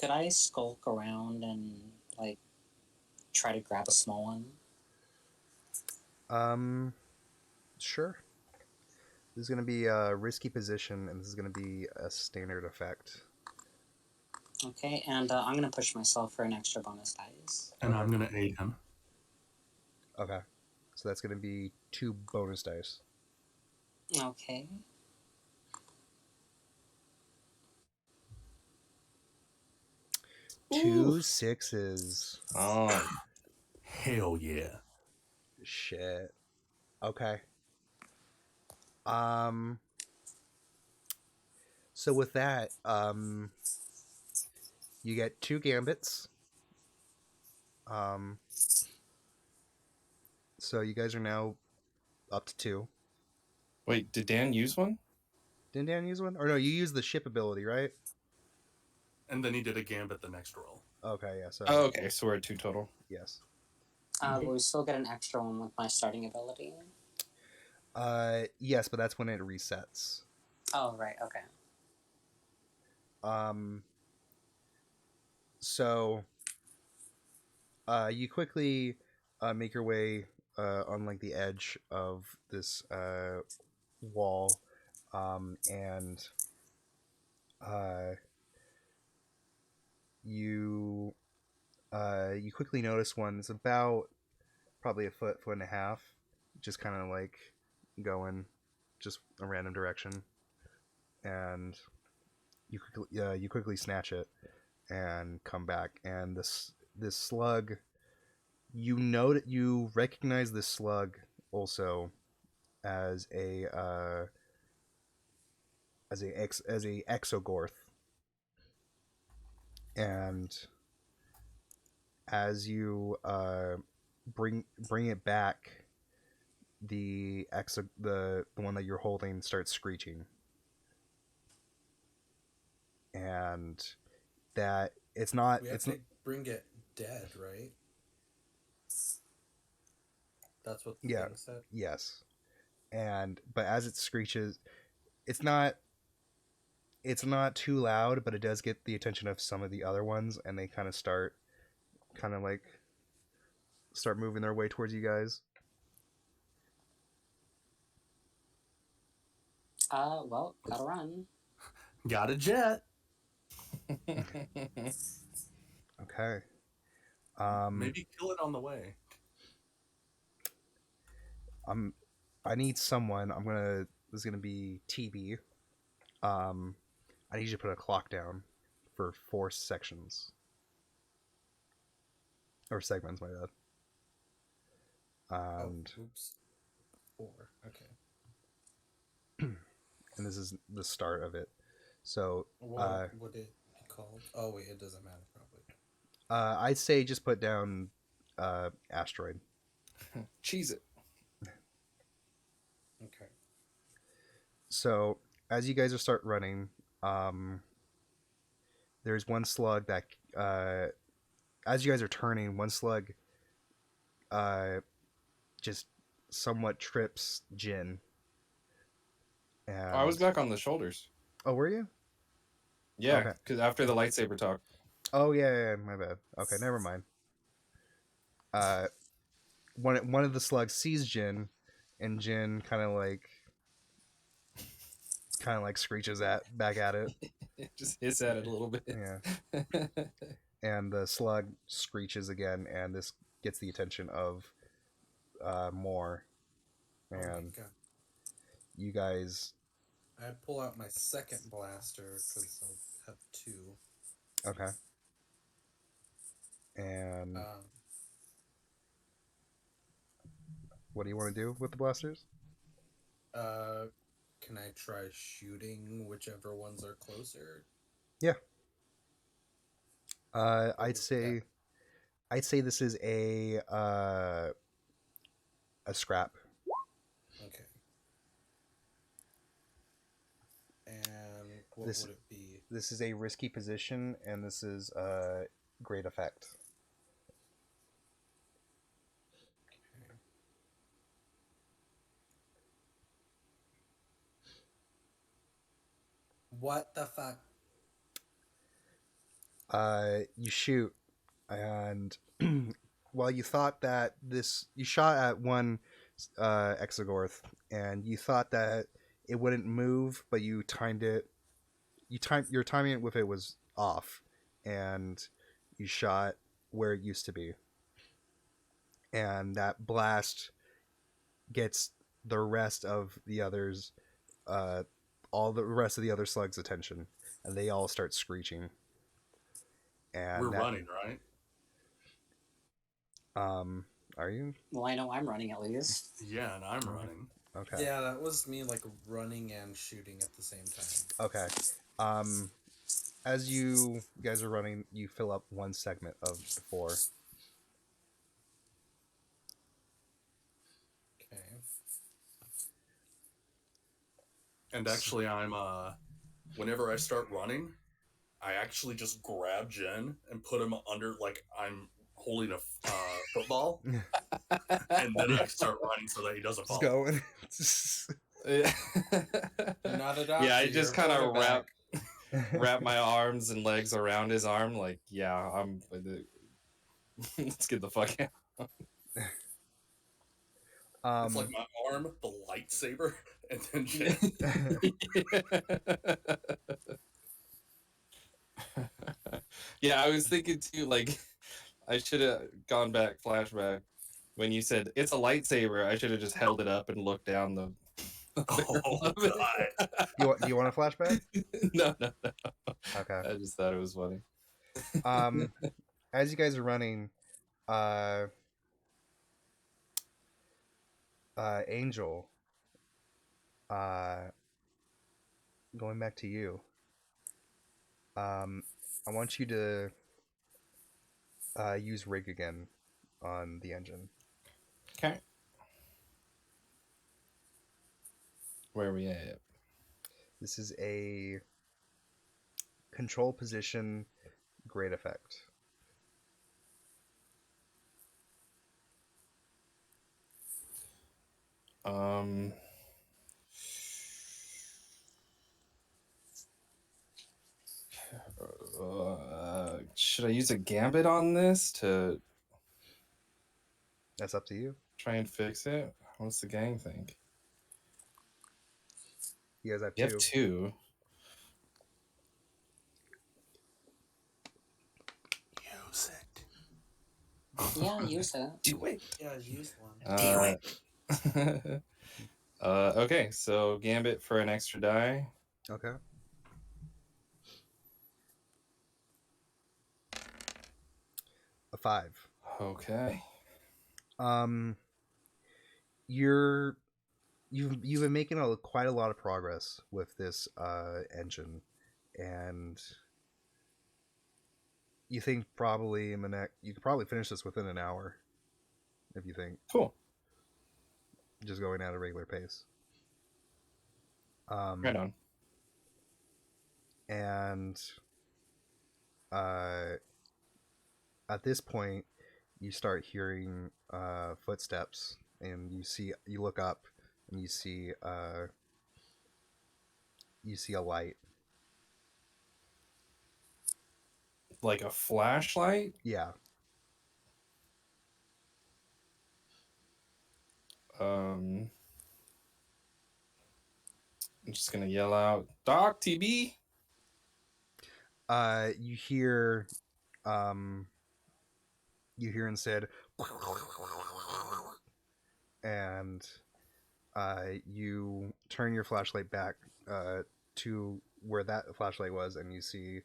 Could I skulk around and like try to grab a small one? Sure. This is going to be a risky position, and this is going to be a standard effect. Okay, and I'm gonna push myself for an extra bonus dice. And Okay. I'm going to aid him. Okay. So that's going to be 2 bonus dice. Okay. Two sixes. Oh, Hell yeah. Shit. Okay. So with that, you get 2 gambits. So you guys are now up to 2. wait, did Dan use one? Didn't Dan use one? Or no, you used the ship ability, right? And then he did a gambit the next roll. Okay, yeah. So Oh, okay, so we're at 2 total. yes. Will we still get an extra one with my starting ability? Yes, but that's when it resets. Oh, right. Okay. So you quickly make your way on like the edge of this wall, and you you quickly notice one that's about probably a foot and a half, just kind of like going just a random direction, and you quickly snatch it and come back, and this slug, you know that you recognize this slug also as a as a exogorth, and as you bring it back, the one that you're holding starts screeching, and that it's not We have it's to not, bring it dead, right? That's what the yeah, thing said. yes, and but as it screeches, it's not it's not too loud, but it does get the attention of some of the other ones, and they kind of like start moving their way towards you guys. Well, gotta run. Got a jet. Okay. Maybe kill it on the way. I need someone. This is gonna be TB. I need you to put a clock down for 4 sections or segments, my bad. And Oops. 4. Okay. and this is the start of it. So What would it be called? Oh wait, it doesn't matter probably. I'd say just put down asteroid. Cheese it. Okay. So as you guys are start running, there's one slug that as you guys are turning, one slug just somewhat trips Jin. And Oh, I was back on the shoulders. Oh, were you? Yeah, Okay. because after the lightsaber talk. Oh yeah, my bad. Okay, never mind. One of the slugs sees Jin, and Jin kind of like screeches back at it. It just hits at it a little bit. Yeah. And the slug screeches again, and this gets the attention of more. Oh my And god. you guys, I pull out my second blaster because I'll have 2. okay. And What do you want to do with the blasters? Can I try shooting whichever ones are closer? Yeah. What I'd would say this is a scrap. Okay. And what This would it be? this is a risky position, and this is great effect. Okay. What the fuck? You shoot, and while you thought that you shot at one Exogorth, and you thought that it wouldn't move, but you timed it. Your timing it with it was off, and you shot where it used to be, and that blast gets the rest of the others, all the rest of the other slugs' attention, and they all start screeching. We're And that, running, right? are you Well, I know I'm running at least. Yeah, and I'm running. okay? Yeah, that was me like running and shooting at the same time. Okay. As you guys are running, you fill up one segment of the 4. Okay. And actually, I'm whenever I start running, I actually just grab Jen and put him under, like I'm holding a football, and then I start running so that he doesn't Just fall. going. You're not a doctor. Yeah, I you're just a kind of quarterback. wrap my arms and legs around his arm, like, yeah, I'm. Let's get the fuck out. It's like my arm, the lightsaber, and then Jen. Yeah, I was thinking too, like, I should have gone back, flashback, when you said it's a lightsaber. I should have just held it up and looked down the. Oh of it. god! Do you want a flashback? No. Okay. I just thought it was funny. As you guys are running, Angel, going back to you. I want you to use rig again on the engine. Okay. Where are we at? This is a control position, great effect. Should I use a gambit on this to That's up to you. try and fix it? What's the gang think? You guys have You two. have 2. Use it. Yeah, use it. Do it. Yeah, use one. Okay, so gambit for an extra die. Okay. A 5. Okay. You've been making quite a lot of progress with this engine, and you think probably you could probably finish this within an hour, if you think. Cool. Just going at a regular pace. Right on. And at this point, you start hearing footsteps, and you look up, and you see a light. Like a flashlight? Yeah. I'm just gonna yell out, Doc, TB. You hear instead, and you turn your flashlight back to where that flashlight was, and you see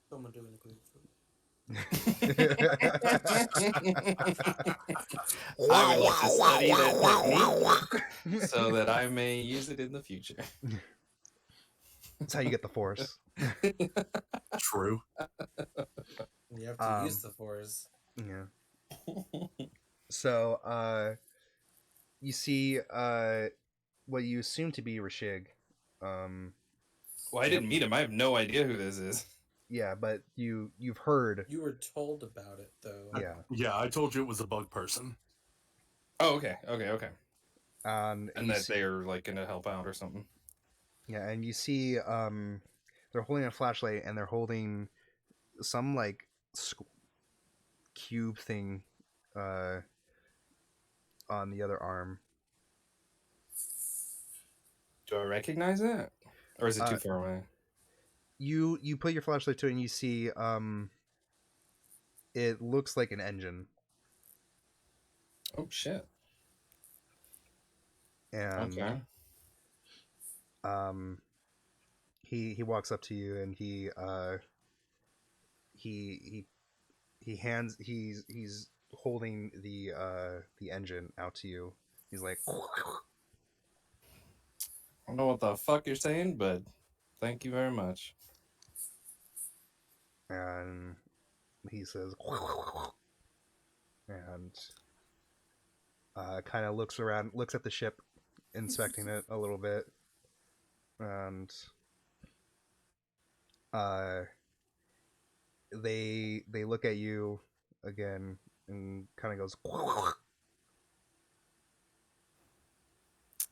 Someone doing a grapefruit. I would like to study that technique so that I may use it in the future. That's how you get the force. True. You have to use the force. Yeah. So, you see, what you assume to be Rashig. Well, I didn't meet him. I have no idea who this is. Yeah, but you've heard. You were told about it, though. Yeah. Yeah, I told you it was a bug person. Oh, okay. And And you that see, they're like gonna help out or something. yeah, and you see, they're holding a flashlight and they're holding some like cube thing, on the other arm. Do I recognize that, or is it too far away? You put your flashlight to it and you see, it looks like an engine. Oh shit. And Okay. he walks up to you and he he's holding the engine out to you. He's like, I don't know what the fuck you're saying, but thank you very much. and he says, and kind of looks around, looks at the ship, inspecting it a little bit, and they look at you again and kind of goes.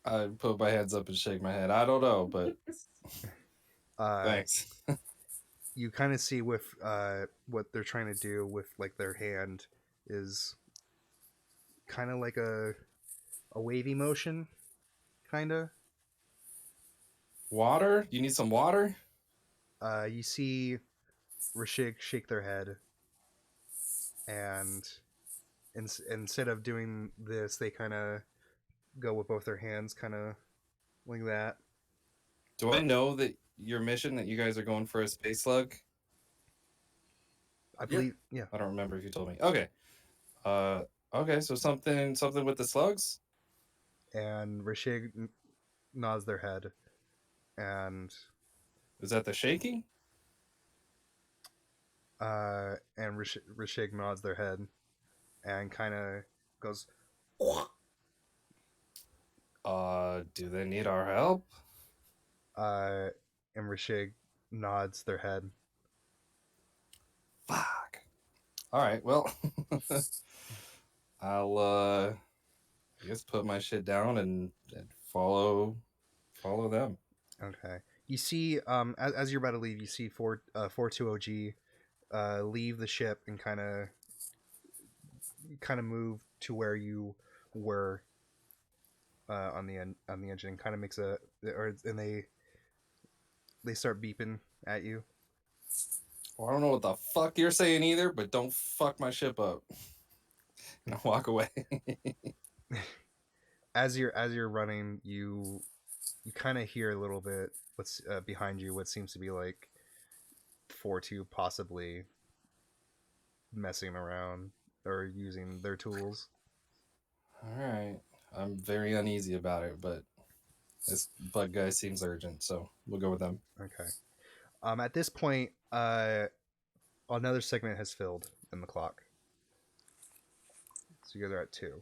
I put my hands up and shake my head. I don't know, but thanks. You kind of see with what they're trying to do with like their hand is kind of like a wavy motion, kind of. Water? You need some water? You see Rashig shake their head, and instead of doing this, they kind of go with both their hands, kind of like that. Do I know that your mission, that you guys are going for a space slug? I believe, yeah. I don't remember if you told me. Okay. Okay, so something with the slugs? And Rashig nods their head, and Is that the shaking? Rashig nods their head, and kind of goes. Do they need our help? And Rashig nods their head. Fuck. All right, well, I'll I guess put my shit down and follow them. Okay. You see, as you're about to leave, you see 420G leave the ship and kind of move to where you were on the engine. Kind of makes and they start beeping at you. Well, I don't know what the fuck you're saying either, but don't fuck my ship up. And I walk away. As you're running, you kind of hear a little bit what's behind you. What seems to be like 4-2 possibly messing around or using their tools. All right. I'm very uneasy about it, but this bug guy seems urgent, so we'll go with them. Okay. At this point, another segment has filled in the clock. So you guys are at 2.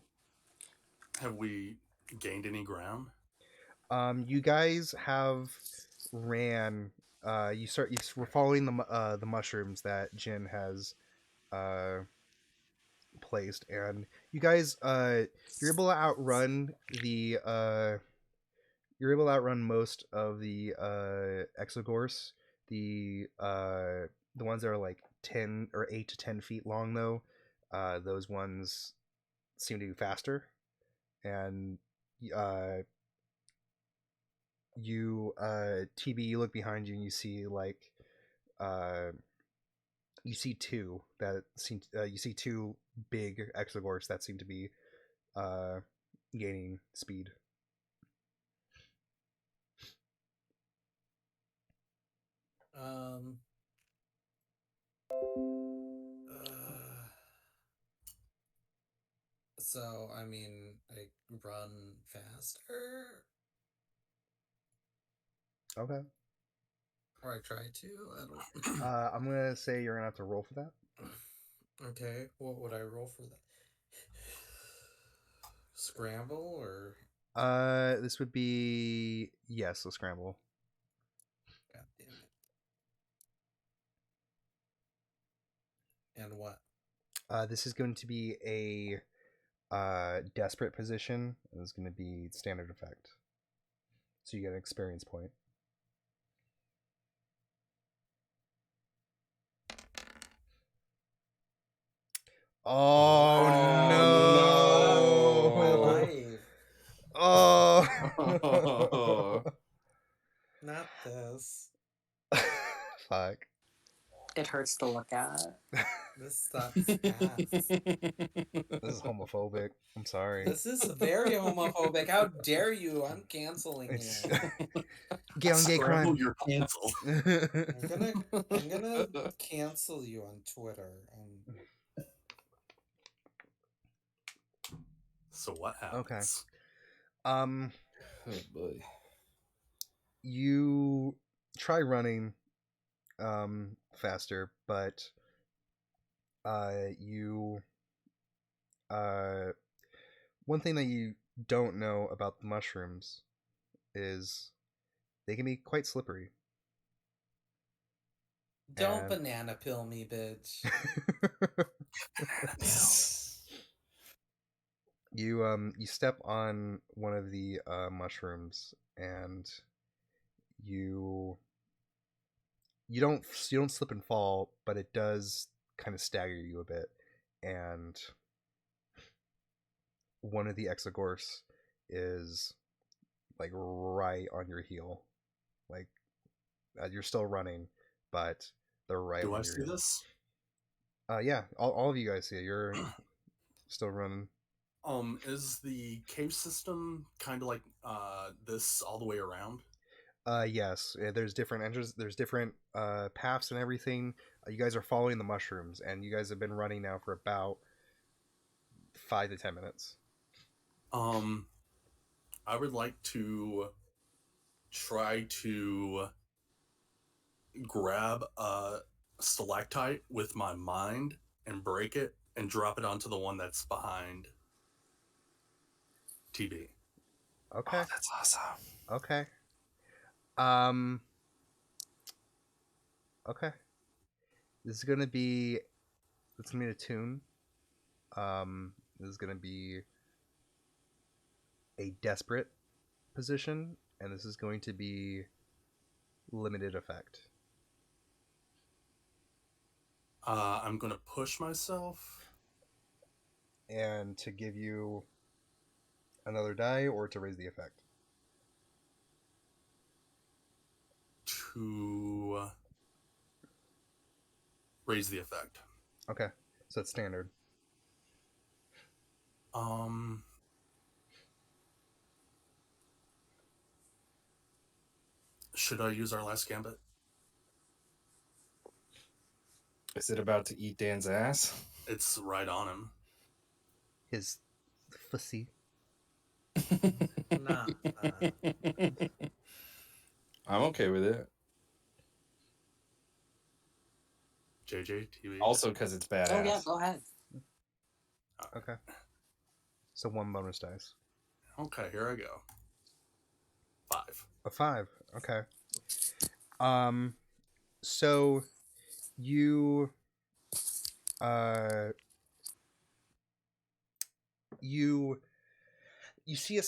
Have we gained any ground? You guys have ran. We're following the mushrooms that Jin has placed, and you guys you're able to outrun most of the exogorse. The ones that are like 10 or 8 to 10 feet long, though, those ones seem to be faster, and you TB, you look behind you and you see like you see two big exogorse that seem to be gaining speed. So I mean, I run faster, Okay. or I try to. I don't. I'm gonna say you're gonna have to roll for that. Okay, what would I roll for that? Scramble or This would be yes, a scramble. God damn it. And what? This is going to be a desperate position, and it's going to be standard effect. So you get an experience point. Oh, My no! life. Oh, Not this. fuck. It hurts to look at. This sucks ass. This is homophobic. I'm sorry. This is very homophobic. How dare you? I'm canceling It's you. gay on gay Scramble, crime. you're canceled. I'm gonna cancel you on Twitter. So what happens? Okay. Oh boy. You try running faster, but you one thing that you don't know about the mushrooms is they can be quite slippery. Don't And- banana pill me, bitch. you step on one of the mushrooms and you don't slip and fall, but it does kind of stagger you a bit, and one of the exogorse is like right on your heel, like you're still running, but they're right Do on I your see heel. this? Yeah, all of you guys see it. You're still running. Is the cave system kind of like this all the way around? Yes, there's different entrances, there's different paths and everything. You guys are following the mushrooms, and you guys have been running now for about 5 to 10 minutes. I would like to try to grab a stalactite with my mind and break it and drop it onto the one that's behind TV. Okay. Oh, that's awesome. Okay. Okay. This is gonna be a tune. This is gonna be a desperate position, and this is going to be limited effect. I'm gonna push myself. And to give you another die or to raise the effect? To raise the effect. Okay. So it's standard. Should I use our last gambit? Is it about to eat Dan's ass? It's right on him. His fussy. Nah. I'm okay with it. JJ TV. Also, because it's badass. Oh yeah, go ahead. Okay. So 1 bonus dice. Okay, here I go. 5. A 5. Okay. So you you see a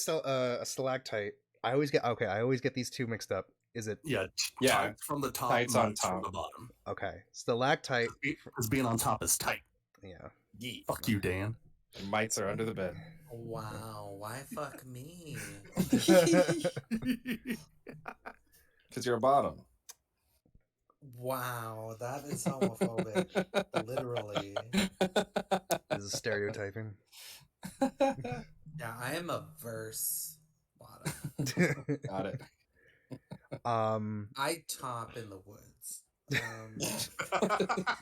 stalactite. I always get these two mixed up. Is it? Yeah, Yeah. tight from the top, Tight's on mites from top. the bottom. Okay. Stalactite. Because being on top is tight. Yeah. Yeet. Fuck you, Dan. And mites are under the bed. Wow, why fuck me? Because you're a bottom. Wow, that is homophobic. Literally. This is stereotyping. Yeah, I am a verse bottom. Got it. I top in the woods.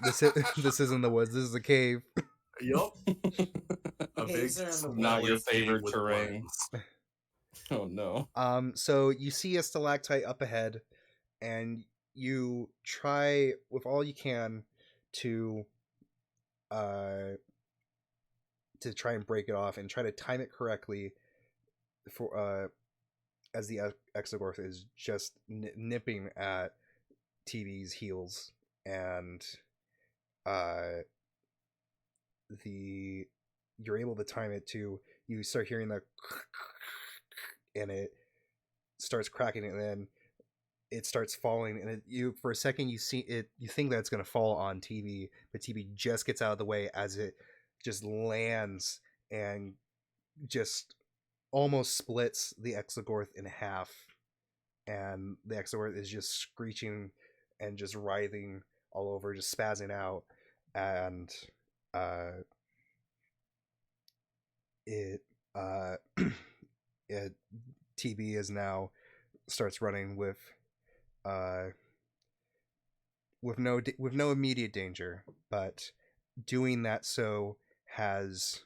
This isn't the woods. This is a cave. Yup. A big Caves are in the Not your smelly cave favorite with terrain. worms. Oh no. So you see a stalactite up ahead, and you try with all you can to uh try and break it off and try to time it correctly for as the Exogorth is just nipping at TV's heels, and uh the you're able to time it to you start hearing the and it starts cracking, and then it starts falling, and you for a second you see it, you think that it's going to fall on TV, but TV just gets out of the way as it just lands and just almost splits the Exogorth in half, and the Exogorth is just screeching and just writhing all over, just spazzing out, and uh it it TB is now starts running uh with no immediate danger, but doing that so has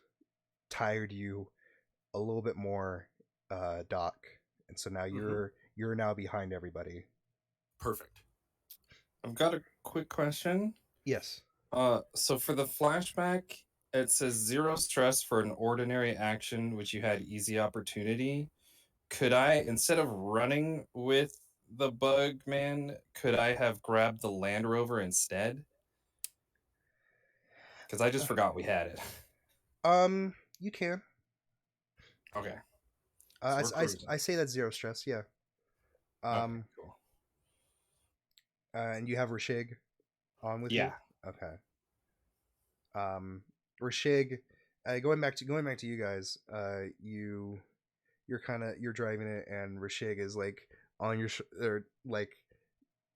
tired you a little bit more, Doc, and so now you're now behind everybody. Perfect. I've got a quick question. Yes. So for the flashback, it says 0 stress for an ordinary action which you had easy opportunity. Could I, instead of running with the bug man, could I have grabbed the Land Rover instead? Because I just forgot we had it. You can. Okay. Uh, So we're I, I cruising. I say that's 0 stress. Yeah. Okay, cool. And you have Rashig on with Yeah. you. Okay. Rashig, going back to you guys. You're driving it, and Rashig is like on your or like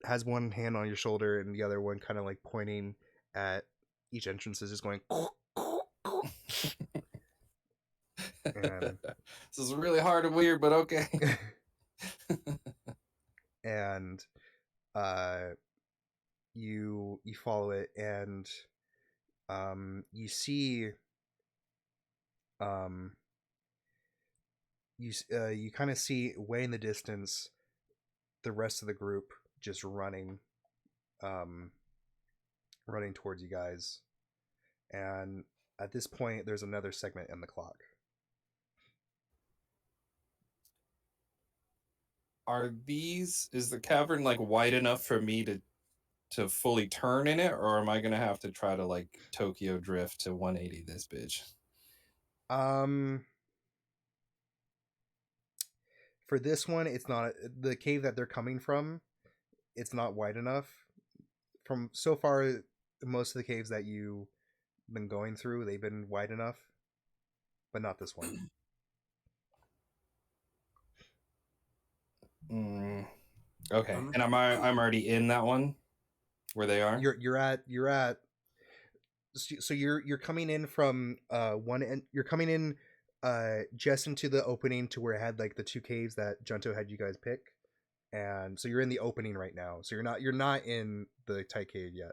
has one hand on your shoulder and the other one kind of like pointing at each entrance, is just going. And This is really hard and weird, but okay. and you follow it, and you see you kind of see way in the distance the rest of the group just um running towards you guys, and at this point there's another segment in the clock. Is the cavern like wide enough for me to fully turn in it, or am I gonna have to try to like Tokyo drift to 180 this bitch? For this one, it's not the cave that they're coming from. It's not wide enough. From so far, most of the caves that you've been going through, they've been wide enough, but not this one. Okay, and I'm already in that one where they are. You're at so you're coming in from one end. You're coming in just into the opening to where it had like the two caves that Junto had you guys pick, and so you're in the opening right now. So you're not in the tight cave yet.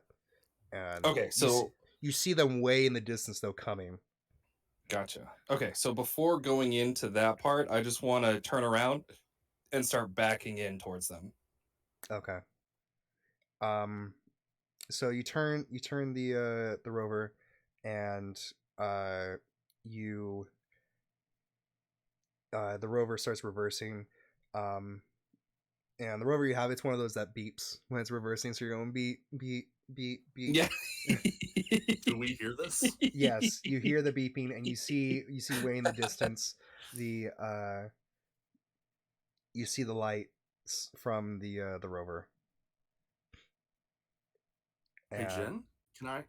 And Okay, so you see them way in the distance though coming. Gotcha. Okay, so before going into that part, I just want to turn around and start backing in towards them. Okay. So you turn the rover, and you the rover starts reversing. And the rover you have, it's one of those that beeps when it's reversing, so you're going beep beep beep beep. Yeah. Do we hear this? Yes, you hear the beeping, and you see way in the distance the you see the lights from the rover. Hey Jen, can I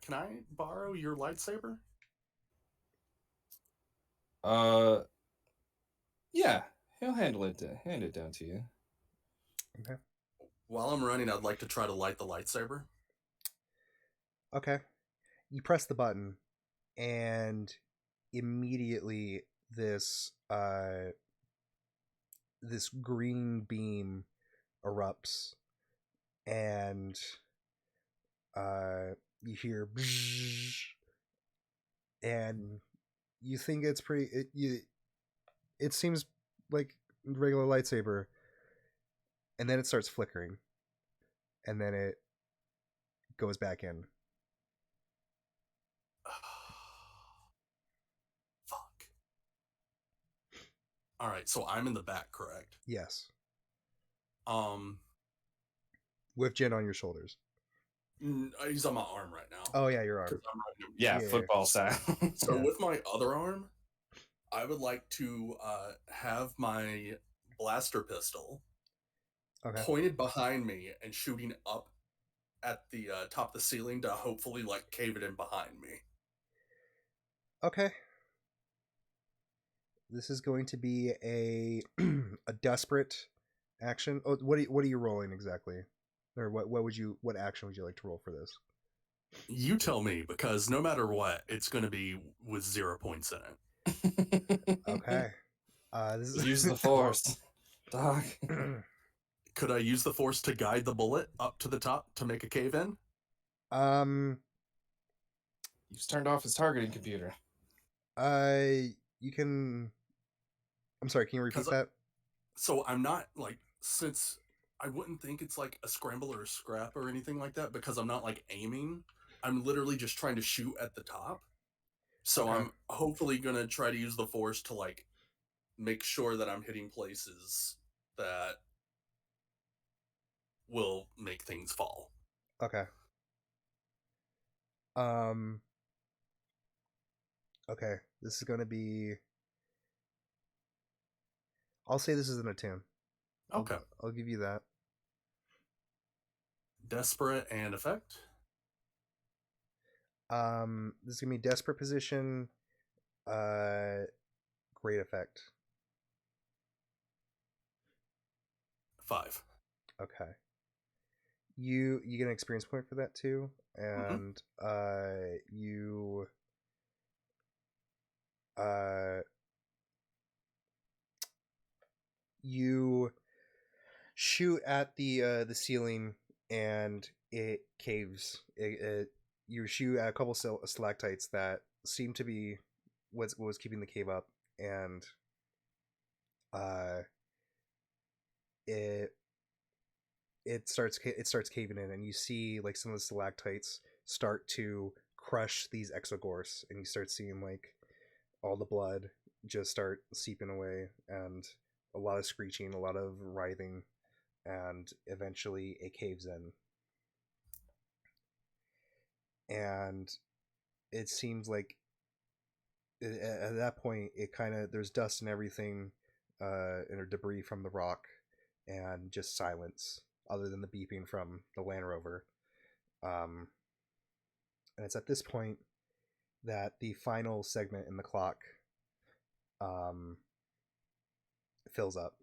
borrow your lightsaber? Yeah, he'll handle it. Hand it down to you. Okay. While I'm running, I'd like to try to light the lightsaber. Okay. You press the button, and immediately this this green beam erupts, and you hear bzzz, and you think it's pretty. It seems like regular lightsaber, and then it starts flickering, and then it goes back in. Fuck. All right, so I'm in the back, correct? Yes, Um, with Jin on your shoulders. he's on my arm right now. Oh yeah, your arm. 'Cause I'm riding him. Yeah, Yeah. football style. So Yeah. with my other arm, I would like to have my blaster pistol Okay. pointed behind me and shooting up at the top of the ceiling to hopefully like cave it in behind me. Okay. This is going to be a a desperate action. Oh, what are you rolling exactly? Or what action would you like to roll for this? You tell me, because no matter what, it's going to be with 0 points in it. Okay. This is Use the force, Doc. Could I use the force to guide the bullet up to the top to make a cave in? He's turned off his targeting computer. You can. I'm sorry. Can you repeat that? So I'm not like, since I wouldn't think it's like a scramble or a scrap or anything like that, because I'm not like aiming. I'm literally just trying to shoot at the top. So Okay. I'm hopefully gonna try to use the force to like make sure that I'm hitting places that will make things fall. Okay. Okay. This is going to be. I'll say this is an attune. Okay. I'll give you that. Desperate and effect. This is gonna be desperate position. Great effect. 5. Okay. You get an experience point for that too, and you you shoot at the ceiling and it caves. You shoot at a couple stalactites that seem to be what was keeping the cave up, and it starts caving in, and you see like some of the stalactites start to crush these exogorths, and you start seeing like all the blood just start seeping away, and a lot of screeching, a lot of writhing, and eventually it caves in. And it seems like at that point it kind of, there's dust and everything, and debris from the rock, and just silence other than the beeping from the Land Rover. And it's at this point that the final segment in the clock fills up,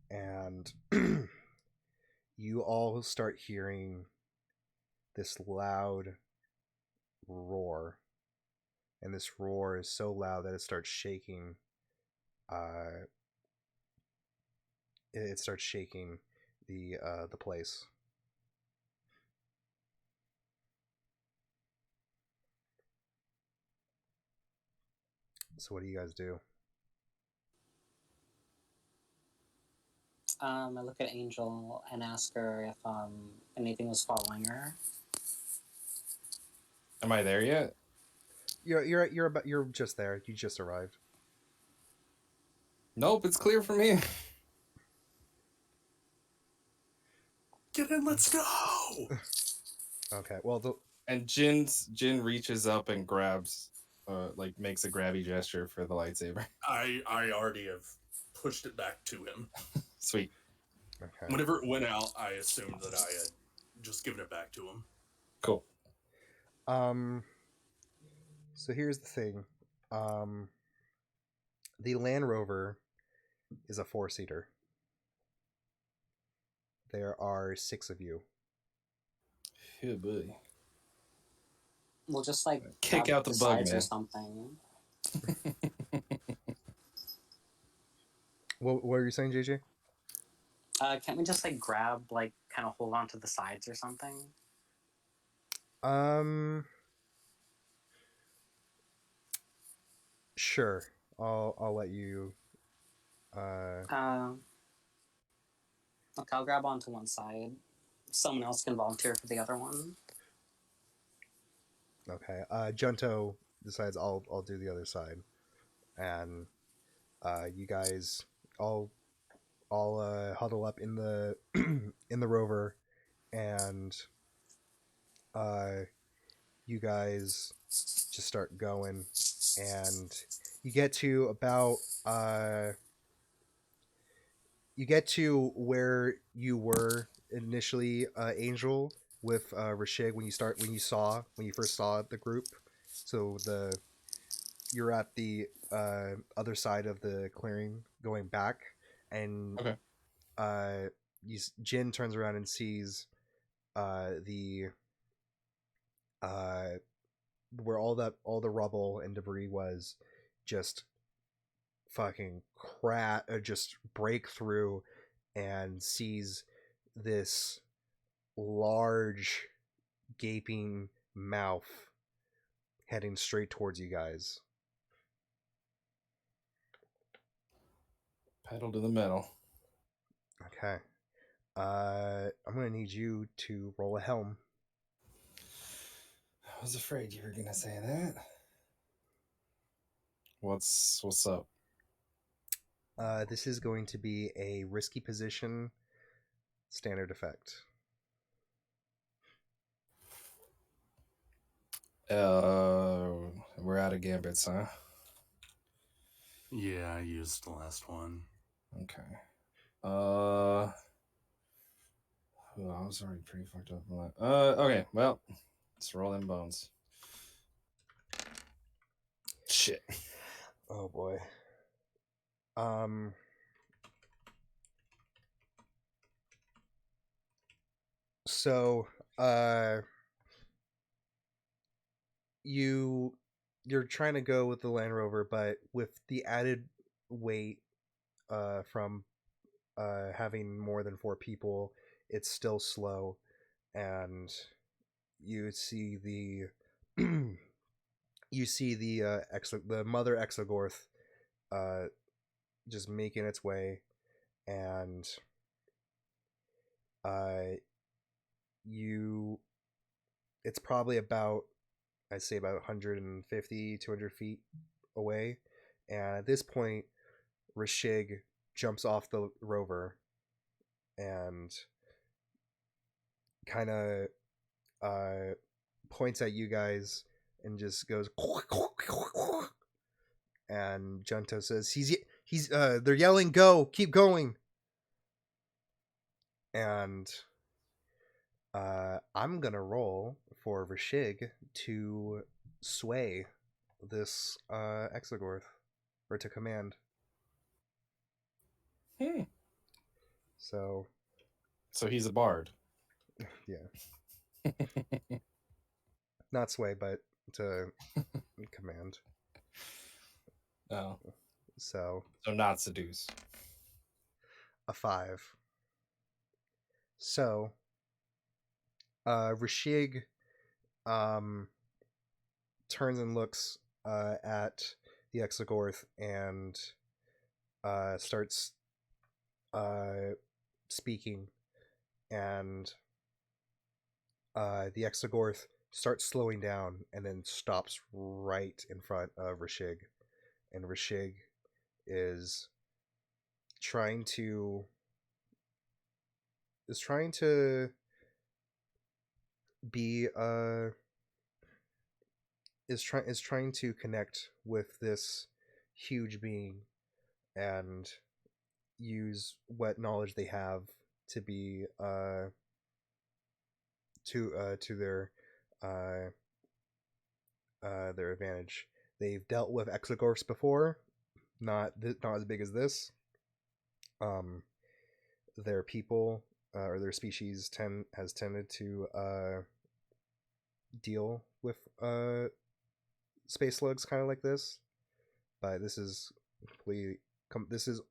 and you all start hearing this loud roar, and this roar is so loud that it starts shaking. It starts shaking the place. So what do you guys do? I look at Angel and ask her if anything was following her. Am I there yet? You're just there. You just arrived. Nope, it's clear for me. Get in, let's go! Okay. Well, And Jin reaches up and grabs, like makes a grabby gesture for the lightsaber. I already have pushed it back to him. Sweet. okay. Whenever it went out, I assumed that I had just given it back to him. Cool. So here's the thing. The Land Rover is a 4-seater. There are 6 of you. Oh boy. We'll just like Kick grab out the bug, sides man. or something. What were you saying, JJ? Can't we just like grab, like, kind of hold on to the sides or something? Um, sure. I'll let you. Uh, Okay, I'll grab onto one side. Someone else can volunteer for the other one. okay. Junto decides I'll do the other side, and you guys all huddle up in the in the rover, and uh, you guys just start going, and you get to about you get to where you were initially, Angel, with Rashig when you first saw the group. So you're at the other side of the clearing going back, and Okay. Jin turns around and sees the uh, where all the rubble and debris was just fucking just break through, and sees this large gaping mouth heading straight towards you guys. Pedal to the metal. Okay. I'm gonna need you to roll a helm. I was afraid you were gonna say that. What's up? This is going to be a risky position, standard effect. We're out of gambits, huh? Yeah, I used the last one. Okay. Oh, I was already pretty fucked up from that. Okay, well, let's roll them bones. Shit. Oh boy. Um. So, you're trying to go with the Land Rover, but with the added weight from having more than 4 people, it's still slow, and you see the the mother Exogorth just making its way, and uh, you it's probably about, I'd say, about 150 200 feet away, and at this point Rashig jumps off the rover and kind of points at you guys and just goes and Junto says he's they're yelling go, keep going, and I'm gonna roll for Rashig to sway this Exogorth, or to command. So So he's a bard. yeah, not sway, but to command. Oh. So not seduce. a 5. So Rashig turns and looks at the Exogorth and starts speaking, and the Exogorth starts slowing down and then stops right in front of Rashig, and Rashig is trying to be is trying to connect with this huge being and use what knowledge they have to be to their advantage. They've dealt with Exogorphs before, not as big as this. Their people or their species has tended to deal with space slugs kind of like this, but this is completely this is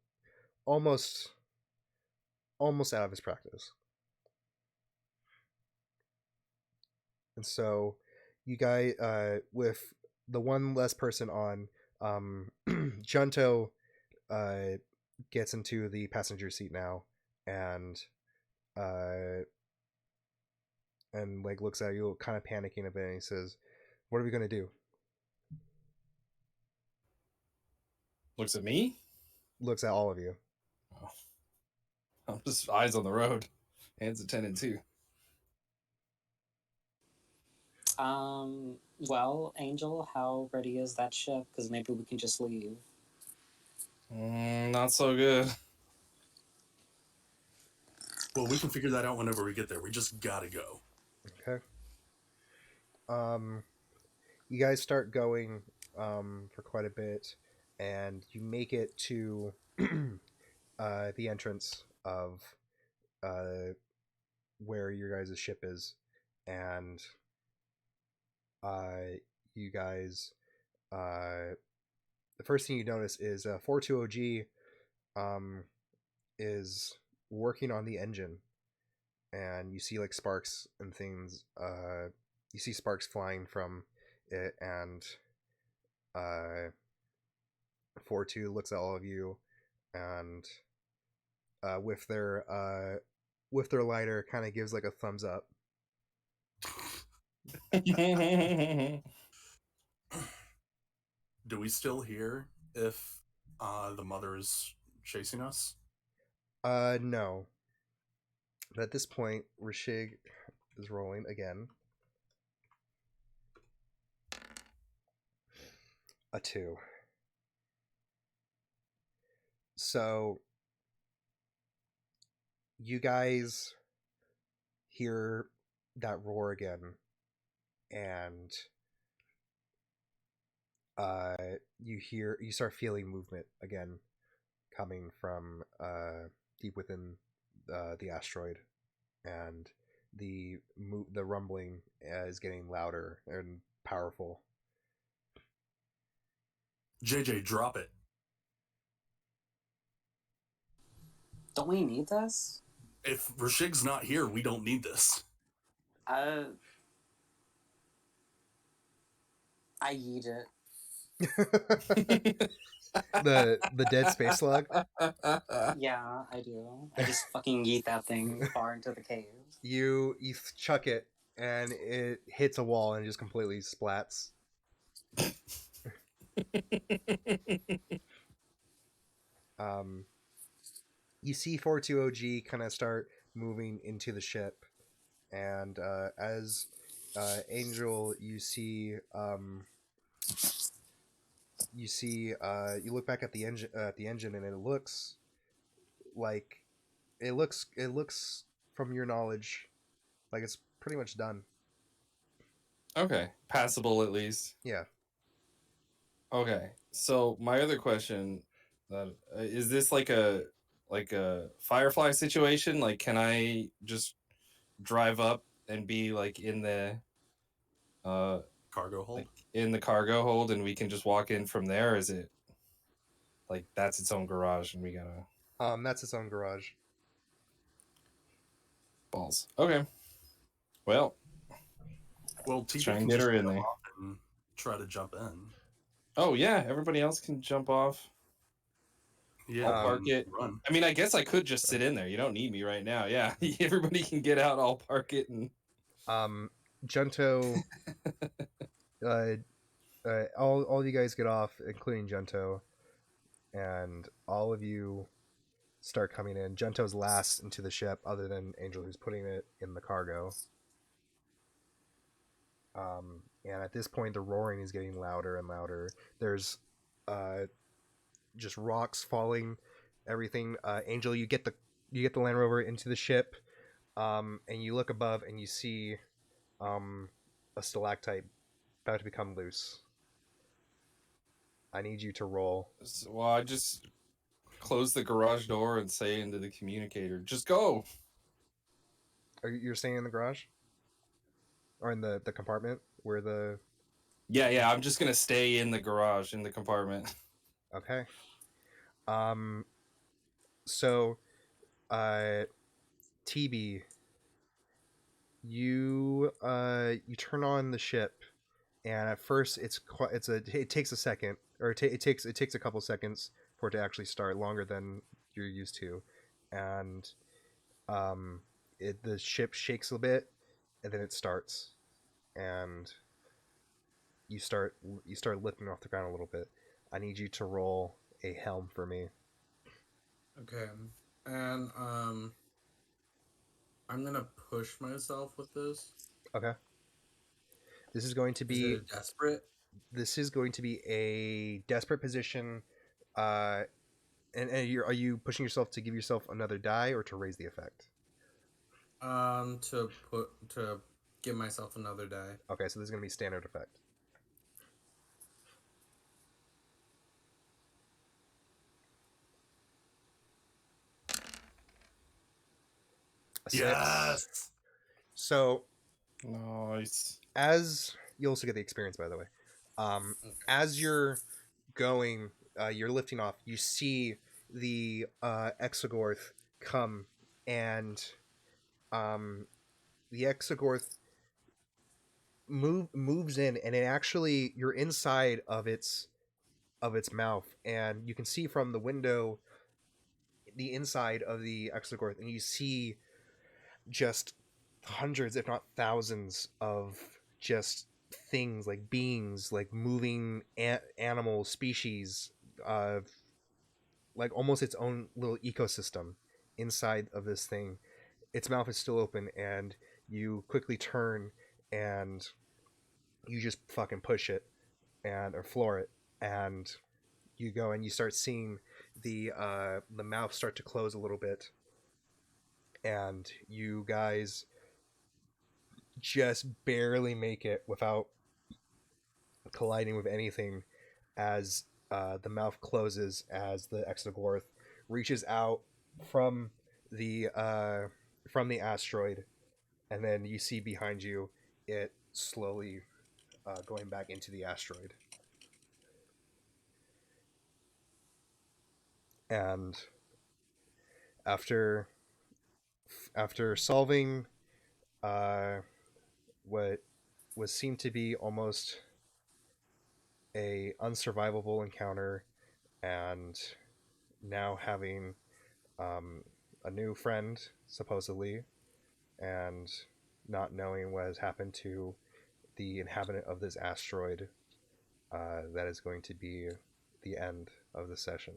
almost out of his practice. And so you guys, with the one less person on, Junto gets into the passenger seat now, and uh, like looks at you, kind of panicking a bit, and he says, "What are we gonna do?" Looks at me. Looks at all of you. Oh. I'm just eyes on the road, hands attended too. Well, Angel, how ready is that ship? Because maybe we can just leave. Not so good. Well, we can figure that out whenever we get there. We just gotta go. Okay. You guys start going for quite a bit, and you make it to the entrance of where your guys' ship is, and you guys, the first thing you notice is 420G is working on the engine, and you see like sparks and things. You see sparks flying from it, and 42 looks at all of you, and with their lighter, kind of gives like a thumbs up. Do we still hear if the mother is chasing us? No. But at this point, Rashig is rolling again. A 2. So you guys hear that roar again, and you start feeling movement again coming from deep within the asteroid, and the rumbling is getting louder and powerful. JJ, drop it. Don't we need this? If Rashig's not here, we don't need this. I eat it. the dead space slug. Yeah, I do. I just fucking eat that thing far into the cave. You chuck it, and it hits a wall and just completely splats. You see 420G kind of start moving into the ship, and as Angel, you look back at the engine, and it looks like it looks from your knowledge like it's pretty much done. Okay, passable at least. Yeah. Okay, so my other question, is this like a Firefly situation? Like, can I just drive up and be like in the Cargo hold? like in the cargo hold, and we can just walk in from there? Or is it like that's its own garage and we gotta That's its own garage. balls? Okay, well, TV try and can get just her in jump there. off and try to jump in. Oh yeah, everybody else can jump off. Yeah, I'll park it. run. I mean, I guess I could just sit in there. You don't need me right now. Yeah, everybody can get out. I'll park it and. Junto, all you guys get off, including Junto, and all of you start coming in. Junto's last into the ship, other than Angel, who's putting it in the cargo. And at this point, the roaring is getting louder and louder. There's just rocks falling, everything. Angel, you get the Land Rover into the ship, and you look above and you see a stalactite about to become loose. I need you to roll. Well, I just close the garage door and say into the communicator, "Just go." You're staying in the garage, or in the compartment where the? Yeah. I'm just gonna stay in the garage in the compartment. Okay. So, TB, you turn on the ship, and at first it takes a second, or it takes a couple seconds for it to actually start, longer than you're used to, and the ship shakes a bit, and then it starts, and you start lifting off the ground a little bit. I need you to roll a helm for me. Okay. And I'm gonna push myself with this. Okay. This is going to Is it be a desperate? a desperate position. Uh, and are you pushing yourself to give yourself another die or to raise the effect? To give myself another die. Okay, so this is going to be standard effect. A 6. Yes. So Nice. as you also get the experience, by the way, as you're going, you're lifting off. You see the Exogorth come, and the Exogorth moves in, and it actually, you're inside of its mouth, and you can see from the window the inside of the Exogorth, and you see just hundreds, if not thousands, of just things, like beings, like moving animal species, uh, like almost its own little ecosystem inside of this thing. Its mouth is still open, and you quickly turn and you just fucking push it or floor it, and you go and you start seeing the mouth start to close a little bit, and you guys just barely make it without colliding with anything as the mouth closes, as the Exogorth reaches out from the asteroid, and then you see behind you it slowly going back into the asteroid. And after solving what was seemed to be almost a unsurvivable encounter, and now having a new friend supposedly, and not knowing what has happened to the inhabitant of this asteroid, that is going to be the end of the session.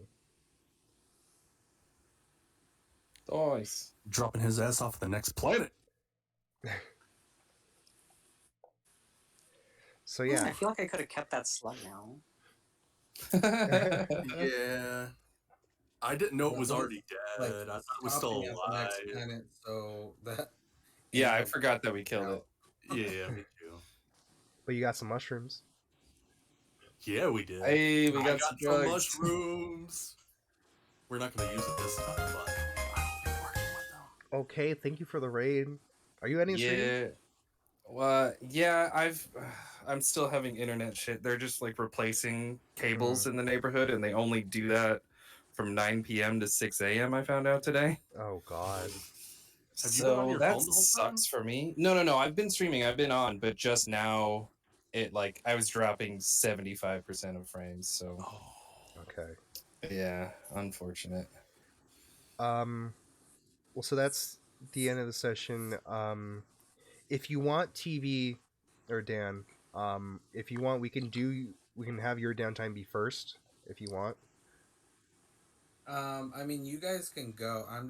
Nice. Dropping his ass off the next planet. So I yeah, feel like I could have kept that slug now. Yeah. I didn't know it was already dead. Like, I thought it was still stopping at the next alive. planet, so that. Yeah, I forgot that we killed it. Yeah, me too. but you got some mushrooms. Yeah, we did. Hey, we I got got some some drugs. mushrooms. We're not going to use it this time, but I'll be working with them. Okay, thank you for the raid. Are you ending streaming? Yeah. Well, yeah, I'm still having internet shit. They're just like replacing cables in the neighborhood, and they only do that from 9 p.m. to 6 a.m. I found out today. Oh god. Have you been on So your that phone the whole time? sucks for me. No. I've been streaming. I've been on, but just now, I was dropping 75% of frames. So Oh. Okay. yeah, unfortunate. Well, so that's the end of the session. If you want TV, or Dan, if you want, we can have your downtime be first if you want. I mean, you guys can go. I'm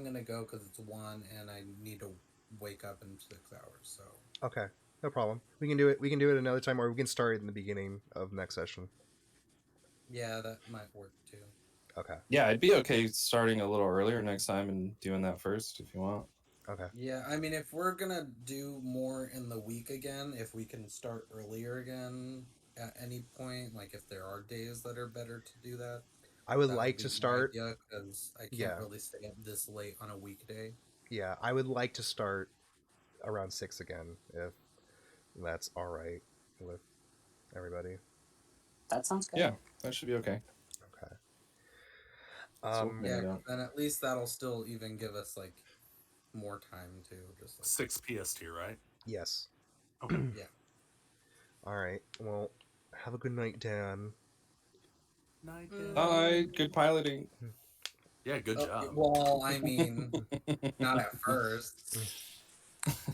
gonna go because it's 1 and I need to wake up in 6 hours. So Okay, no problem. We can do it. We can do it another time, or we can start it in the beginning of next session. yeah, that might work too. Okay. Yeah, I'd be okay starting a little earlier next time and doing that first if you want. Okay. Yeah, I mean, if we're gonna do more in the week again, if we can start earlier again at any point, like if there are days that are better to do that, I would like to start. because I can't really stay up this late on a weekday. Yeah, I would like to start around 6 again, if that's all right with everybody. That sounds good. Yeah, that should be okay. Okay. So we'll Yeah, figure it out. 'cause then at least that'll still even give us like more time too. Just like 6 PST, right? Yes. Okay. yeah. All right. Well, have a good night, Dan. Night, Hi, good piloting. Yeah, good Oh, job. well, I mean, not at first,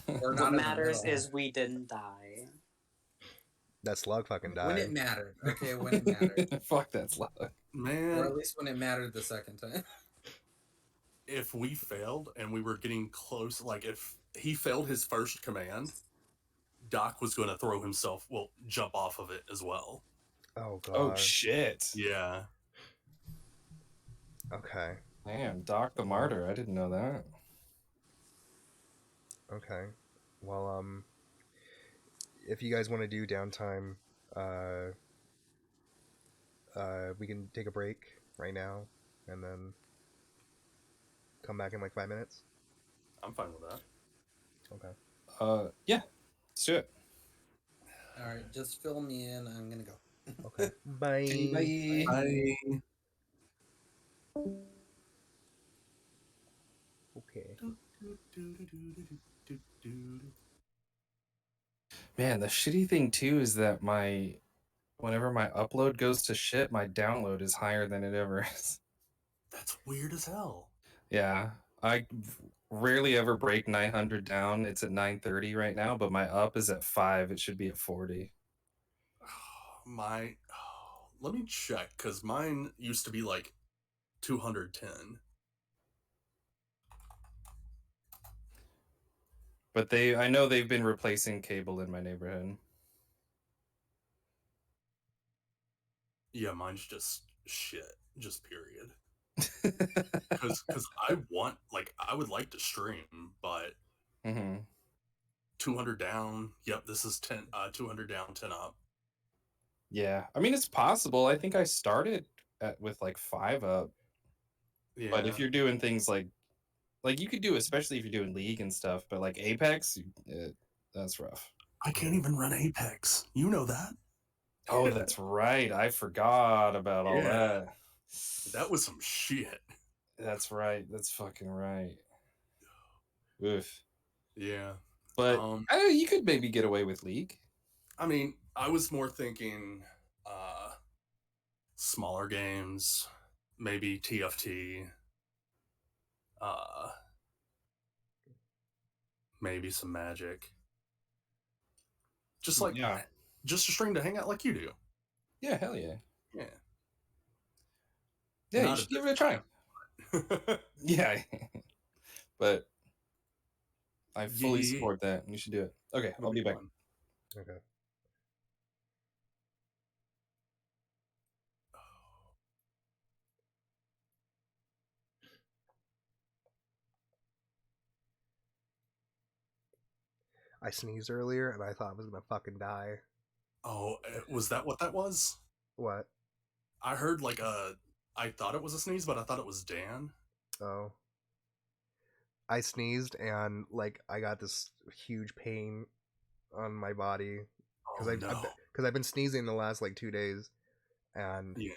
or What not in the matters middle. is we didn't die. That slug fucking When it died. mattered, okay, when it mattered, Fuck that slug. or Man, at least when it mattered the second time. if we failed and we were getting close, like if he failed his first command, Doc was going to throw himself, well, jump off of it as well. Oh Oh god. shit. Yeah. Okay. Damn, Doc the Martyr. I didn't know that. Okay. Well, if you guys want to do downtime, we can take a break right now, and then come back in like 5 minutes. I'm fine with that. Okay. Yeah, let's do it. All right, just fill me in. I'm gonna go. Okay. Bye. Okay, bye. I Okay. Man, the shitty thing too is that whenever my upload goes to shit, my download is higher than it ever is. That's weird as hell. Yeah, I rarely ever break 900 down. It's at 930 right now, but my up is at 5. It should be at 40. Let me check, because mine used to be like 210. But I know they've been replacing cable in my neighborhood. Yeah, mine's just shit, just period. Because I would like to stream, but Mm-hmm. 200 down. Yep, this is 200 down, 10 up. Yeah, I mean it's possible. I think I started with like 5 up. Yeah. But if you're doing things like you could do, especially if you're doing League and stuff, but like Apex, that's rough. I can't even run Apex. You know that. Oh, that's right. I forgot about all Yeah. that. That was some shit. That's right. That's fucking right. Oof. Yeah. But you could maybe get away with League. I mean, I was more thinking smaller games, maybe TFT, maybe some Magic. Just like Yeah. just a stream to hang out like you do. Yeah, hell yeah. Yeah. Yeah, Not you at should give this it a try. time. Yeah. But I fully Yeah. support that. You should do it. Okay, It'll I'll be back. fun. Okay. I sneezed earlier and I thought I was gonna fucking die. Oh, was that what that was? What? I heard like I thought it was a sneeze, but I thought it was Dan. Oh. I sneezed and like I got this huge pain on my body Oh no. because I've been sneezing the last like 2 days, and Yeah.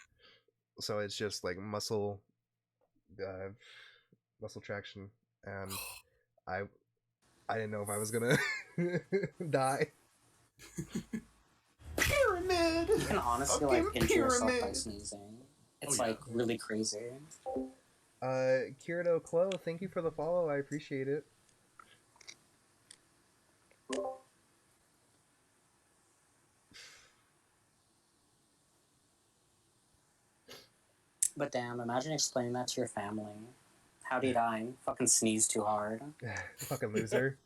so it's just like uh, muscle traction, and I I didn't know if I was gonna die. Pyramid. You can honestly Fucking like injure yourself by pyramid. sneezing. It's yeah. like really crazy. Kirito Clo, thank you for the follow. I appreciate it. But damn, imagine explaining that to your family. How'd he die? Fucking sneeze too hard. Fucking loser.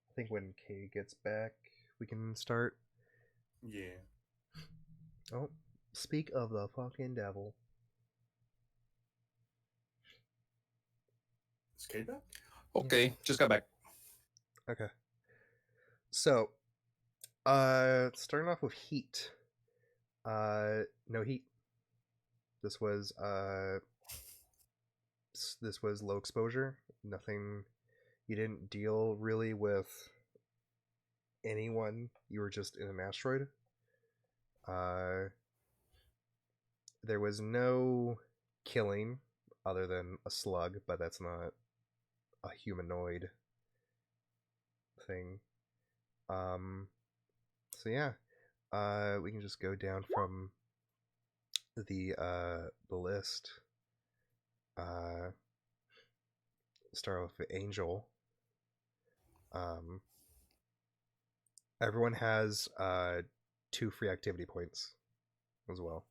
I think when Kay gets back, we can start. Yeah. Oh, speak of the fucking devil. Is Kate back? Okay, just got back. Okay. So, Starting off with heat. No heat. This was low exposure. Nothing. You didn't deal really with anyone. You were just in an asteroid. There was no killing other than a slug, but that's not a humanoid thing. So yeah, we can just go down from the list. Start with Angel. Everyone has 2 free activity points as well.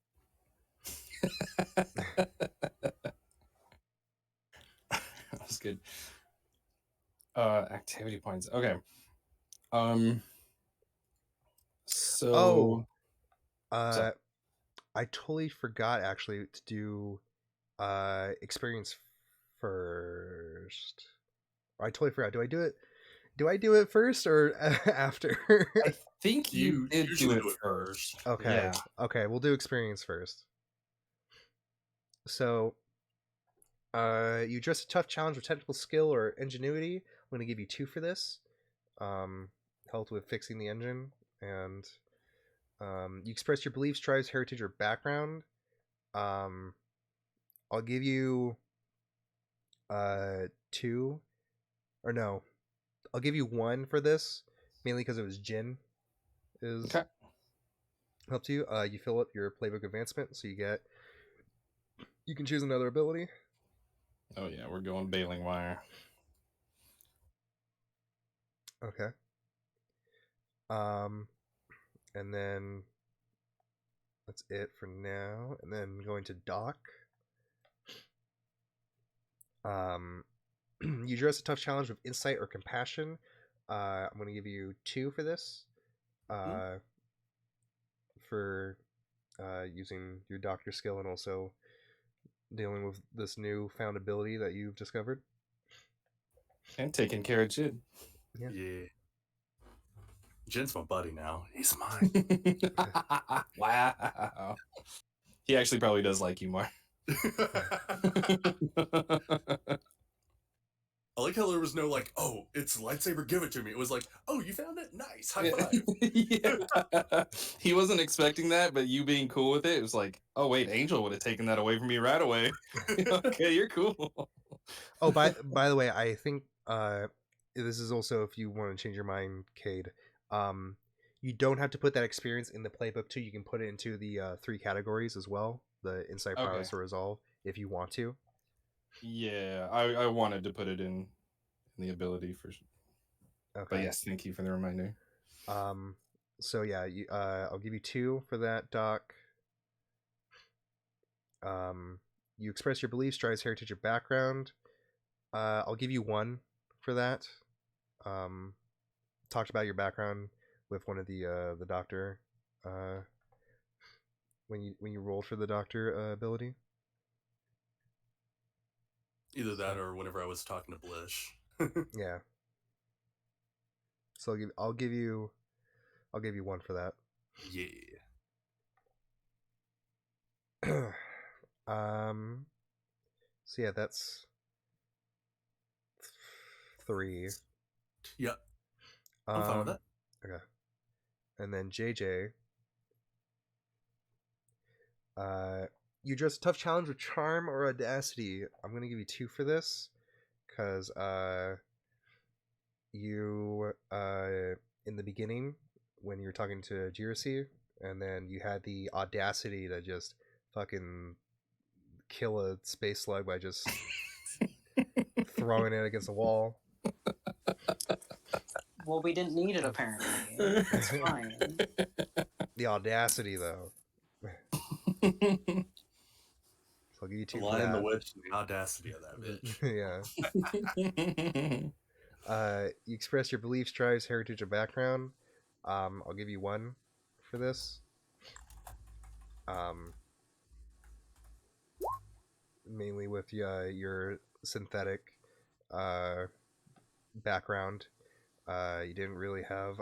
That's good. Activity points. Okay. So. I totally forgot actually to do experience first. I totally forgot. Do I do it? Do I do it first or after? I think you did do usually it first. Okay. Yeah. Okay, we'll do experience first. So, you address a tough challenge with technical skill or ingenuity. I'm going to give you 2 for this. Helped with fixing the engine, and you express your beliefs, drives, heritage, or background. I'll give you 2, or no, I'll give you 1 for this, mainly because it was Jin is Okay. helped you. You fill up your playbook advancement, so you can choose another ability. Oh yeah, we're going baling wire. Okay. And then that's it for now. And then going to Doc. You address a tough challenge with insight or compassion. I'm going to give you 2 for this. For using your doctor skill and also dealing with this new found ability that you've discovered. And taking care of Jid. Yeah. Jen's my buddy now. He's mine. Wow. He actually probably does like you more. I like how there was no like, oh, it's a lightsaber, give it to me. It was like, oh, you found it? Nice. High five. Yeah. He wasn't expecting that, but you being cool with it was like, oh wait, Angel would have taken that away from me right away. Okay, you're cool. Oh, by the way, I think this is also if you want to change your mind, Cade. You don't have to put that experience in the playbook too. You can put it into the 3 categories as well: the insight, prowess, Okay. or resolve, if you want to. Yeah, I wanted to put it in the ability for. Okay. But yes, thank you for the reminder. So yeah, I'll give you 2 for that, Doc. You express your beliefs, drives, heritage, or background. I'll give you 1 for that. Talked about your background with one of the doctor when you rolled for the doctor ability. Either that or whenever I was talking to Blish. Yeah. So I'll give you 1 for that. Yeah. So yeah, that's 3. Yeah. I'm fine with that. Okay. And then JJ, you address a tough challenge with charm or audacity. I'm gonna give you 2 for this, because you in the beginning when you were talking to Jirasi, and then you had the audacity to just fucking kill a space slug by just throwing it against a wall. Well, we didn't need it apparently. It's fine. The audacity, though. So I'll give you 2 The for lion, the that. witch, and the audacity of that bitch. Yeah. You express your beliefs, drives, heritage, or background. I'll give you 1 for this. Mainly with your synthetic background. You didn't really have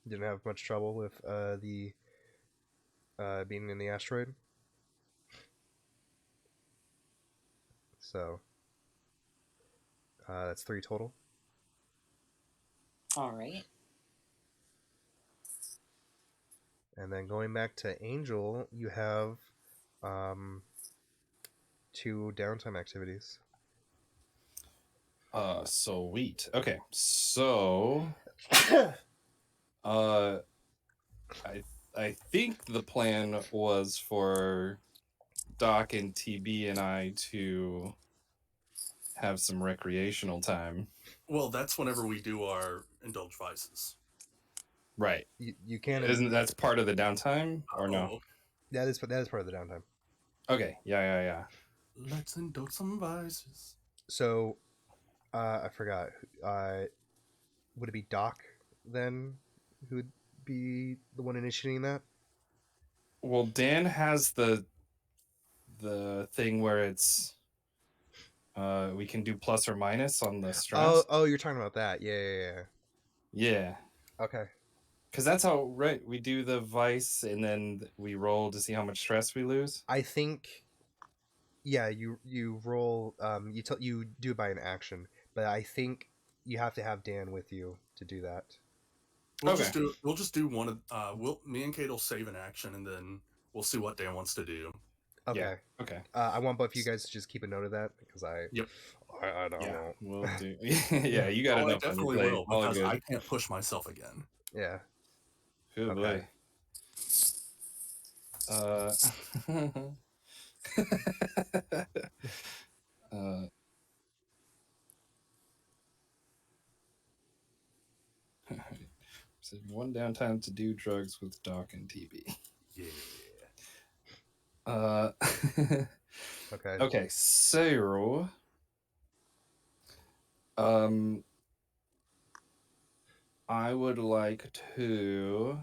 Didn't have much trouble with the being in the asteroid. So that's 3 total. All right. And then going back to Angel, you have 2 downtime activities. Sweet. Okay, so I think the plan was for Doc and TB and I to have some recreational time. Well, that's whenever we do our indulge vices. Right. You can Isn't that's part of the downtime or no? Oh, that is part of the downtime. Okay. Yeah. let's indulge some vices. So I forgot. Would it be Doc then who would be the one initiating that? Well, Dan has the thing where it's we can do plus or minus on the stress. Oh, you're talking about that. Yeah. Yeah. Okay. Because that's how, right, we do the vice and then we roll to see how much stress we lose. I think yeah, you roll you do it by an action, but I think you have to have Dan with you to do that. We'll Okay. just do one of me and Kate will save an action and then we'll see what Dan wants to do. Okay. Yeah. Okay. I want both of you guys to just keep a note of that because I don't Yeah, know. we'll do. Yeah, you got Oh, I enough on your definitely plate. will All because good. I can't push myself again. Yeah. Good Okay. boy. Said one downtime to do drugs with Doc and TB. Yeah. Okay. Okay, so I would like to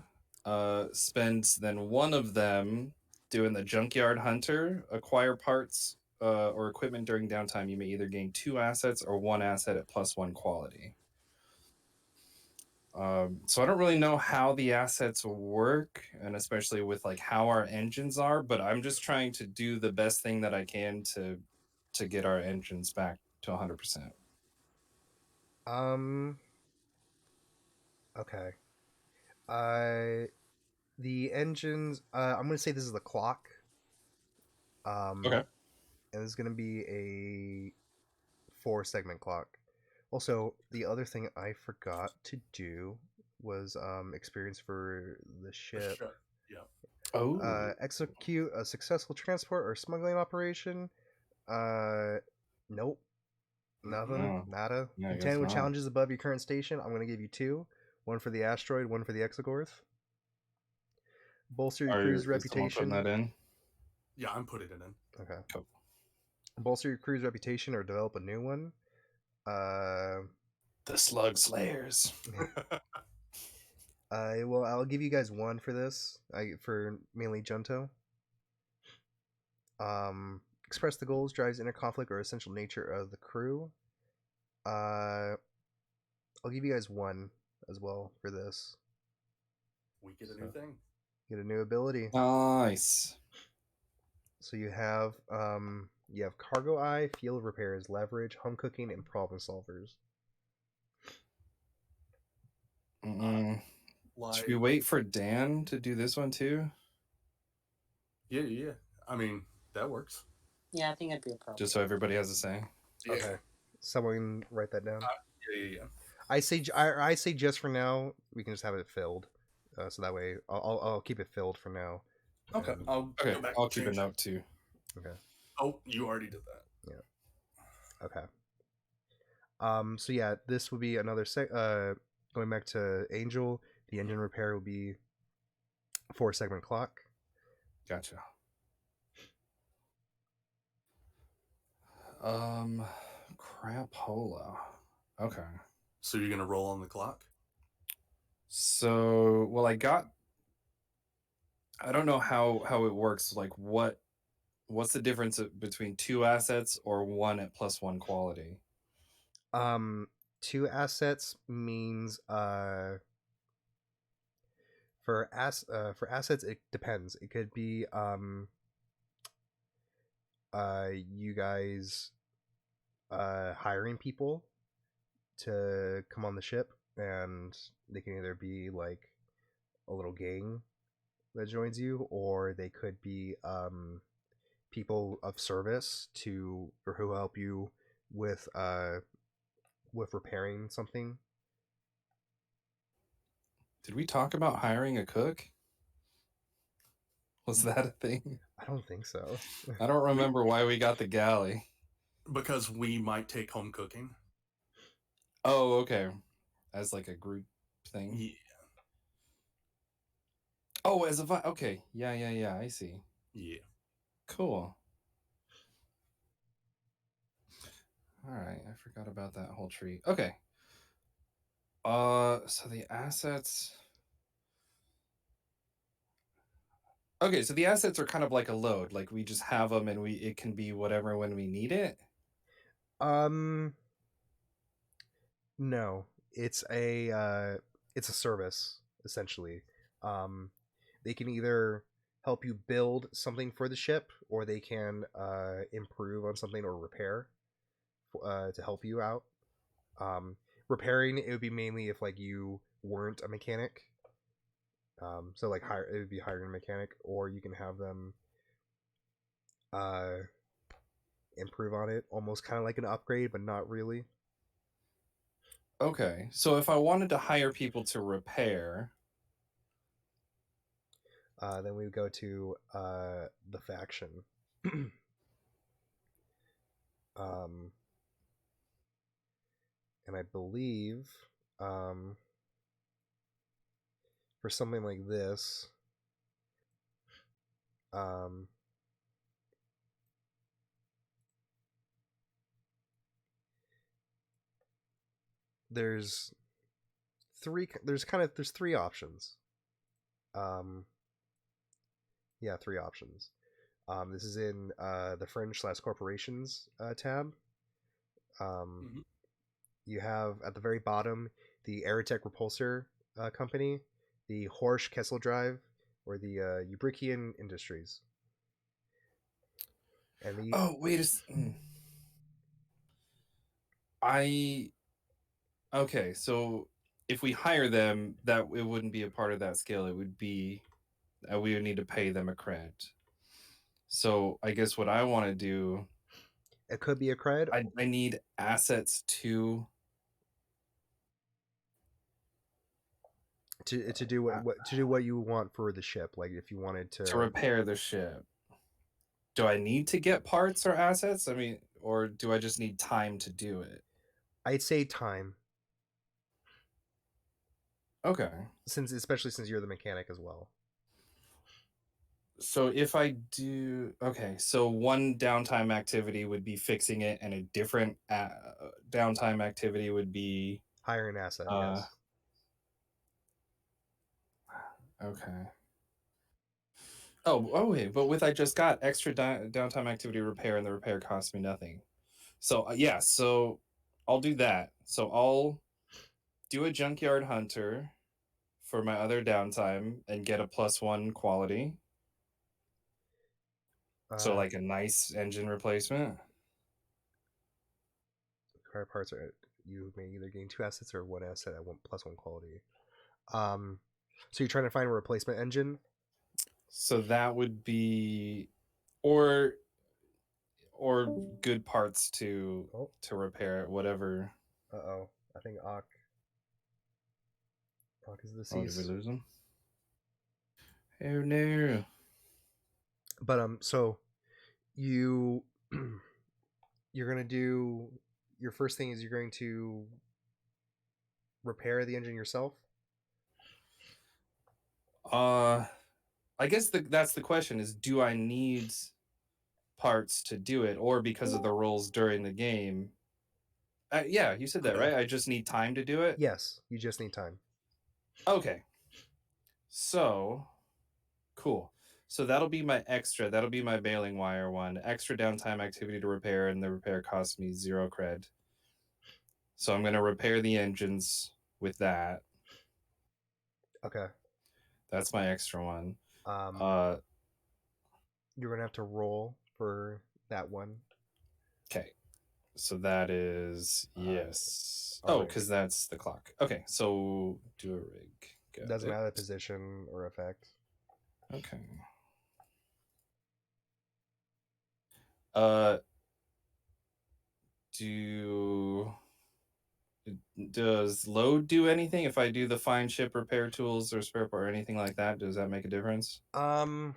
spend then one of them doing the junkyard hunter, acquire parts or equipment during downtime. You may either gain 2 assets or 1 asset at +1 quality. So I don't really know how the assets work, and especially with like how our engines are, but I'm just trying to do the best thing that I can to get our engines back to 100%. Okay. The engines. I'm gonna say this is the clock. Okay. And this is gonna be a 4-segment clock. Also, the other thing I forgot to do was experience for the ship. Yeah. Oh. Execute a successful transport or smuggling operation. Nope. Nothing. Oh, Nada. yeah, I guess Contend with not. challenges above your current station. I'm gonna give you 2. One for the asteroid, one for the Exogorth. Bolster your crew's Is someone putting reputation. that in? Yeah, I'm putting it in. Okay. Cool. Bolster your crew's reputation or develop a new one. The Slug Slayers. Well, I'll give you guys 1 for this. For mainly Junto. Express the goals, drives, inner conflict, or essential nature of the crew. I'll give you guys 1 as well for this. We get a new thing. Get a new ability. Nice. So you have cargo eye, field repairs, leverage, home cooking, and problem solvers. Should we wait for Dan to do this one too? Yeah. I mean, that works. Yeah, I think it'd be a problem. Just so everybody has a say. Yeah. Okay. Someone write that down. Yeah. I say just for now we can just have it filled, so that way I'll keep it filled for now. Okay. And- I'll keep a note too. Okay. Oh, you already did that. Yeah. Okay. So yeah, this would be another going back to Angel. The engine repair will be 4-segment clock. Gotcha. Crapola. Okay. So you're gonna roll on the clock? So, well, I don't know how it works. Like, what's the difference between 2 assets or 1 at +1 quality? 2 assets means For assets, it depends. It could be you guys hiring people to come on the ship, and they can either be like a little gang that joins you, or they could be people of service to or who help you with repairing something. Did we talk about hiring a cook? Was that a thing? I don't think so. I don't remember why we got the galley. Because we might take home cooking. Oh, okay. As like a group thing. Yeah. Oh, as a okay. Yeah. I see. Yeah. Cool. All right, I forgot about that whole tree. Okay. So the assets. Okay, so the assets are kind of like a load. Like we just have them, and it can be whatever when we need it. No, it's a service essentially. They can either help you build something for the ship, or they can improve on something or repair to help you out. Repairing, it would be mainly if like you weren't a mechanic. So like it would be hiring a mechanic, or you can have them uh improve on it, almost kind of like an upgrade, but not really. Okay, so if I wanted to hire people to repair, Then we would go to the faction. And I believe for something like this, there's there's three options. Yeah, three options. This is in the Fringe/Corporations tab. You have at the very bottom the Aerotech Repulsor company, the Horsch Kessel Drive, or the Ubrikian Industries. And the oh wait I okay, so if we hire them, that it wouldn't be a part of that scale. It would be we would need to pay them a credit. So I guess what I want to do, it could be a cred. I need assets to do what you want for the ship. Like if you wanted to repair the ship. Do I need to get parts or assets? I mean, or do I just need time to do it? I'd say time. Okay. Especially since you're the mechanic as well. So if I do, okay, so one downtime activity would be fixing it, and a different downtime activity would be hiring an asset. Yes. Okay. Oh wait, but with I just got extra downtime activity repair, and the repair costs me nothing. So yeah, so I'll do that. So I'll do a junkyard hunter for my other downtime and get a +1 quality. So like a nice engine replacement. Car parts are you may either gain 2 assets or 1 asset at +1 quality. So you're trying to find a replacement engine? So that would be or good parts to repair it, whatever. I think Ak is deceased. Oh, did we lose him? Oh no. But so you're gonna do your first thing is you're going to repair the engine yourself. I guess that's the question: is do I need parts to do it, or because of the rules during the game? Yeah, you said that, right? I just need time to do it. Yes, you just need time. Okay. So, cool. So that'll be my extra. That'll be my bailing wire one. Extra downtime activity to repair, and the repair costs me 0 cred. So I'm going to repair the engines with that. Okay. That's my extra one. You're gonna have to roll for that one. Okay. So that is yes. Oh, rig. because that's the clock. Okay, so do a rig. Got Doesn't it. matter the position or effect. Okay. Does load do anything if I do the find ship repair tools or spare part or anything like that? Does that make a difference? I'm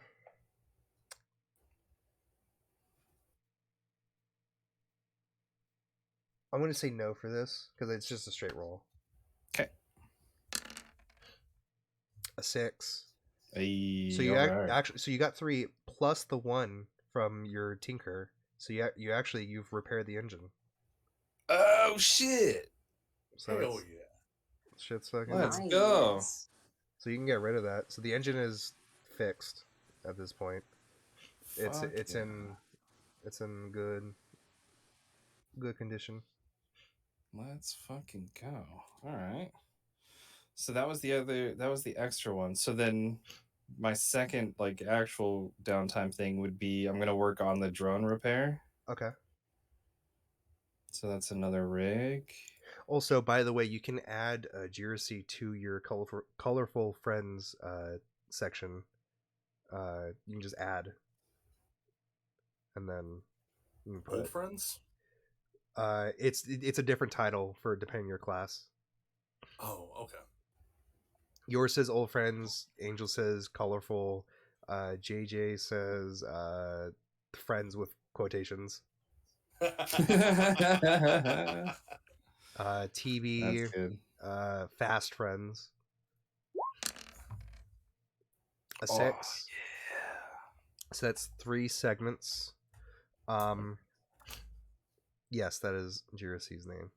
gonna say no for this because it's just a straight roll. Okay. A 6. So You actually, so you got 3 plus the 1 from your tinker. So you've repaired the engine. Oh shit! So Hell it's, yeah. shit's fucking. Let's Done. go. Nice. So you can get rid of that. So the engine is fixed at this point. It's Fuck yeah. in good condition. Let's fucking go. All right. So that was the extra one. So then my second like actual downtime thing would be I'm gonna work on the drone repair. Okay. So that's another rig. Also, by the way, you can add Jersey to your colorful friends section. You can just add, and then you can put. Old friends? It's a different title for depending on your class. Oh, okay. Yours says old friends. Angel says colorful. JJ says friends with quotations. TB. That's good. Fast friends. A Oh, 6. So that's 3 segments. Yes, that is Jiraci's name.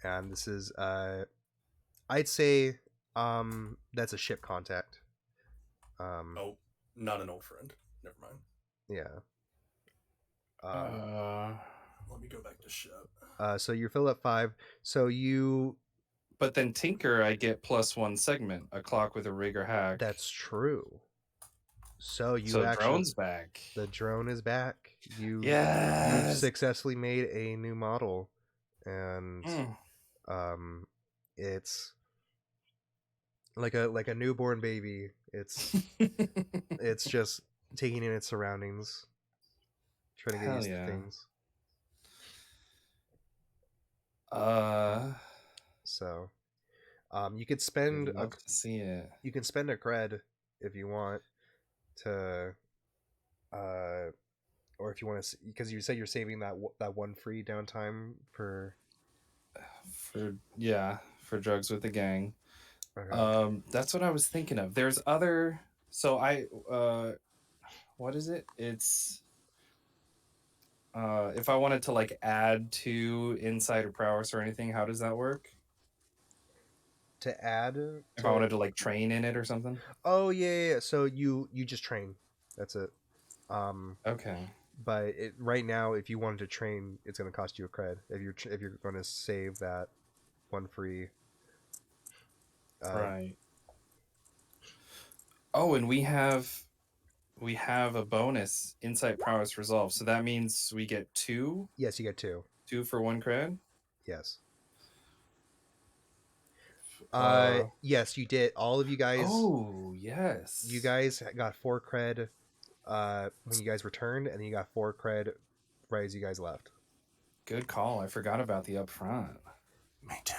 And this is I'd say that's a ship contact. Oh, not an old friend. Never mind. Yeah. Let me go back to ship. So you're filled up 5. So you. But then Tinker, I get +1 segment, a clock with a rig or hack. That's true. So drone's back. The drone is back. You've successfully made a new model, and it's like a newborn baby. It's it's just taking in its surroundings, trying to get used to things. So, you could spend I'd love to see it. You can spend a cred if you want to, or if you want to, because you said you're saving that one free downtime for drugs with the gang. Okay. That's what I was thinking of. There's other. So what is it? It's if I wanted to like add to insider prowess or anything, how does that work? To add, if I wanted to like train in it or something. Oh yeah. So you just train. That's it. Okay. But right now, if you wanted to train, it's going to cost you a cred. If you're going to save that one free. Right. Oh, and we have a bonus insight prowess resolve. So that means we get 2. Yes, you get 2. 2 for 1 cred. Yes. Yes, you did. All of you guys. Oh, yes. You guys got 4 cred when you guys returned, and you got 4 cred right as you guys left. Good call. I forgot about the upfront. Me too.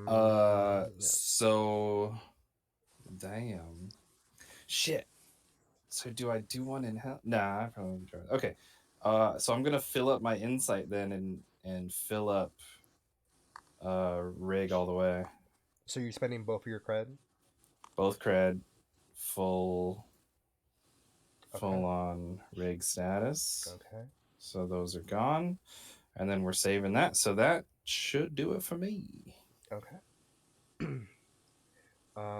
Yeah. So damn. Shit. So do I do one in hell? Nah, I probably won't try it. Okay. So I'm gonna fill up my insight then and fill up rig all the way. So you're spending both of your cred? Both cred, full on rig status. Okay. So those are gone. And then we're saving that. So that should do it for me. Okay.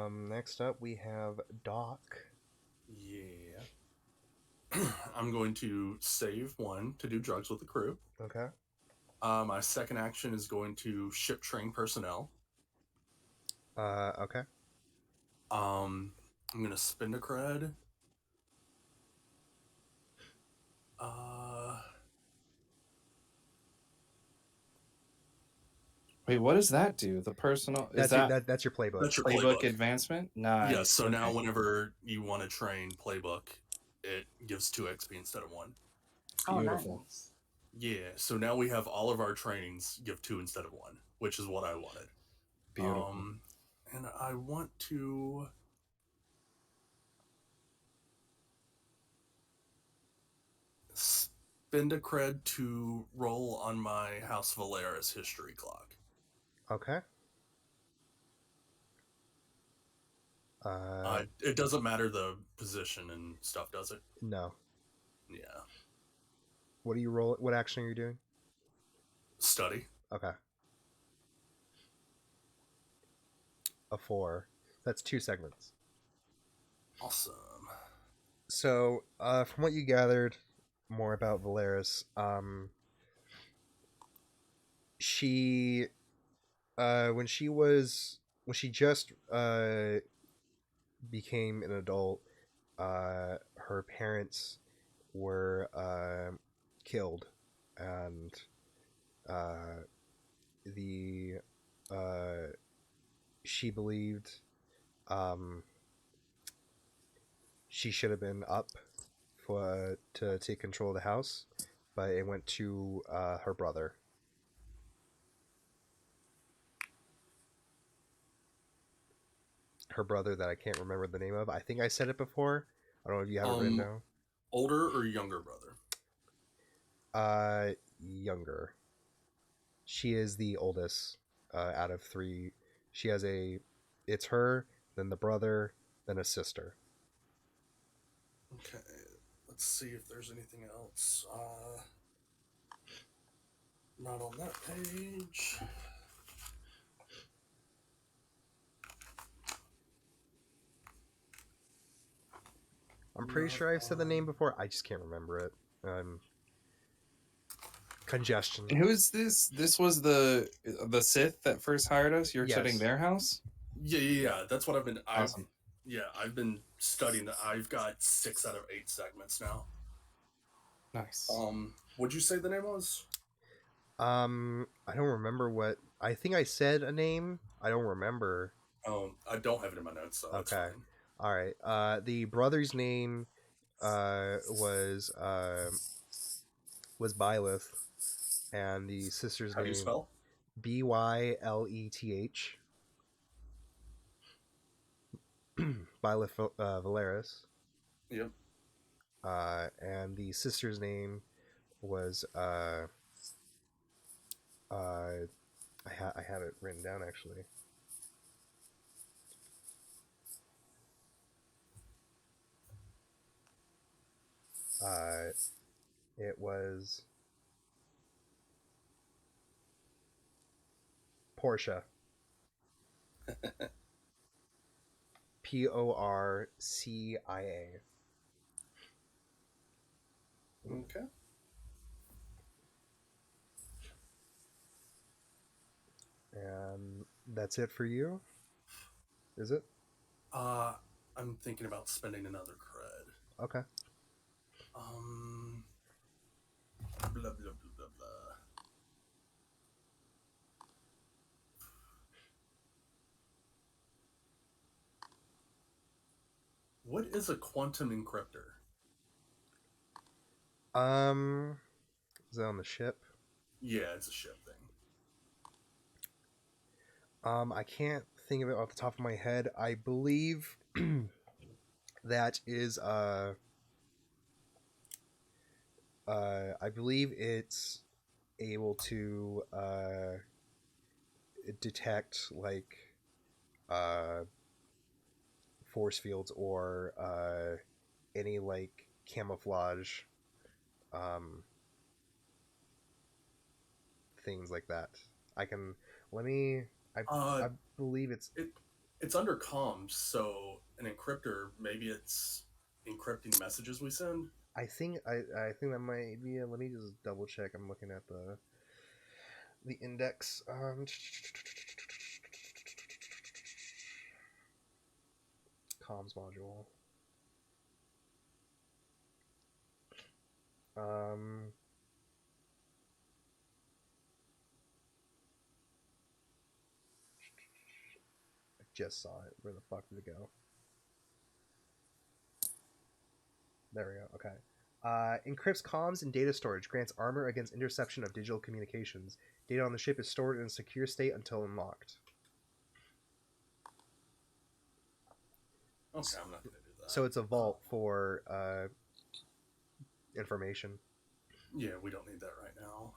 Next up we have Doc. Yeah. I'm going to save 1 to do drugs with the crew. Okay. My second action is going to ship train personnel. Okay. I'm gonna spend a cred. Uh, Wait, what does that do? The personal is That's your playbook. that's your playbook playbook. advancement? Yeah. Nice. So now, Okay. whenever you want to train playbook, it gives 2 XP instead of 1. Oh, Beautiful. nice. Yeah. So now we have all of our trainings give 2 instead of 1, which is what I wanted. Beautiful. And I want to. Spend a cred to roll on my House Valeris history clock. Okay. It doesn't matter the position and stuff, does it? No. Yeah. What do you roll? What action are you doing? Study. Okay. A 4. That's 2 segments. Awesome. So, from what you gathered more about Valeris, she, when she just became an adult, her parents were killed, and uh, the uh, she believed um, she should have been up for to take control of the house, but it went to her brother. Her brother that I can't remember the name of. I think I said it before. I don't know if you have it written down. Older or younger brother? Younger. She is the oldest out of 3. She has a. It's her, then the brother, then a sister. Okay. Let's see if there's anything else. Not on that page. I'm pretty sure I've said the name before. I just can't remember it. Congestion. Who is this? This was the Sith that first hired us. You're Yes. studying their house. Yeah. That's what I've been. Awesome. I've been studying that. I've got 6 out of 8 segments now. Nice. What'd you say the name was? I don't remember what. I think I said a name. I don't remember. I don't have it in my notes, so that's Okay. fine. All right. The brother's name was Byleth, and the sister's How do you name spell? Byleth. Byleth Valeris. Yep. And the sister's name was I have it written down actually. It was Portia. Porcia. Okay. And that's it for you? Is it? I'm thinking about spending another cred. Okay. Blah blah blah blah blah. What is a quantum encryptor? Is that on the ship? Yeah, it's a ship thing. I can't think of it off the top of my head. I believe that is I believe it's able to detect like uh force fields or any like camouflage um things like that. I can let me I believe It's under comms, so an encryptor, maybe it's encrypting messages we send. I think that might be let me just double check. I'm looking at the index. comms module. I just saw it. Where the fuck did it go? There we go. Okay. Encrypts comms and data storage. Grants armor against interception of digital communications. Data on the ship is stored in a secure state until unlocked. Okay, I'm not going to do that. So it's a vault for information. Yeah, we don't need that right now.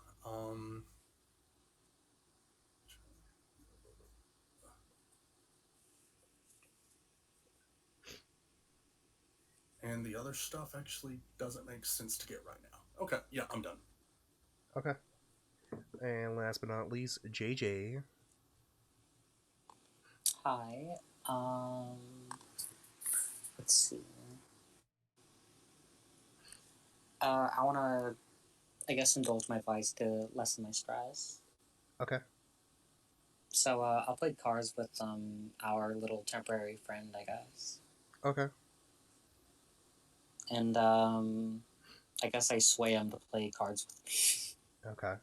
And the other stuff actually doesn't make sense to get right now. Okay, yeah, I'm done. Okay. And last but not least, JJ. Hi. Let's see. I want to, I guess, indulge my vice to lessen my stress. Okay. So I'll play cards with our little temporary friend, I guess. Okay. And I guess I sway him to play cards with me. Okay.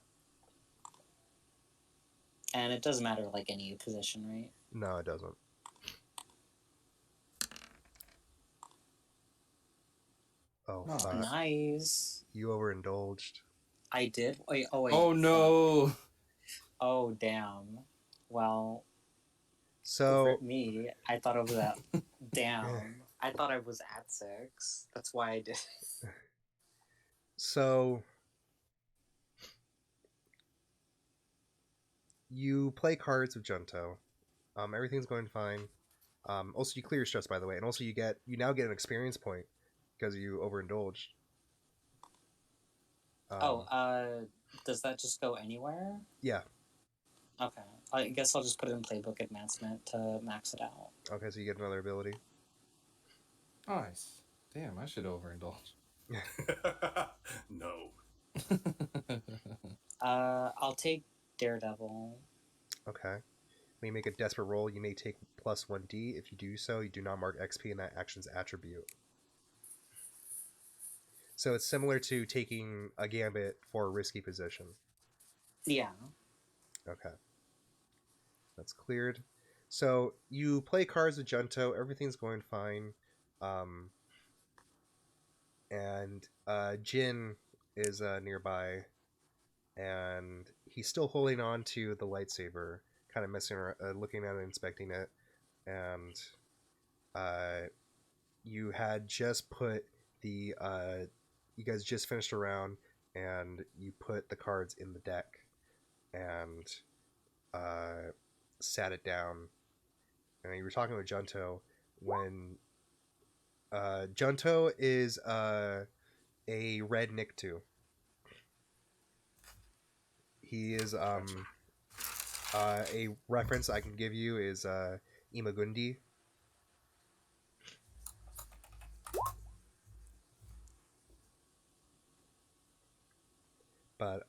And it doesn't matter like any position, right? No, it doesn't. Oh, Nice. fuck. Nice. You overindulged. I did. Wait. Oh wait. Oh no! Fuck. Oh damn. Well. So me, I thought it was at damn. I thought I was at 6. That's why I did. So you play cards with Junto. Everything's going fine. Also, you clear your stress, by the way, and also you now get an experience point because you overindulged. Does that just go anywhere? Yeah. Okay. I guess I'll just put it in playbook advancement to max it out. Okay, so you get another ability. Nice. Damn, I should overindulge. No. I'll take Daredevil. Okay. When you make a desperate roll, you may take plus 1d. If you do so, you do not mark XP in that action's attribute. So it's similar to taking a gambit for a risky position. Yeah. Okay. That's cleared. So you play cards with Junto. Everything's going fine. And Jin is nearby. And he's still holding on to the lightsaber, kind of messing around, looking at it, inspecting it. And you had just put the... you guys just finished a round, and you put the cards in the deck. And... sat it down, and you were talking with Junto when Junto is a red Nikto. He is a reference I can give you is Imagundi. But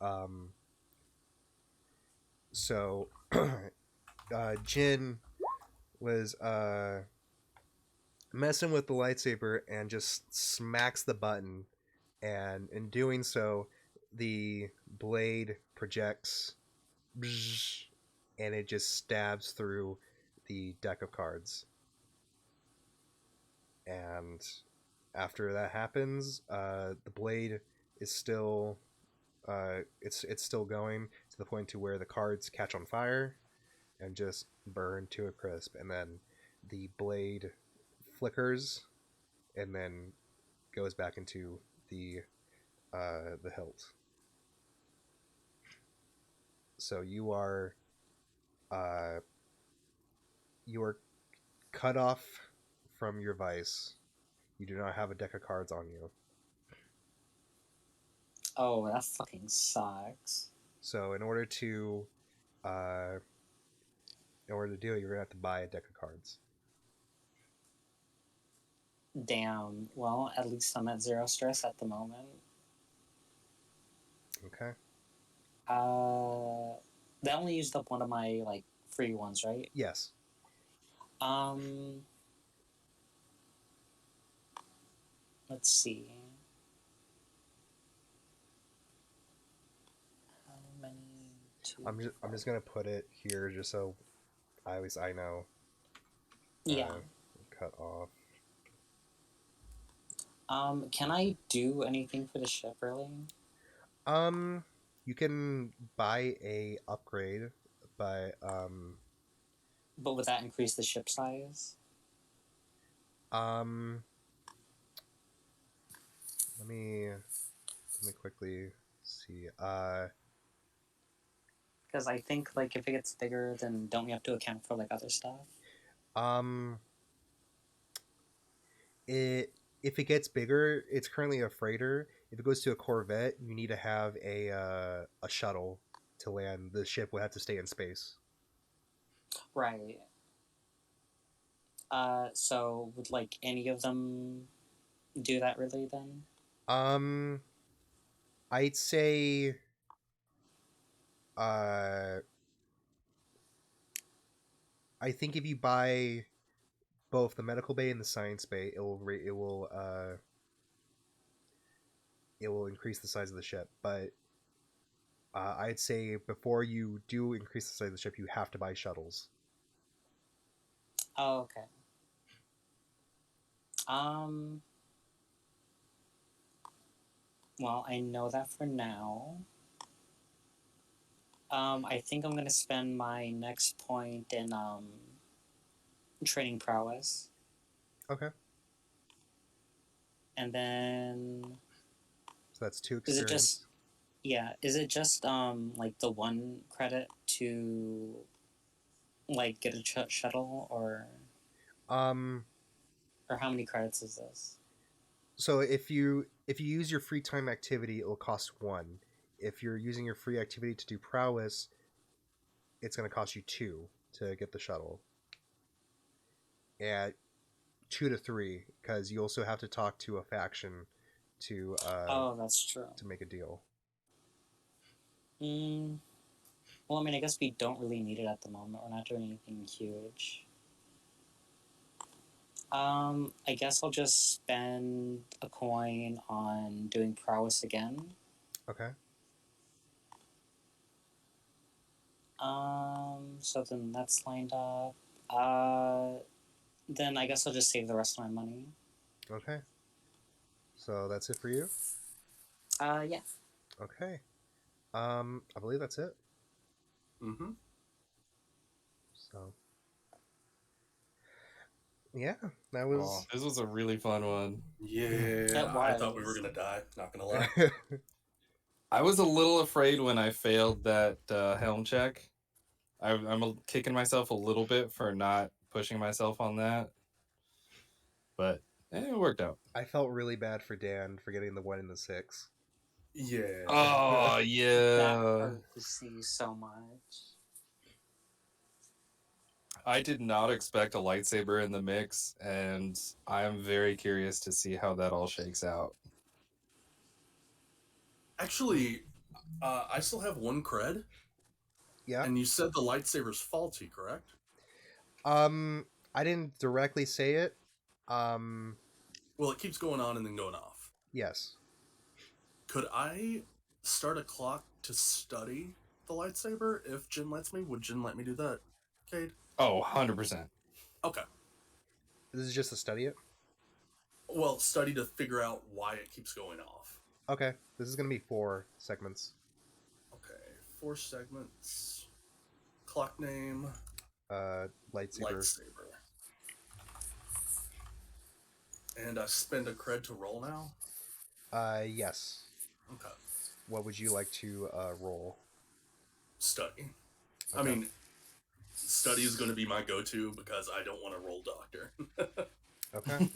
so Jin was messing with the lightsaber and just smacks the button, and in doing so, the blade projects and it just stabs through the deck of cards. And after that happens, the blade is still it's still going to the point to where the cards catch on fire and just burn to a crisp, and then the blade flickers and then goes back into the hilt. So you are cut off from your vice. You do not have a deck of cards on you. Oh, that fucking sucks. So in order to do it, you're gonna have to buy a deck of cards. Damn. Well, at least I'm at 0 stress at the moment. Okay. They only used up one of my free ones, right? Yes. Let's see. How many? Two, I'm just gonna put it here just so at least I know. Yeah. Cut off. Can I do anything for the ship, really? You can buy a upgrade, but But would that increase the ship size? um, let me quickly see. Because I think, like, if it gets bigger, then don't we have to account for, like, other stuff? Um, it if it gets bigger, it's currently a freighter. If it goes to a corvette, you need to have a shuttle to land. The ship will have to stay in space. Right. So would, like, any of them do that, really, then? Um, I'd say uh, I think if you buy both the medical bay and the science bay, it will increase the size of the ship. But I'd say before you do increase the size of the ship, you have to buy shuttles. Oh, okay. Um, well, I know that for now. I think I'm gonna spend my next point in, training prowess. Okay, And then, so that's 2 is it experience. just, yeah, is it just, like, the 1 credit to, like, get a shuttle, Um, or how many credits is this? so if you use your free time activity, it will cost 1. If you're using your free activity to do prowess, it's going to cost you 2 to get the shuttle. At 2 to 3, because you also have to talk to a faction to Oh, that's true. make a deal. Mm, well, I mean, I guess we don't really need it at the moment. We're not doing anything huge. I guess I'll just spend a coin on doing prowess again. Okay. So then that's lined up. Then I guess I'll just save the rest of my money. Okay. So that's it for you? Yeah. Okay. I believe that's it. Mm-hmm. So yeah, that was Oh, this was a really fun one. Yeah, I thought we were gonna die. Not gonna lie. I was a little afraid when I failed that helm check. I'm kicking myself a little bit for not pushing myself on that, but it worked out. I felt really bad for Dan for getting the 1 and the 6. Yeah. Oh That yeah, hurt to see so much. I did not expect a lightsaber in the mix, and I'm very curious to see how that all shakes out. Actually, I still have 1 cred, Yeah. and you said the lightsaber's faulty, correct? I didn't directly say it. Well, it keeps going on and then going off. Yes. Could I start a clock to study the lightsaber if Jin lets me? Would Jin let me do that, Cade? Oh, 100%. Okay. This is just to study it. Well, study to figure out why it keeps going off. Okay. This is going to be 4 segments. Okay, 4 segments. Clock name. Lightsaber. And I spend a cred to roll now? Yes. Okay. What would you like to roll? Study. Okay. I mean, study is going to be my go-to because I don't want to roll doctor. Okay.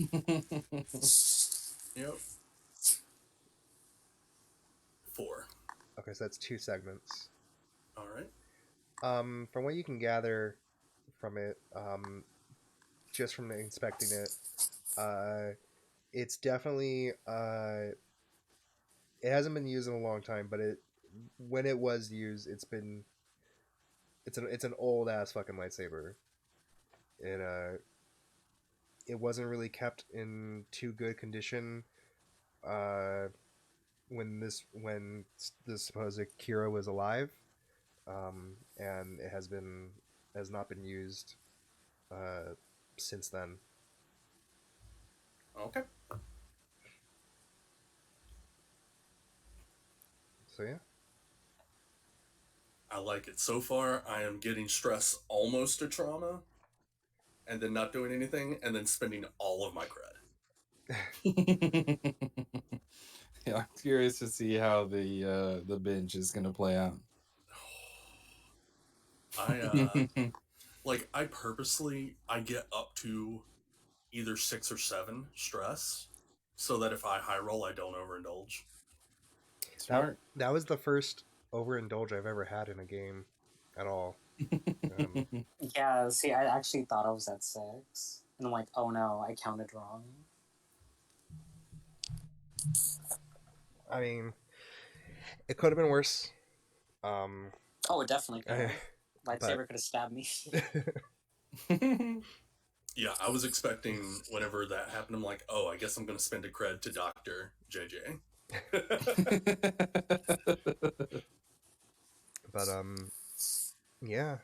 Yep. 4. Okay, so that's 2 segments. All right. From what you can gather from it, just from inspecting it, it's definitely it hasn't been used in a long time, but when it was used, it's an old ass fucking lightsaber. It it wasn't really kept in too good condition. when the supposed Kira was alive, and it has not been used uh, since then. Okay. So yeah. I like it. So far, I am getting stress almost to trauma, and then not doing anything, and then spending all of my cred. Yeah, I'm curious to see how the binge is gonna play out. I purposely I get up to either 6 or 7 stress, so that if I high roll, I don't overindulge. Smart. That was the first overindulge I've ever had in a game at all. Yeah, see, I actually thought I was at 6. And I'm like, oh no, I counted wrong. I mean, it could have been worse. Um, Oh, it definitely could have. but Lightsaber could have stabbed me. Yeah, I was expecting whenever that happened, I'm like, oh, I guess I'm going to spend a cred to Dr. JJ. but yeah,